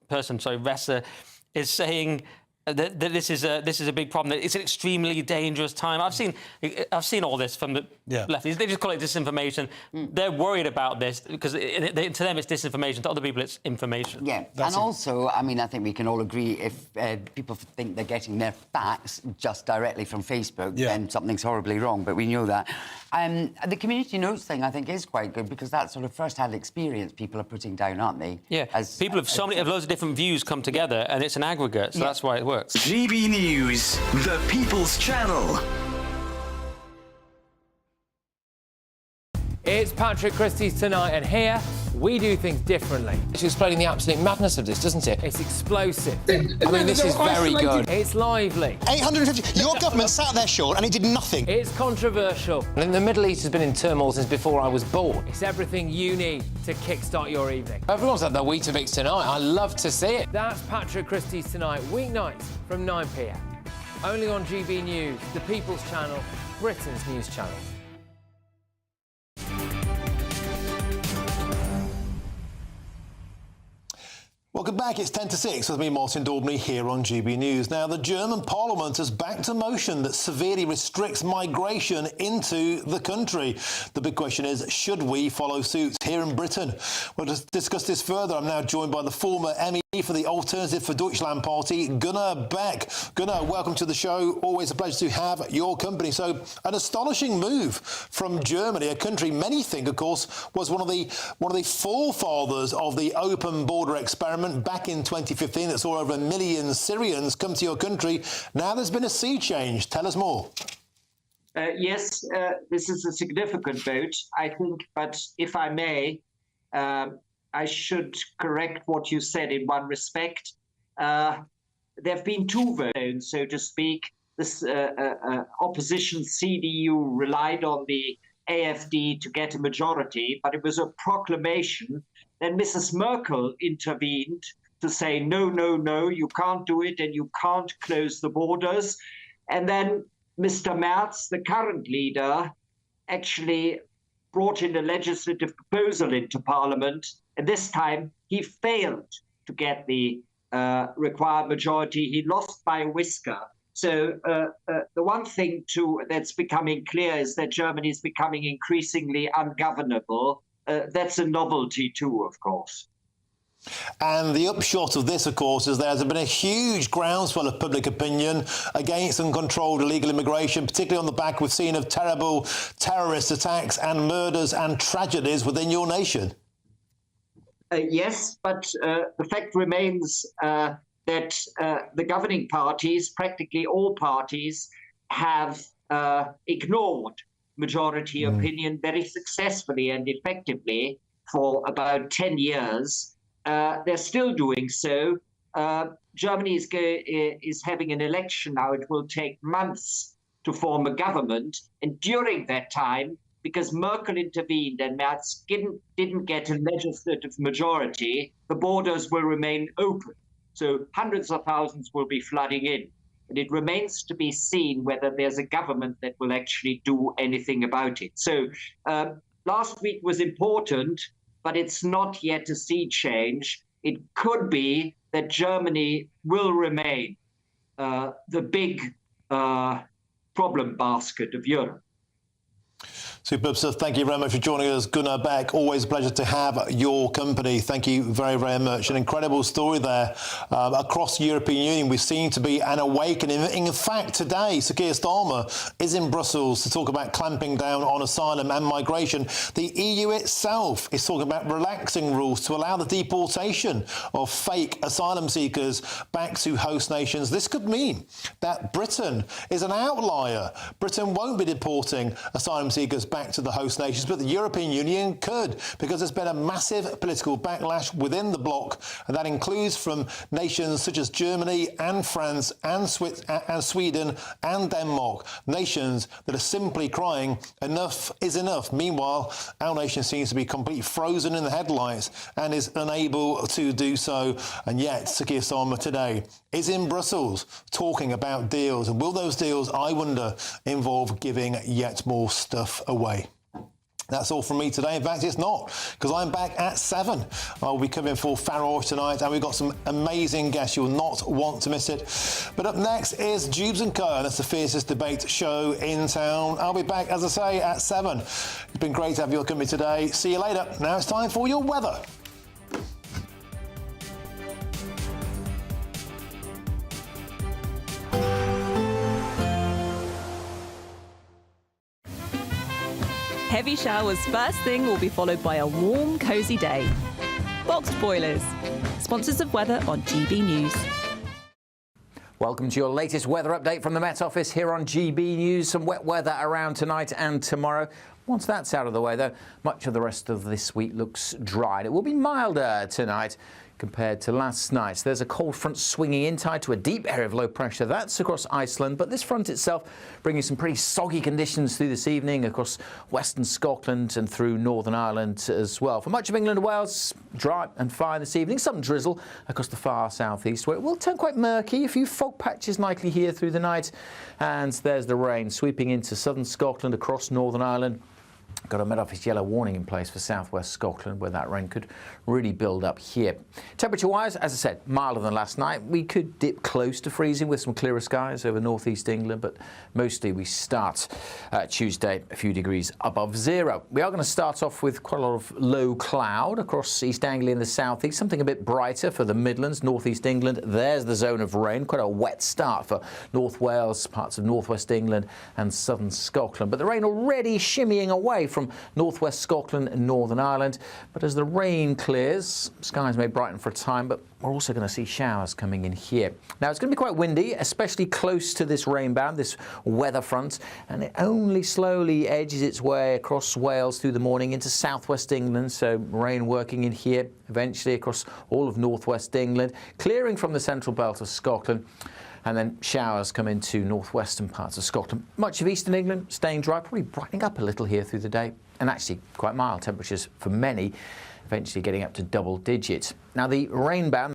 person, Ressa, is saying that this is a big problem. That it's an extremely dangerous time. I've seen all this from the lefties. They just call it disinformation. They're worried about this because to them it's disinformation. To other people it's information. Yeah, and also, I mean, I think we can all agree if people think they're getting their facts just directly from Facebook, then something's horribly wrong. But we know that. The community notes thing, I think, is quite good because that sort of first-hand experience people are putting down, aren't they? Yeah. People have loads of different views come together, and it's an aggregate, so that's why it works. GB News, the People's Channel. It's Patrick Christie's Tonight, and here we do things differently. It's explaining the absolute madness of this, doesn't it? It's explosive. I mean, this is very good. It's lively. 850. Your government sat there, Sean, and it did nothing. It's controversial. And the Middle East has been in turmoil since before I was born. It's everything you need to kickstart your evening. Everyone's had their Weetabix tonight. I love to see it. That's Patrick Christie's Tonight, weeknights from 9 p.m. Only on GB News, the People's Channel, Britain's news channel. Welcome back. It's 10 to 6 with me, Martin Daubney, here on GB News. Now, the German Parliament has backed a motion that severely restricts migration into the country. The big question is, should we follow suit here in Britain? We'll just discuss this further. I'm now joined by the former MEP for the Alternative for Deutschland party, Gunnar Beck. Gunnar, welcome to the show. Always a pleasure to have your company. So, an astonishing move from Germany, a country many think, of course, was one of the forefathers of the open border experiment back in 2015 that saw over 1 million Syrians come to your country. Now there's been a sea change. Tell us more. Yes, this is a significant vote, I think, but if I may, I should correct what you said in one respect. There have been two votes, so to speak. This opposition CDU relied on the AfD to get a majority, but it was a proclamation. Then Mrs. Merkel intervened to say, no, no, no, you can't do it and you can't close the borders. And then Mr. Merz, the current leader, actually brought in a legislative proposal into Parliament. And this time he failed to get the required majority. He lost by a whisker. So the one thing that's becoming clear is that Germany is becoming increasingly ungovernable. That's a novelty too, of course. And the upshot of this, of course, is there's been a huge groundswell of public opinion against uncontrolled illegal immigration, particularly on the back we've seen of terrible terrorist attacks and murders and tragedies within your nation. Yes, but the fact remains that the governing parties, practically all parties, have ignored majority opinion very successfully and effectively for about 10 years. They're still doing so. Germany is having an election now. It will take months to form a government. And during that time, because Merkel intervened and Merz didn't get a legislative majority, the borders will remain open. So hundreds of thousands will be flooding in. And it remains to be seen whether there's a government that will actually do anything about it. So last week was important, but it's not yet a sea change. It could be that Germany will remain the big problem basket of Europe. Superb stuff. Thank you very much for joining us, Gunnar Beck. Always a pleasure to have your company. Thank you very, very much. An incredible story there. Across the European Union, we seem to be an awakening. In fact, today, Sir Keir Starmer is in Brussels to talk about clamping down on asylum and migration. The EU itself is talking about relaxing rules to allow the deportation of fake asylum seekers back to host nations. This could mean that Britain is an outlier. Britain won't be deporting asylum seekers back to the host nations, but the European Union could, because there's been a massive political backlash within the bloc, and that includes from nations such as Germany and France and Sweden and Denmark, nations that are simply crying, enough is enough. Meanwhile, our nation seems to be completely frozen in the headlights and is unable to do so. And yet, Sir Keir Starmer today is in Brussels talking about deals. And will those deals, I wonder, involve giving yet more stuff away? That's all from me today. In fact, it's not, because I'm back at 7. I'll be covering for Farage tonight, and we've got some amazing guests. You'll not want to miss it. But up next is Jubes & Co, and that's the fiercest debate show in town. I'll be back, as I say, at 7. It's been great to have your company today. See you later. Now it's time for your weather. Heavy showers first thing will be followed by a warm, cosy day. Boxed boilers, sponsors of weather on GB News. Welcome to your latest weather update from the Met Office here on GB News. Some wet weather around tonight and tomorrow. Once that's out of the way, though, much of the rest of this week looks dry. It will be milder tonight compared to last night. There's a cold front swinging in, tied to a deep area of low pressure. That's across Iceland, but this front itself bringing some pretty soggy conditions through this evening across western Scotland and through Northern Ireland as well. For much of England and Wales, dry and fine this evening. Some drizzle across the far southeast, where it will turn quite murky. A few fog patches likely here through the night. And there's the rain sweeping into southern Scotland across Northern Ireland. Got a Met Office yellow warning in place for southwest Scotland, where that rain could really build up here. Temperature-wise, as I said, milder than last night. We could dip close to freezing with some clearer skies over northeast England, but mostly we start Tuesday a few degrees above zero. We are going to start off with quite a lot of low cloud across East Anglia and the southeast, something a bit brighter for the Midlands, northeast England. There's the zone of rain, quite a wet start for North Wales, parts of northwest England and southern Scotland. But the rain already shimmying away from northwest Scotland and Northern Ireland. But as the rain clears, skies may brighten for a time, but we're also going to see showers coming in here. Now, it's going to be quite windy, especially close to this rain band, this weather front, and it only slowly edges its way across Wales through the morning into southwest England, so rain working in here, eventually across all of northwest England, clearing from the central belt of Scotland. And then showers come into northwestern parts of Scotland. Much of eastern England staying dry, probably brightening up a little here through the day. And actually quite mild temperatures for many, eventually getting up to double digits. Now the rain band